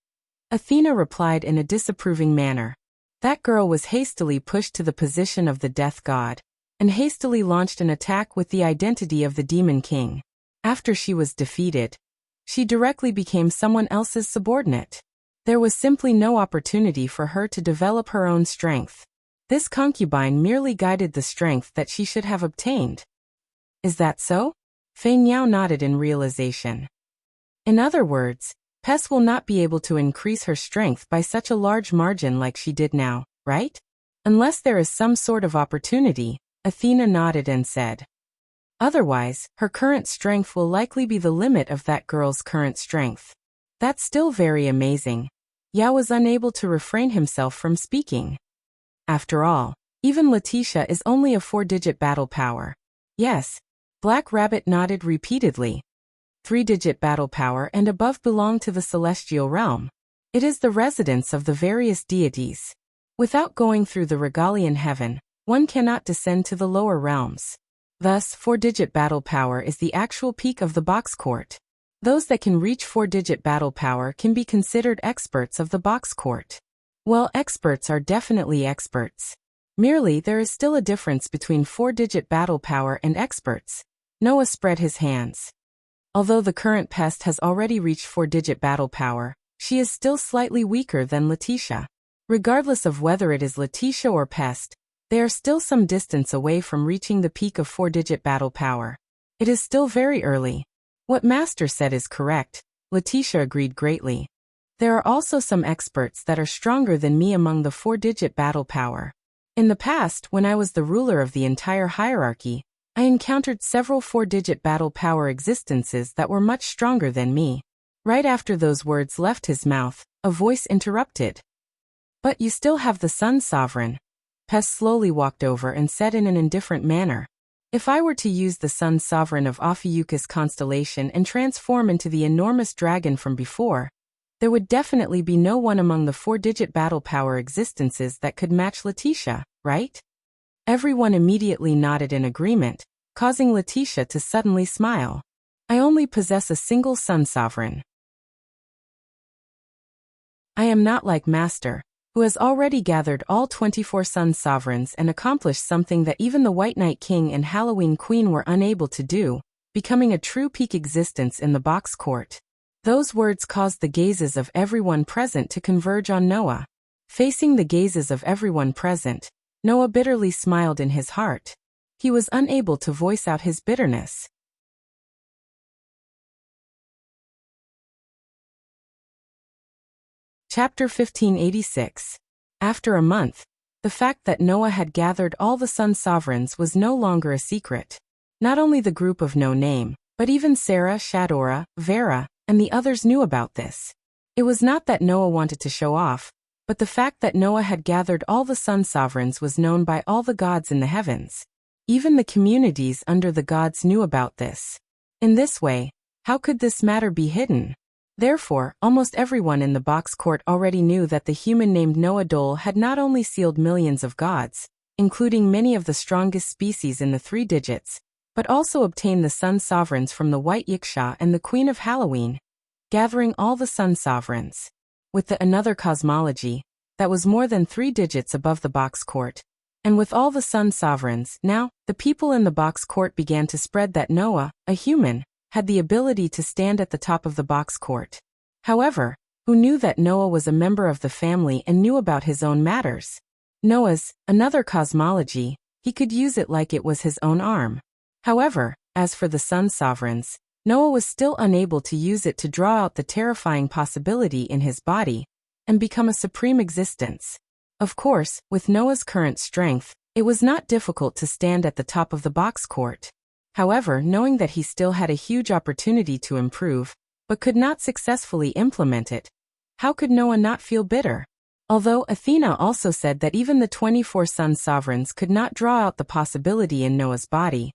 Athena replied in a disapproving manner. That girl was hastily pushed to the position of the death god, and hastily launched an attack with the identity of the demon king. After she was defeated, she directly became someone else's subordinate. There was simply no opportunity for her to develop her own strength. This concubine merely guided the strength that she should have obtained. Is that so? Fei Niao nodded in realization. In other words, Pes will not be able to increase her strength by such a large margin like she did now, right? Unless there is some sort of opportunity, Athena nodded and said. Otherwise, her current strength will likely be the limit of that girl's current strength. That's still very amazing. Yao was unable to refrain himself from speaking. After all, even Letitia is only a 4-digit battle power. Yes. Black Rabbit nodded repeatedly. 3-digit battle power and above belong to the celestial realm. It is the residence of the various deities. Without going through the regalian heaven, one cannot descend to the lower realms. Thus, 4-digit battle power is the actual peak of the box court. Those that can reach 4-digit battle power can be considered experts of the box court. Well, experts are definitely experts. Merely, there is still a difference between 4-digit battle power and experts. Noah spread his hands. Although the current pest has already reached 4-digit battle power, she is still slightly weaker than Letitia. Regardless of whether it is Letitia or pest, they are still some distance away from reaching the peak of 4-digit battle power. It is still very early. What Master said is correct, Letitia agreed greatly. There are also some experts that are stronger than me among the 4-digit battle power. In the past, when I was the ruler of the entire hierarchy, I encountered several 4-digit battle power existences that were much stronger than me. Right after those words left his mouth, a voice interrupted. But you still have the Sun Sovereign. Pes slowly walked over and said in an indifferent manner. If I were to use the Sun Sovereign of Ophiuchus constellation and transform into the enormous dragon from before, there would definitely be no one among the 4-digit battle power existences that could match Letitia, right? Everyone immediately nodded in agreement, causing Letitia to suddenly smile. I only possess a single Sun Sovereign. I am not like Master, who has already gathered all 24 Sun Sovereigns and accomplished something that even the White Knight King and Halloween Queen were unable to do, becoming a true peak existence in the box court. Those words caused the gazes of everyone present to converge on Noah. Facing the gazes of everyone present, Noah bitterly smiled in his heart. He was unable to voice out his bitterness. Chapter 1586. After a month, the fact that Noah had gathered all the Sun Sovereigns was no longer a secret. Not only the group of no name, but even Sarah, Shadora, Vera, and the others knew about this. It was not that Noah wanted to show off, but the fact that Noah had gathered all the Sun Sovereigns was known by all the gods in the heavens. Even the communities under the gods knew about this. In this way, how could this matter be hidden? Therefore, almost everyone in the box court already knew that the human named Noah Dole had not only sealed millions of gods, including many of the strongest species in the 3 digits, but also obtained the Sun Sovereigns from the White Yiksha and the Queen of Halloween, gathering all the Sun Sovereigns. With the another cosmology, that was more than 3 digits above the box court. And with all the Sun Sovereigns, now, the people in the box court began to spread that Noah, a human, had the ability to stand at the top of the box court. However, who knew that Noah was a member of the family and knew about his own matters? Noah's, another cosmology, he could use it like it was his own arm. However, as for the Sun Sovereigns, Noah was still unable to use it to draw out the terrifying possibility in his body and become a supreme existence. Of course, with Noah's current strength, it was not difficult to stand at the top of the box court. However, knowing that he still had a huge opportunity to improve, but could not successfully implement it, how could Noah not feel bitter? Although Athena also said that even the 24 Sun Sovereigns could not draw out the possibility in Noah's body,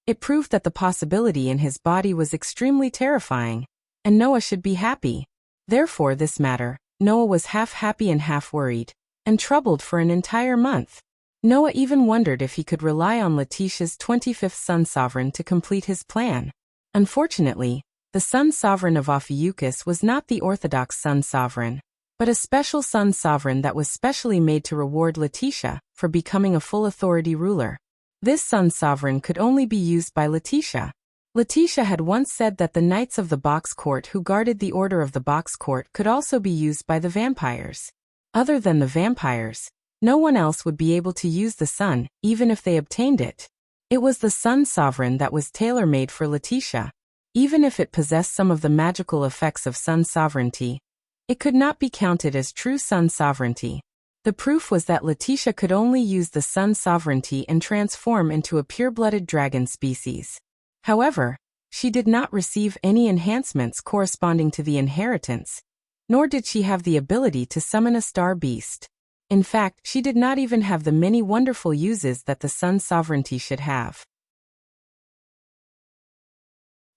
it proved that the possibility in his body was extremely terrifying, and Noah should be happy. Therefore, this matter, Noah was half happy and half worried, and troubled for an entire month. Noah even wondered if he could rely on Letitia's 25th Sun Sovereign to complete his plan. Unfortunately, the Sun Sovereign of Ophiuchus was not the orthodox Sun Sovereign. but a special sun sovereign that was specially made to reward Letitia for becoming a full authority ruler. This sun sovereign could only be used by Letitia. Letitia had once said that the knights of the box court who guarded the order of the box court could also be used by the vampires. Other than the vampires, no one else would be able to use the sun, even if they obtained it. It was the sun sovereign that was tailor-made for Letitia. Even if it possessed some of the magical effects of sun sovereignty, it could not be counted as true sun sovereignty. The proof was that Letitia could only use the sun sovereignty and transform into a pure-blooded dragon species. However, she did not receive any enhancements corresponding to the inheritance, nor did she have the ability to summon a star beast. In fact, she did not even have the many wonderful uses that the sun sovereignty should have.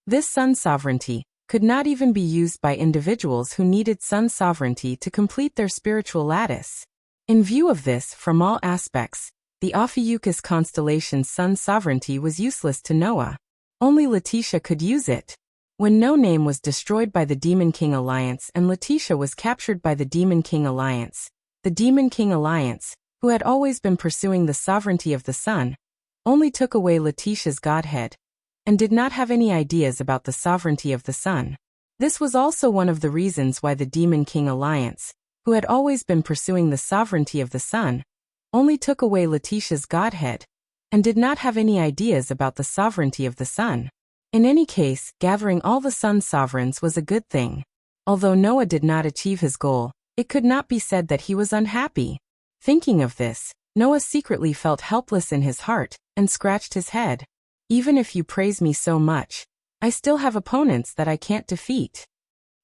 This sun sovereignty could not even be used by individuals who needed sun sovereignty to complete their spiritual lattice. In view of this, from all aspects, the Ophiuchus constellation's sun sovereignty was useless to Noah. Only Letitia could use it. When No Name was destroyed by the Demon King Alliance and Letitia was captured by the Demon King Alliance, the Demon King Alliance, who had always been pursuing the sovereignty of the sun, only took away Letitia's godhead, and did not have any ideas about the sovereignty of the sun. This was also one of the reasons why the Demon King Alliance, who had always been pursuing the sovereignty of the sun, only took away Letitia's godhead, and did not have any ideas about the sovereignty of the sun. In any case, gathering all the sun sovereigns was a good thing. Although Noah did not achieve his goal, it could not be said that he was unhappy. Thinking of this, Noah secretly felt helpless in his heart, and scratched his head. Even if you praise me so much, I still have opponents that I can't defeat.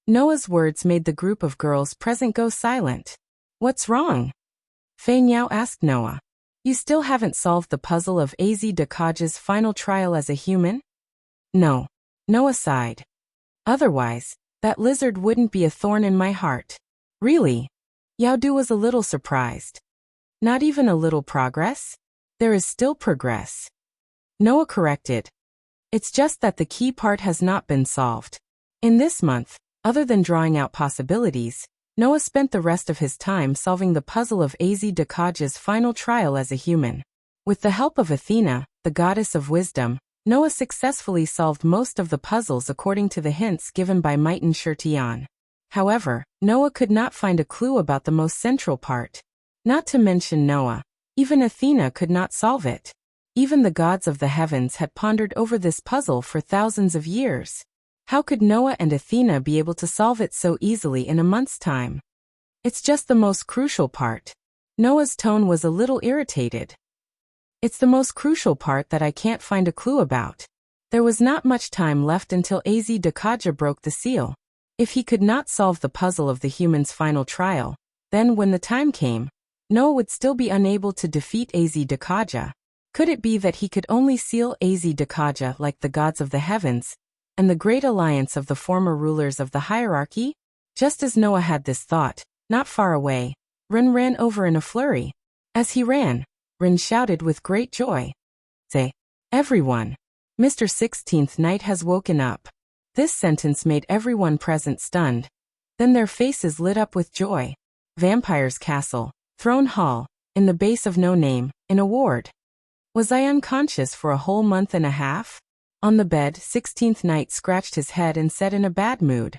Noah's words made the group of girls present go silent. What's wrong? Fei Niao asked Noah. You still haven't solved the puzzle of Az Dakaja's final trial as a human? No. Noah sighed. Otherwise, that lizard wouldn't be a thorn in my heart. Really? Yaodu was a little surprised. Not even a little progress? There is still progress. Noah corrected. It's just that the key part has not been solved. In this month, other than drawing out possibilities, Noah spent the rest of his time solving the puzzle of Az Dakaja's final trial as a human. With the help of Athena, the goddess of wisdom, Noah successfully solved most of the puzzles according to the hints given by Mighten Shirtian. However, Noah could not find a clue about the most central part. Not to mention Noah, even Athena could not solve it. Even the gods of the heavens had pondered over this puzzle for thousands of years. How could Noah and Athena be able to solve it so easily in a month's time? It's just the most crucial part. Noah's tone was a little irritated. It's the most crucial part that I can't find a clue about. There was not much time left until Az Dakaja broke the seal. If he could not solve the puzzle of the human's final trial, then when the time came, Noah would still be unable to defeat Az Dakaja. Could it be that he could only seal Az Dakaja like the gods of the heavens, and the great alliance of the former rulers of the hierarchy? Just as Noah had this thought, not far away, Rin ran over in a flurry. As he ran, Rin shouted with great joy. Say, everyone! Mr. 16th Knight has woken up. This sentence made everyone present stunned. Then their faces lit up with joy. Vampire's Castle, Throne Hall, in the base of No Name, in a ward. Was I unconscious for a whole month and a half? On the bed, 16th Knight scratched his head and said in a bad mood.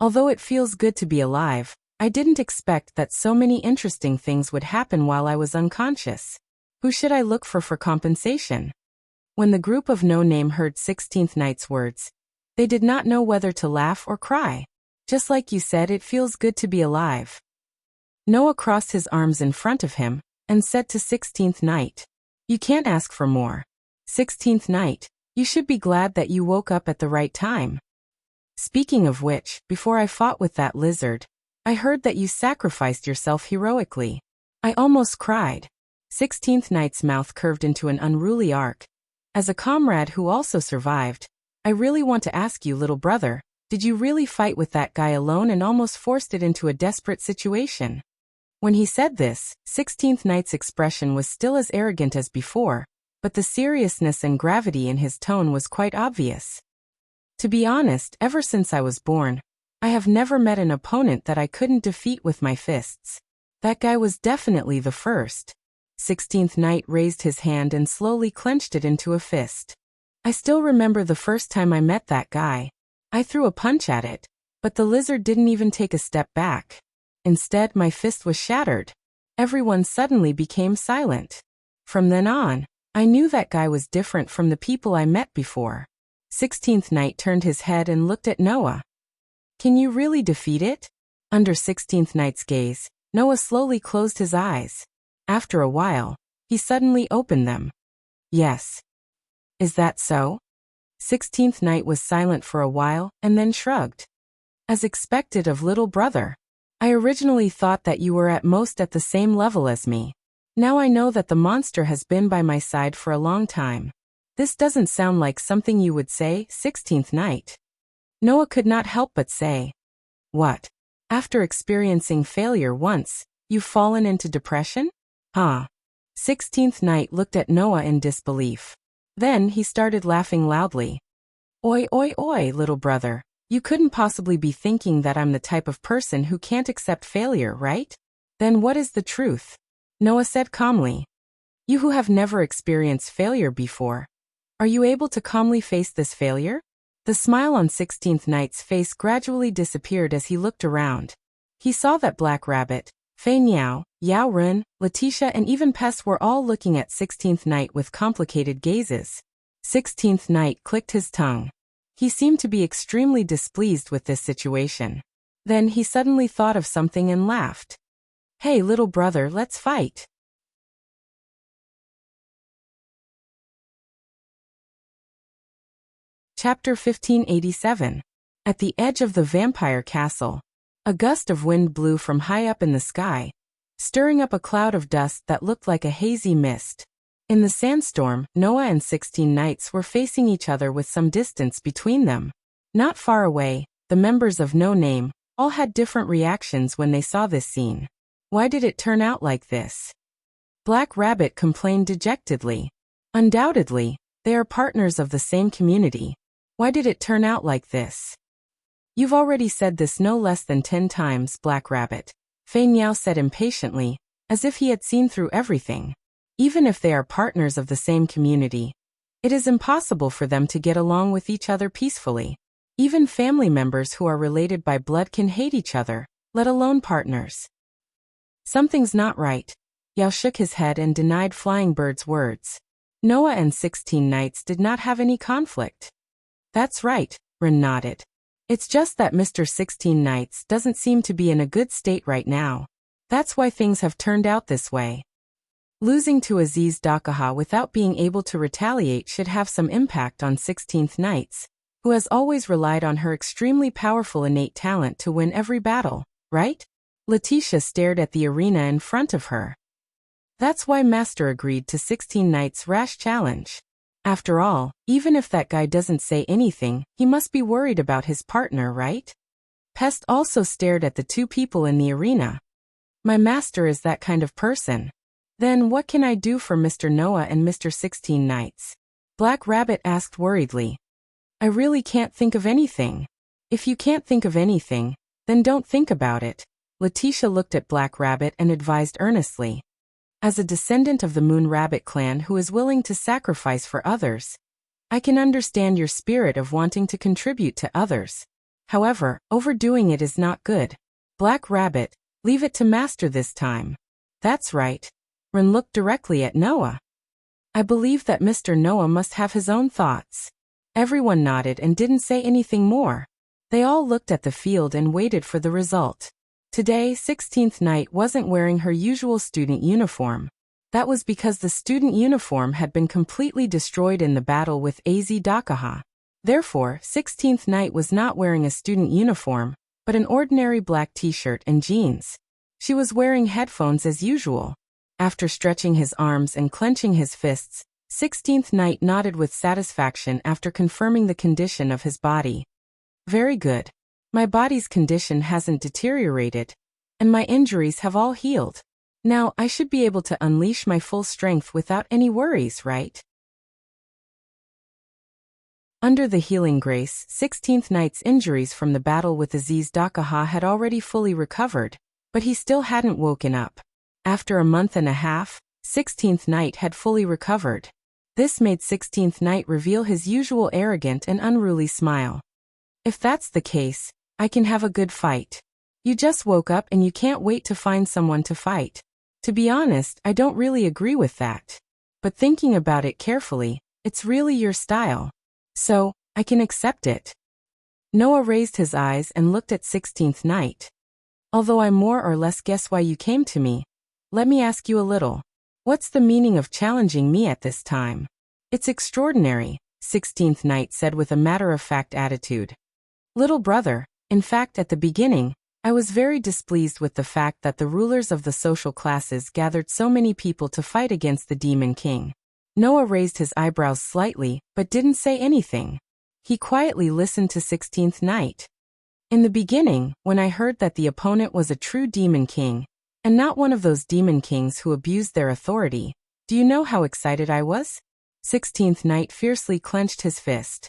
Although it feels good to be alive, I didn't expect that so many interesting things would happen while I was unconscious. Who should I look for compensation? When the group of No Name heard 16th Knight's words, they did not know whether to laugh or cry. Just like you said, it feels good to be alive. Noah crossed his arms in front of him and said to 16th Knight, You can't ask for more. 16th Knight, you should be glad that you woke up at the right time. Speaking of which, before I fought with that lizard, I heard that you sacrificed yourself heroically. I almost cried. 16th Knight's mouth curved into an unruly arc. As a comrade who also survived, I really want to ask you, little brother, did you really fight with that guy alone and almost forced it into a desperate situation? When he said this, 16th Knight's expression was still as arrogant as before, but the seriousness and gravity in his tone was quite obvious. To be honest, ever since I was born, I have never met an opponent that I couldn't defeat with my fists. That guy was definitely the first. 16th Knight raised his hand and slowly clenched it into a fist. I still remember the first time I met that guy. I threw a punch at it, but the lizard didn't even take a step back. Instead, my fist was shattered. Everyone suddenly became silent. From then on, I knew that guy was different from the people I met before. 16th Knight turned his head and looked at Noah. Can you really defeat it? Under 16th Knight's gaze, Noah slowly closed his eyes. After a while, he suddenly opened them. Yes. Is that so? 16th Knight was silent for a while and then shrugged. As expected of little brother. I originally thought that you were at most at the same level as me. Now I know that the monster has been by my side for a long time. This doesn't sound like something you would say, 16th Knight. Noah could not help but say. What? After experiencing failure once, you've fallen into depression? Huh. 16th Knight looked at Noah in disbelief. Then he started laughing loudly. Oi, oi, oi, little brother. You couldn't possibly be thinking that I'm the type of person who can't accept failure, right? Then what is the truth? Noah said calmly. You who have never experienced failure before. Are you able to calmly face this failure? The smile on 16th Knight's face gradually disappeared as he looked around. He saw that Black Rabbit, Fei Niao, Yao Run, Letitia and even Pest were all looking at 16th Knight with complicated gazes. 16th Knight clicked his tongue. He seemed to be extremely displeased with this situation. Then he suddenly thought of something and laughed. Hey little brother, let's fight. Chapter 1587. At the edge of the vampire castle. A gust of wind blew from high up in the sky, stirring up a cloud of dust that looked like a hazy mist. In the sandstorm, Noah and 16 Knights were facing each other with some distance between them. Not far away, the members of No Name all had different reactions when they saw this scene. Why did it turn out like this? Black Rabbit complained dejectedly. Undoubtedly, they are partners of the same community. Why did it turn out like this? You've already said this no less than 10 times, Black Rabbit. Fei Niao said impatiently, as if he had seen through everything. Even if they are partners of the same community, it is impossible for them to get along with each other peacefully. Even family members who are related by blood can hate each other, let alone partners. Something's not right. Yao shook his head and denied Flying Bird's words. Noah and 16 Knights did not have any conflict. That's right, Ren nodded. It's just that Mr. 16 Knights doesn't seem to be in a good state right now. That's why things have turned out this way. Losing to Aziz Dakaha without being able to retaliate should have some impact on 16th Knights, who has always relied on her extremely powerful innate talent to win every battle, right? Letitia stared at the arena in front of her. That's why Master agreed to 16 Knights' rash challenge. After all, even if that guy doesn't say anything, he must be worried about his partner, right? Pest also stared at the two people in the arena. My master is that kind of person. Then what can I do for Mr. Noah and Mr. 16 Knights? Black Rabbit asked worriedly. I really can't think of anything. If you can't think of anything, then don't think about it. Letitia looked at Black Rabbit and advised earnestly. As a descendant of the Moon Rabbit clan who is willing to sacrifice for others, I can understand your spirit of wanting to contribute to others. However, overdoing it is not good. Black Rabbit, leave it to Master this time. That's right. Ren looked directly at Noah. I believe that Mr. Noah must have his own thoughts. Everyone nodded and didn't say anything more. They all looked at the field and waited for the result. Today, 16th Knight wasn't wearing her usual student uniform. That was because the student uniform had been completely destroyed in the battle with AZ Dakaha. Therefore, 16th Knight was not wearing a student uniform, but an ordinary black t-shirt and jeans. She was wearing headphones as usual. After stretching his arms and clenching his fists, 16th Knight nodded with satisfaction after confirming the condition of his body. Very good. My body's condition hasn't deteriorated, and my injuries have all healed. Now I should be able to unleash my full strength without any worries, right? Under the healing grace, 16th Knight's injuries from the battle with Aziz Dakaha had already fully recovered, but he still hadn't woken up. After a month and a half, 16th Knight had fully recovered. This made 16th Knight reveal his usual arrogant and unruly smile. If that's the case, I can have a good fight. You just woke up and you can't wait to find someone to fight. To be honest, I don't really agree with that. But thinking about it carefully, it's really your style. So, I can accept it. Noah raised his eyes and looked at 16th Knight. Although I more or less guess why you came to me, let me ask you a little. What's the meaning of challenging me at this time? It's extraordinary, 16th Knight said with a matter-of-fact attitude. Little brother, in fact at the beginning, I was very displeased with the fact that the rulers of the social classes gathered so many people to fight against the Demon King. Noah raised his eyebrows slightly, but didn't say anything. He quietly listened to 16th Knight. In the beginning, when I heard that the opponent was a true Demon King, and not one of those Demon Kings who abused their authority, do you know how excited I was? 16th Knight fiercely clenched his fist.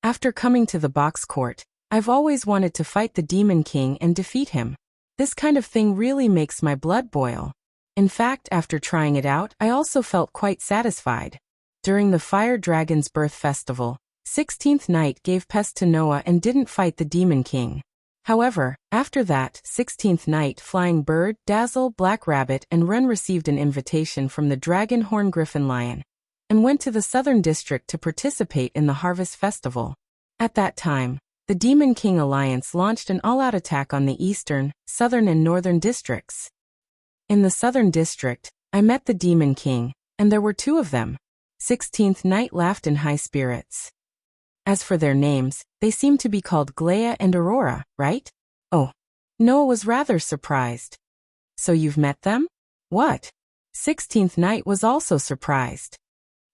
After coming to the box court, I've always wanted to fight the Demon King and defeat him. This kind of thing really makes my blood boil. In fact, after trying it out, I also felt quite satisfied. During the Fire Dragon's Birth Festival, 16th Knight gave pest to Noah and didn't fight the Demon King. However, after that, 16th Knight, Flying Bird, Dazzle, Black Rabbit, and Wren received an invitation from the Dragon Horn Griffin Lion, and went to the Southern District to participate in the Harvest Festival. At that time, the Demon King Alliance launched an all-out attack on the Eastern, Southern and Northern districts. In the Southern District, I met the Demon King, and there were two of them. 16th Knight laughed in high spirits. As for their names, they seem to be called Glea and Aurora, right? Oh. Noah was rather surprised. So you've met them? What? 16th Knight was also surprised.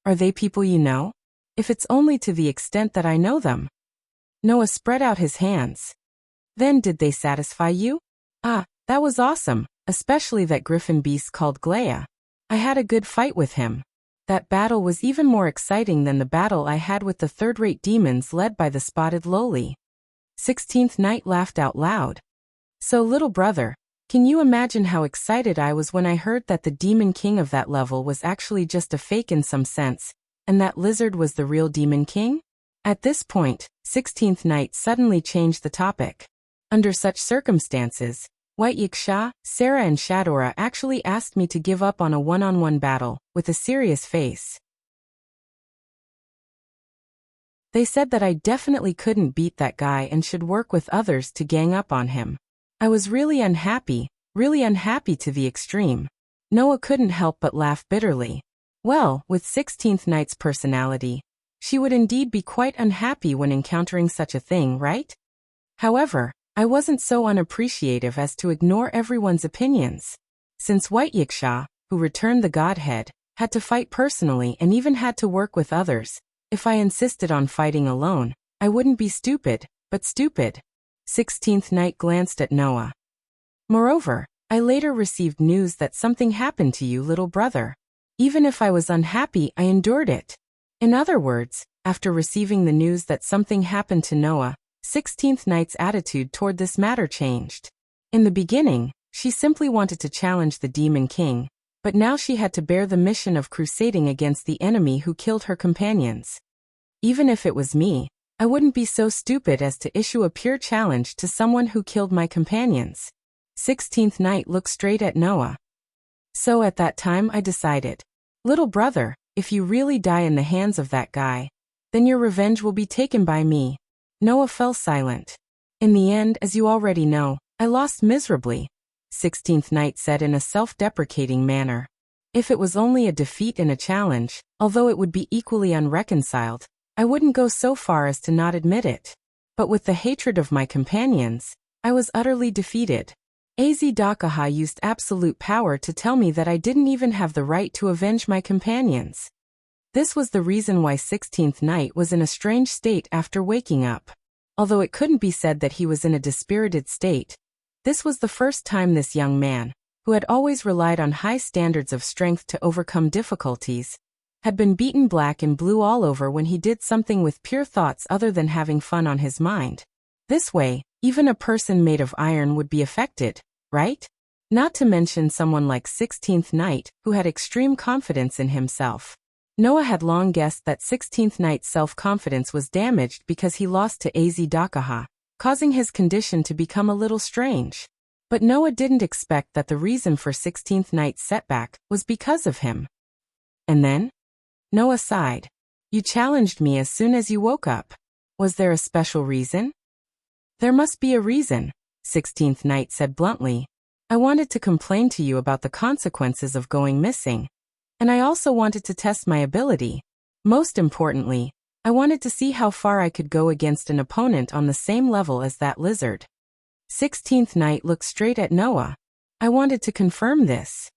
Are they people you know? If it's only to the extent that I know them. Noah spread out his hands. Then did they satisfy you? Ah, that was awesome, especially that griffin beast called Glea. I had a good fight with him. That battle was even more exciting than the battle I had with the third-rate demons led by the spotted lowly. 16th Knight laughed out loud. So little brother, can you imagine how excited I was when I heard that the Demon King of that level was actually just a fake in some sense, and that Lizard was the real Demon King? At this point, 16th Knight suddenly changed the topic. Under such circumstances, White Yiksha, Sarah and Shadora actually asked me to give up on a one-on-one battle, with a serious face. They said that I definitely couldn't beat that guy and should work with others to gang up on him. I was really unhappy to the extreme. Noah couldn't help but laugh bitterly. Well, with 16th Knight's personality, she would indeed be quite unhappy when encountering such a thing, right? However, I wasn't so unappreciative as to ignore everyone's opinions. Since White Yiksha, who returned the Godhead, had to fight personally and even had to work with others, if I insisted on fighting alone, I wouldn't be stupid, but stupid. 16th Knight glanced at Noah. Moreover, I later received news that something happened to you, little brother. Even if I was unhappy, I endured it. In other words, after receiving the news that something happened to Noah, 16th Knight's attitude toward this matter changed. In the beginning, she simply wanted to challenge the Demon King, but now she had to bear the mission of crusading against the enemy who killed her companions. Even if it was me, I wouldn't be so stupid as to issue a pure challenge to someone who killed my companions. 16th Knight looked straight at Noah. So at that time I decided, little brother, if you really die in the hands of that guy, then your revenge will be taken by me. Noah fell silent. In the end, as you already know, I lost miserably, 16th Knight said in a self-deprecating manner. If it was only a defeat in a challenge, although it would be equally unreconciled, I wouldn't go so far as to not admit it. But with the hatred of my companions, I was utterly defeated. Az Dakaha used absolute power to tell me that I didn't even have the right to avenge my companions. This was the reason why 16th Knight was in a strange state after waking up. Although it couldn't be said that he was in a dispirited state, this was the first time this young man, who had always relied on high standards of strength to overcome difficulties, had been beaten black and blue all over when he did something with pure thoughts other than having fun on his mind. This way, even a person made of iron would be affected, right? Not to mention someone like 16th Knight, who had extreme confidence in himself. Noah had long guessed that 16th Knight's self-confidence was damaged because he lost to Az Dakaha, causing his condition to become a little strange. But Noah didn't expect that the reason for 16th Knight's setback was because of him. And then? Noah sighed. You challenged me as soon as you woke up. Was there a special reason? There must be a reason, 16th Knight said bluntly. I wanted to complain to you about the consequences of going missing. And I also wanted to test my ability. Most importantly, I wanted to see how far I could go against an opponent on the same level as that lizard. 16th Knight looked straight at Noah. I wanted to confirm this.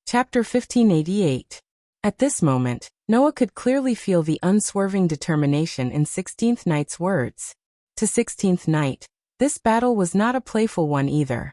Chapter 1588. At this moment, Noah could clearly feel the unswerving determination in 16th Knight's words. To 16th Knight, this battle was not a playful one either.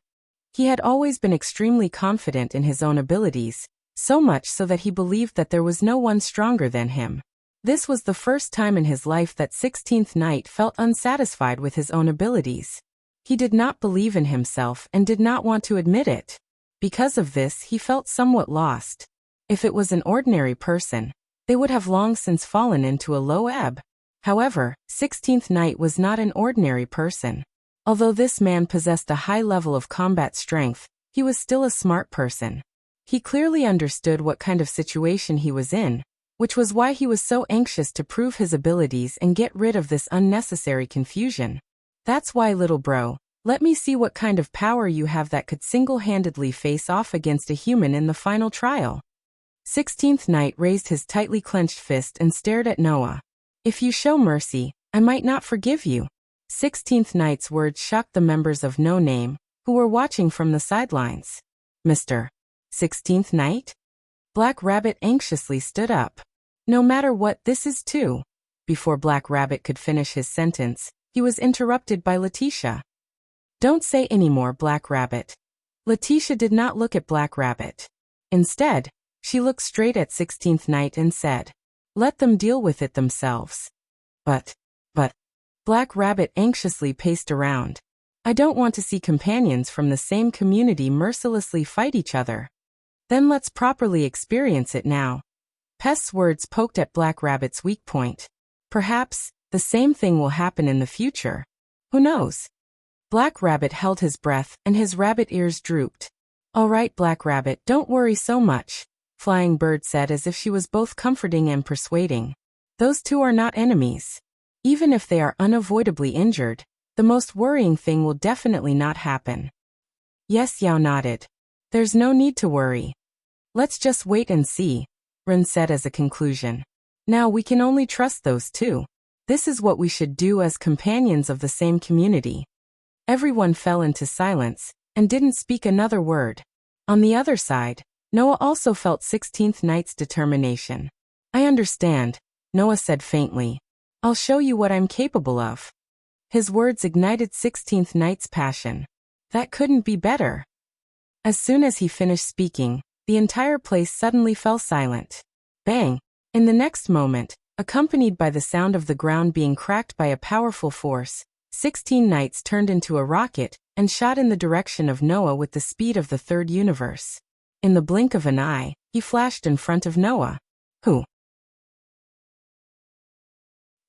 He had always been extremely confident in his own abilities, so much so that he believed that there was no one stronger than him. This was the first time in his life that 16th Knight felt unsatisfied with his own abilities. He did not believe in himself and did not want to admit it. Because of this, he felt somewhat lost. If it was an ordinary person, they would have long since fallen into a low ebb. However, 16th Knight was not an ordinary person. Although this man possessed a high level of combat strength, he was still a smart person. He clearly understood what kind of situation he was in, which was why he was so anxious to prove his abilities and get rid of this unnecessary confusion. That's why, little bro, let me see what kind of power you have that could single-handedly face off against a human in the final trial. 16th Knight raised his tightly clenched fist and stared at Noah. If you show mercy, I might not forgive you. 16th Knight's words shocked the members of No Name, who were watching from the sidelines. Mr. 16th Knight? Black Rabbit anxiously stood up. No matter what, this is too. Before Black Rabbit could finish his sentence, he was interrupted by Letitia. Don't say any more, Black Rabbit. Letitia did not look at Black Rabbit. Instead, she looked straight at 16th Knight and said, let them deal with it themselves. But, Black Rabbit anxiously paced around. I don't want to see companions from the same community mercilessly fight each other. Then let's properly experience it now. Pest's words poked at Black Rabbit's weak point. Perhaps, the same thing will happen in the future. Who knows? Black Rabbit held his breath and his rabbit ears drooped. All right, Black Rabbit, don't worry so much, Flying Bird said as if she was both comforting and persuading. Those two are not enemies. Even if they are unavoidably injured, the most worrying thing will definitely not happen. Yes, Yao nodded. There's no need to worry. Let's just wait and see, Ren said as a conclusion. Now we can only trust those two. This is what we should do as companions of the same community. Everyone fell into silence and didn't speak another word. On the other side, Noah also felt 16th Knight's determination. I understand, Noah said faintly. I'll show you what I'm capable of. His words ignited 16th Knight's passion. That couldn't be better. As soon as he finished speaking, the entire place suddenly fell silent. Bang! In the next moment, accompanied by the sound of the ground being cracked by a powerful force, 16 Knights turned into a rocket and shot in the direction of Noah with the speed of the third universe. In the blink of an eye, he flashed in front of Noah. Who?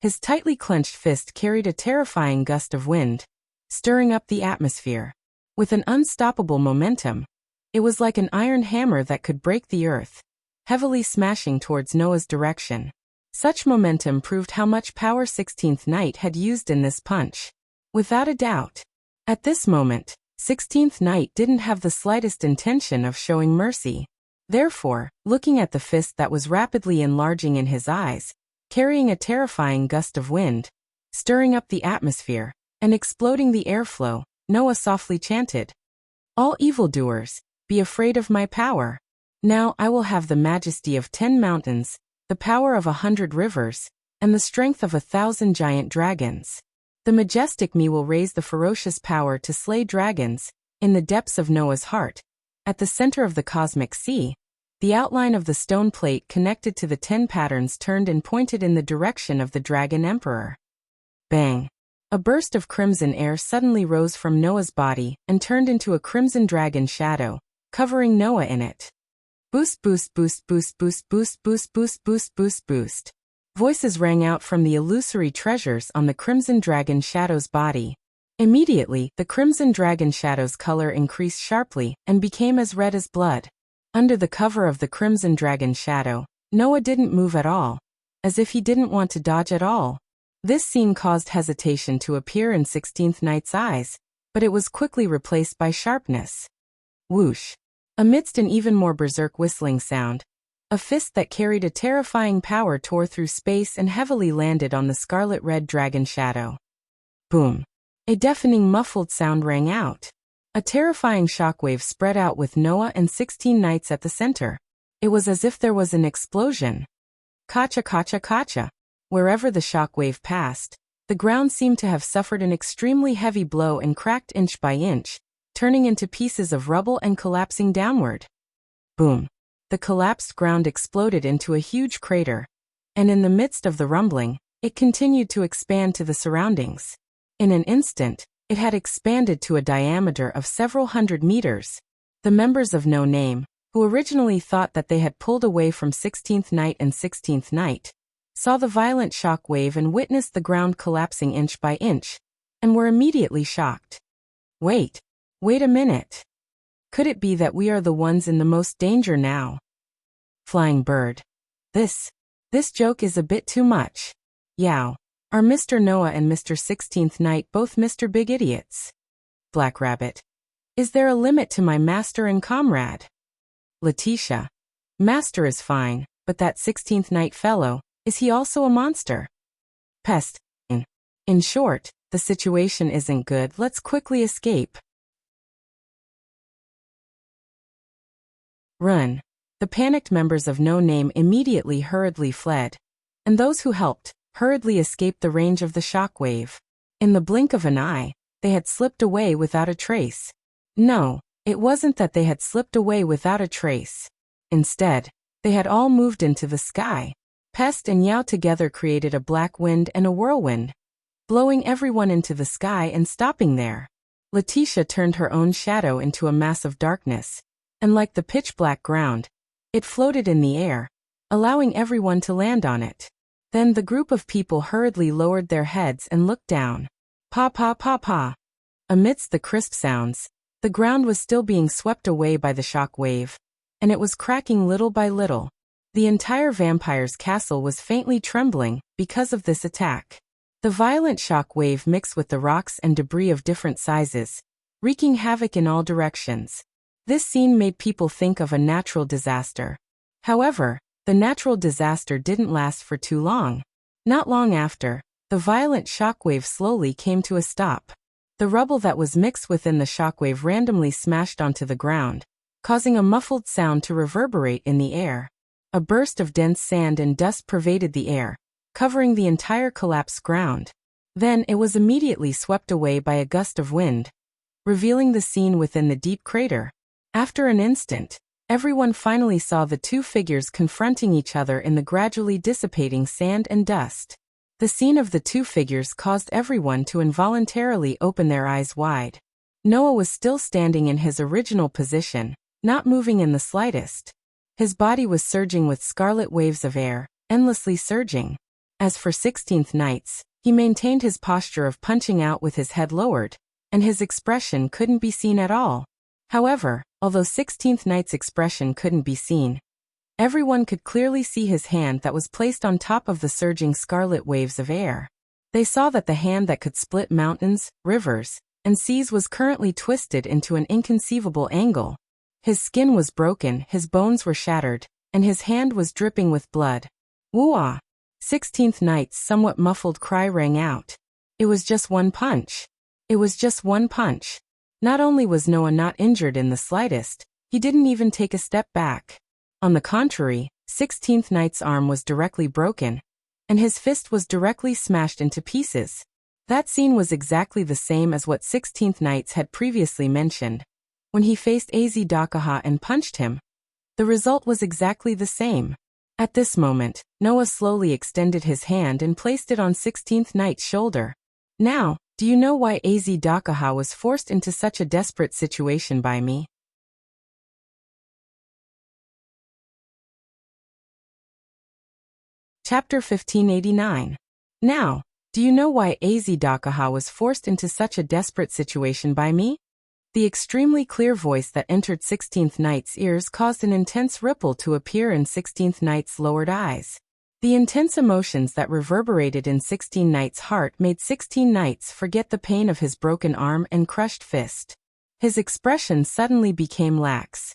His tightly clenched fist carried a terrifying gust of wind, stirring up the atmosphere. With an unstoppable momentum, it was like an iron hammer that could break the earth, heavily smashing towards Noah's direction. Such momentum proved how much power 16th Knight had used in this punch. Without a doubt. At this moment, 16th Knight didn't have the slightest intention of showing mercy. Therefore, looking at the fist that was rapidly enlarging in his eyes, carrying a terrifying gust of wind, stirring up the atmosphere, and exploding the airflow, Noah softly chanted, All evildoers, be afraid of my power. Now I will have the majesty of 10 mountains, the power of 100 rivers, and the strength of 1,000 giant dragons. The majestic me will raise the ferocious power to slay dragons, in the depths of Noah's heart, at the center of the cosmic sea, the outline of the stone plate connected to the 10 patterns turned and pointed in the direction of the Dragon Emperor. Bang! A burst of crimson air suddenly rose from Noah's body and turned into a crimson dragon shadow, covering Noah in it. Boost, boost, boost, boost, boost, boost, boost, boost, boost, boost, boost. Voices rang out from the illusory treasures on the crimson dragon shadow's body. Immediately, the crimson dragon shadow's color increased sharply and became as red as blood. Under the cover of the crimson dragon shadow, Noah didn't move at all, as if he didn't want to dodge at all. This scene caused hesitation to appear in 16th Knight's eyes, but it was quickly replaced by sharpness. Whoosh! Amidst an even more berserk whistling sound, a fist that carried a terrifying power tore through space and heavily landed on the scarlet-red dragon shadow. Boom! A deafening muffled sound rang out. A terrifying shockwave spread out with Noah and 16 Knights at the center. It was as if there was an explosion. Kacha kacha kacha. Wherever the shockwave passed, the ground seemed to have suffered an extremely heavy blow and cracked inch by inch, turning into pieces of rubble and collapsing downward. Boom! The collapsed ground exploded into a huge crater, and in the midst of the rumbling, it continued to expand to the surroundings. In an instant, it had expanded to a diameter of several hundred meters. The members of No Name, who originally thought that they had pulled away from 16th Knight and 16th Knight, saw the violent shock wave and witnessed the ground collapsing inch by inch, and were immediately shocked. Wait a minute. Could it be that we are the ones in the most danger now? Flying Bird. This joke is a bit too much. Yow. Are Mr. Noah and Mr. 16th Knight both Mr. Big Idiots? Black Rabbit. Is there a limit to my master and comrade? Letitia. Master is fine, but that 16th Knight fellow, is he also a monster? Pest. In short, the situation isn't good. Let's quickly escape. Run. The panicked members of No Name immediately hurriedly fled, and those who helped hurriedly escaped the range of the shockwave. In the blink of an eye, they had slipped away without a trace. No, it wasn't that they had slipped away without a trace. Instead, they had all moved into the sky. Pest and Yao together created a black wind and a whirlwind, blowing everyone into the sky and stopping there. Letitia turned her own shadow into a mass of darkness, and like the pitch-black ground, it floated in the air, allowing everyone to land on it. Then the group of people hurriedly lowered their heads and looked down. Pa pa pa pa. Amidst the crisp sounds, the ground was still being swept away by the shock wave, and it was cracking little by little. The entire vampire's castle was faintly trembling because of this attack. The violent shock wave mixed with the rocks and debris of different sizes, wreaking havoc in all directions. This scene made people think of a natural disaster. However, the natural disaster didn't last for too long. Not long after, the violent shockwave slowly came to a stop. The rubble that was mixed within the shockwave randomly smashed onto the ground, causing a muffled sound to reverberate in the air. A burst of dense sand and dust pervaded the air, covering the entire collapsed ground. Then it was immediately swept away by a gust of wind, revealing the scene within the deep crater. After an instant, everyone finally saw the two figures confronting each other in the gradually dissipating sand and dust. The scene of the two figures caused everyone to involuntarily open their eyes wide. Noah was still standing in his original position, not moving in the slightest. His body was surging with scarlet waves of air, endlessly surging. As for 16th Knights, he maintained his posture of punching out with his head lowered, and his expression couldn't be seen at all. However, although 16th Knight's expression couldn't be seen, everyone could clearly see his hand that was placed on top of the surging scarlet waves of air. They saw that the hand that could split mountains, rivers, and seas was currently twisted into an inconceivable angle. His skin was broken, his bones were shattered, and his hand was dripping with blood. Woo-ah! 16th Knight's somewhat muffled cry rang out. It was just one punch. It was just one punch. Not only was Noah not injured in the slightest, he didn't even take a step back. On the contrary, 16th Knight's arm was directly broken, and his fist was directly smashed into pieces. That scene was exactly the same as what 16th Knights had previously mentioned, when he faced Azedakaha and punched him, the result was exactly the same. At this moment, Noah slowly extended his hand and placed it on 16th Knight's shoulder. Now, do you know why Azedakaha was forced into such a desperate situation by me? Chapter 1589. Now, do you know why Azedakaha was forced into such a desperate situation by me? The extremely clear voice that entered 16th Knight's ears caused an intense ripple to appear in 16th Knight's lowered eyes. The intense emotions that reverberated in 16th Knight's heart made 16 Knights forget the pain of his broken arm and crushed fist. His expression suddenly became lax.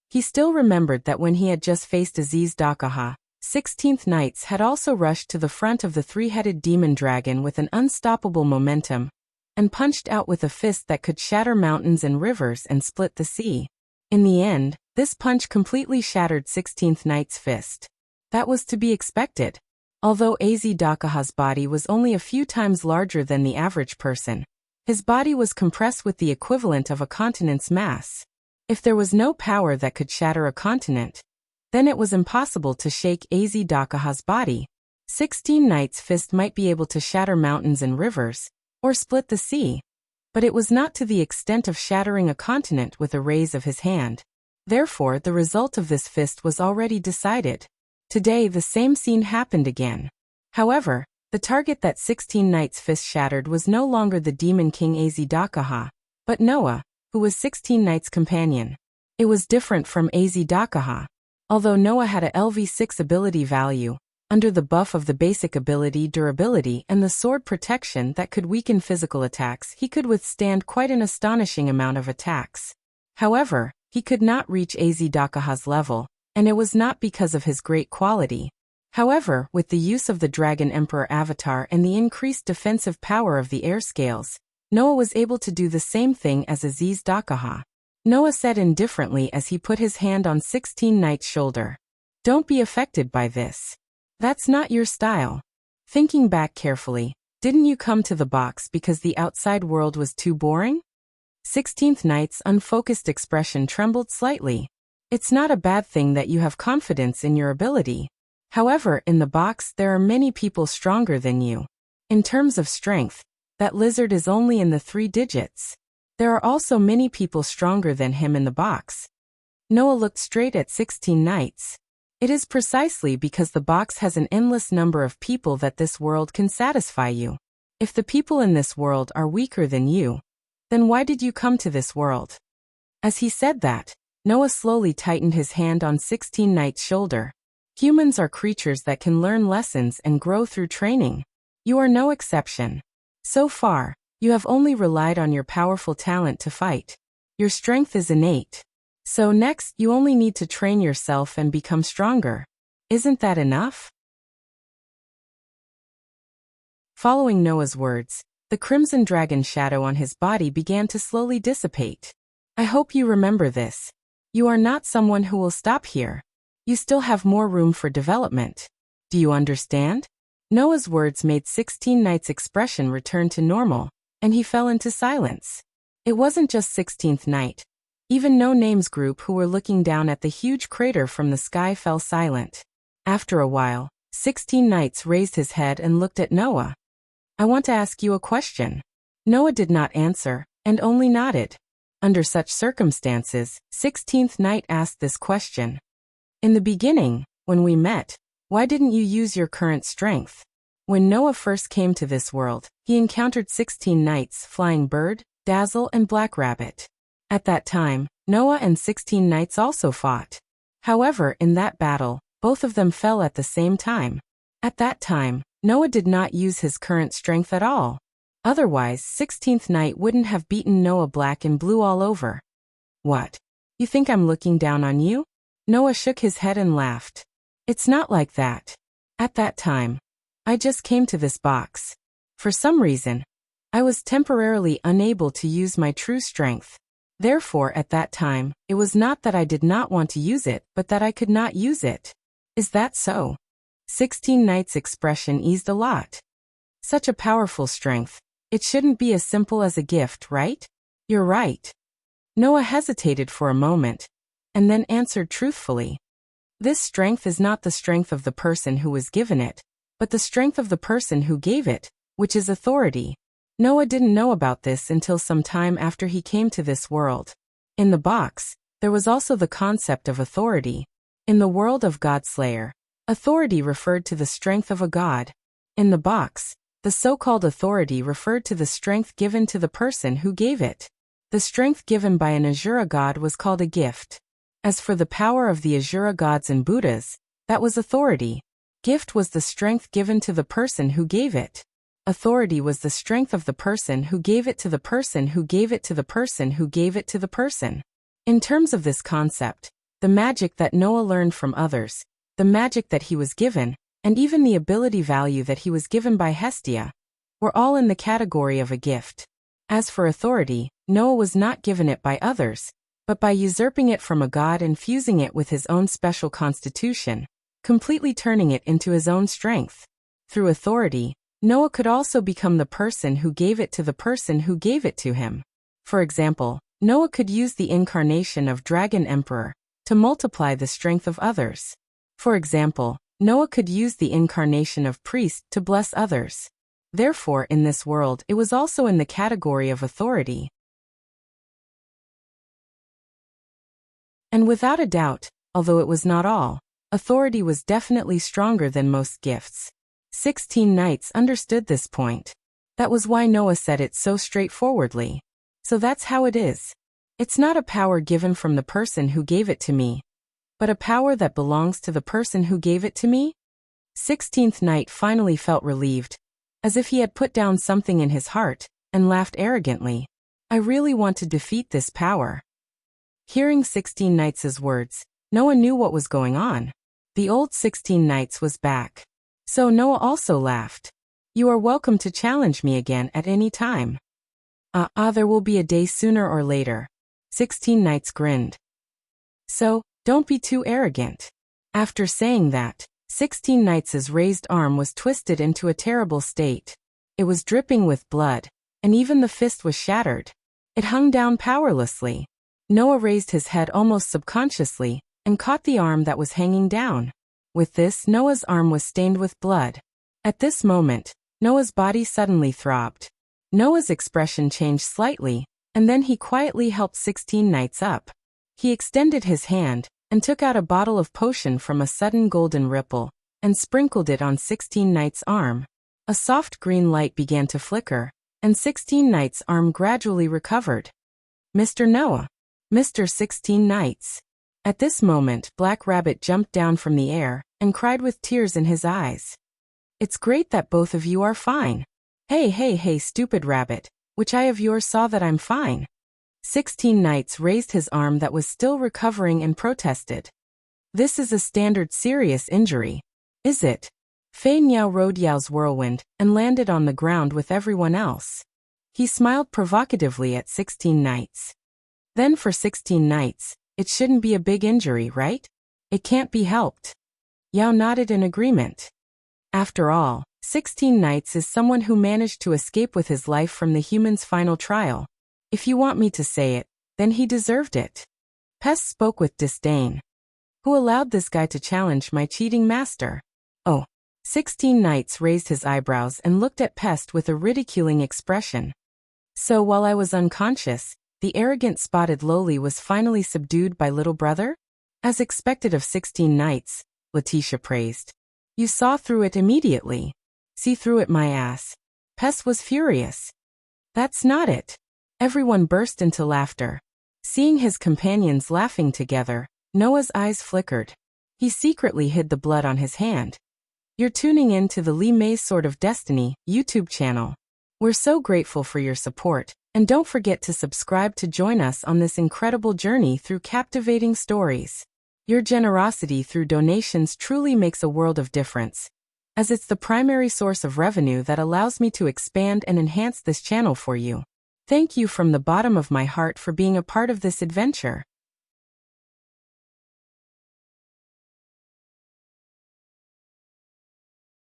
He still remembered that when he had just faced Azedakaha, 16th Knights had also rushed to the front of the three-headed demon dragon with an unstoppable momentum, and punched out with a fist that could shatter mountains and rivers and split the sea. In the end, this punch completely shattered 16th Knight's fist. That was to be expected. Although Azedakaha's body was only a few times larger than the average person, his body was compressed with the equivalent of a continent's mass. If there was no power that could shatter a continent, then it was impossible to shake Azedakaha's body. 16 Knight's fist might be able to shatter mountains and rivers, or split the sea, but it was not to the extent of shattering a continent with a raise of his hand. Therefore, the result of this fist was already decided. Today the same scene happened again. However, the target that 16 Knight's fist shattered was no longer the demon king Azedakaha, but Noah, who was 16 Knight's companion. It was different from Azedakaha. Although Noah had a LV6 ability value, under the buff of the basic ability durability and the sword protection that could weaken physical attacks, he could withstand quite an astonishing amount of attacks. However, he could not reach Azedakaha's level, and it was not because of his great quality. However, with the use of the Dragon Emperor avatar and the increased defensive power of the air scales, Noah was able to do the same thing as Azedakaha. Noah said indifferently as he put his hand on 16 Knight's shoulder. Don't be affected by this. That's not your style. Thinking back carefully, didn't you come to the box because the outside world was too boring? 16th Knight's unfocused expression trembled slightly. It's not a bad thing that you have confidence in your ability. However, in the box there are many people stronger than you. In terms of strength, that lizard is only in the 3 digits. There are also many people stronger than him in the box. Noah looked straight at 16 Knights. It is precisely because the box has an endless number of people that this world can satisfy you. If the people in this world are weaker than you, then why did you come to this world? As he said that, Noah slowly tightened his hand on 16 Knight's shoulder. Humans are creatures that can learn lessons and grow through training. You are no exception. So far, you have only relied on your powerful talent to fight. Your strength is innate. So next, you only need to train yourself and become stronger. Isn't that enough? Following Noah's words, the crimson dragon shadow on his body began to slowly dissipate. I hope you remember this. You are not someone who will stop here. You still have more room for development. Do you understand? Noah's words made 16 Knight's expression return to normal, and he fell into silence. It wasn't just 16th Knight. Even No Name's group who were looking down at the huge crater from the sky fell silent. After a while, 16 Knights raised his head and looked at Noah. I want to ask you a question. Noah did not answer, and only nodded. Under such circumstances, 16th Knight asked this question. In the beginning, when we met, why didn't you use your current strength? When Noah first came to this world, he encountered 16 Knights, Flying Bird, Dazzle and Black Rabbit. At that time, Noah and 16 Knights also fought. However, in that battle, both of them fell at the same time. At that time, Noah did not use his current strength at all. Otherwise, 16th Knight wouldn't have beaten Noah black and blue all over. What? You think I'm looking down on you? Noah shook his head and laughed. It's not like that. At that time, I just came to this box. For some reason, I was temporarily unable to use my true strength. Therefore, at that time, it was not that I did not want to use it, but that I could not use it. Is that so? 16 Knight's expression eased a lot. Such a powerful strength. It shouldn't be as simple as a gift, right? You're right. Noah hesitated for a moment, and then answered truthfully. This strength is not the strength of the person who was given it, but the strength of the person who gave it, which is authority. Noah didn't know about this until some time after he came to this world. In the box, there was also the concept of authority. In the world of Godslayer, authority referred to the strength of a god. In the box, the so-called authority referred to the strength given to the person who gave it. The strength given by an Asura god was called a gift. As for the power of the Asura gods and Buddhas, that was authority. Gift was the strength given to the person who gave it. Authority was the strength of the person who gave it to the person who gave it to the person who gave it to the person. In terms of this concept, the magic that Noah learned from others, the magic that he was given, and even the ability value that he was given by Hestia, were all in the category of a gift. As for authority, Noah was not given it by others, but by usurping it from a god and fusing it with his own special constitution, completely turning it into his own strength. Through authority, Noah could also become the person who gave it to the person who gave it to him. For example, Noah could use the incarnation of Dragon Emperor to multiply the strength of others. For example, Noah could use the incarnation of priest to bless others. Therefore, in this world, it was also in the category of authority. And without a doubt, although it was not all, authority was definitely stronger than most gifts. 16 knights understood this point. That was why Noah said it so straightforwardly. So that's how it is. It's not a power given from the person who gave it to me, but a power that belongs to the person who gave it to me? 16th Knight finally felt relieved, as if he had put down something in his heart, and laughed arrogantly. I really want to defeat this power. Hearing 16 Knights' words, Noah knew what was going on. The old 16 Knights was back. So Noah also laughed. You are welcome to challenge me again at any time. There will be a day sooner or later. 16 Knights grinned. So, don't be too arrogant. After saying that, 16 Knights' raised arm was twisted into a terrible state. It was dripping with blood, and even the fist was shattered. It hung down powerlessly. Noah raised his head almost subconsciously, and caught the arm that was hanging down. With this, Noah's arm was stained with blood. At this moment, Noah's body suddenly throbbed. Noah's expression changed slightly, and then he quietly helped 16 Knights up. He extended his hand, and took out a bottle of potion from a sudden golden ripple, and sprinkled it on 16 Knights' arm. A soft green light began to flicker, and 16 Knights' arm gradually recovered. Mr. Noah. Mr. 16 Knights. At this moment, Black Rabbit jumped down from the air, and cried with tears in his eyes. It's great that both of you are fine. Hey, stupid rabbit, which eye of yours saw that I'm fine? 16 Knights raised his arm that was still recovering and protested. This is a standard serious injury. Is it? Fei Niao rode Yao's whirlwind, and landed on the ground with everyone else. He smiled provocatively at 16 Knights. Then for 16 Knights, it shouldn't be a big injury, right? It can't be helped. Yao nodded in agreement. After all, 16 Knights is someone who managed to escape with his life from the human's final trial. If you want me to say it, then he deserved it. Pest spoke with disdain. Who allowed this guy to challenge my cheating master? Oh. 16 Knights raised his eyebrows and looked at Pest with a ridiculing expression. So while I was unconscious, the arrogant spotted lowly was finally subdued by little brother? As expected of 16 Knights, Letitia praised. You saw through it immediately. See through it, my ass. Pest was furious. That's not it. Everyone burst into laughter. Seeing his companions laughing together, Noah's eyes flickered. He secretly hid the blood on his hand. You're tuning in to the Li Mei's Sword of Destiny YouTube channel. We're so grateful for your support, and don't forget to subscribe to join us on this incredible journey through captivating stories. Your generosity through donations truly makes a world of difference, as it's the primary source of revenue that allows me to expand and enhance this channel for you. Thank you from the bottom of my heart for being a part of this adventure.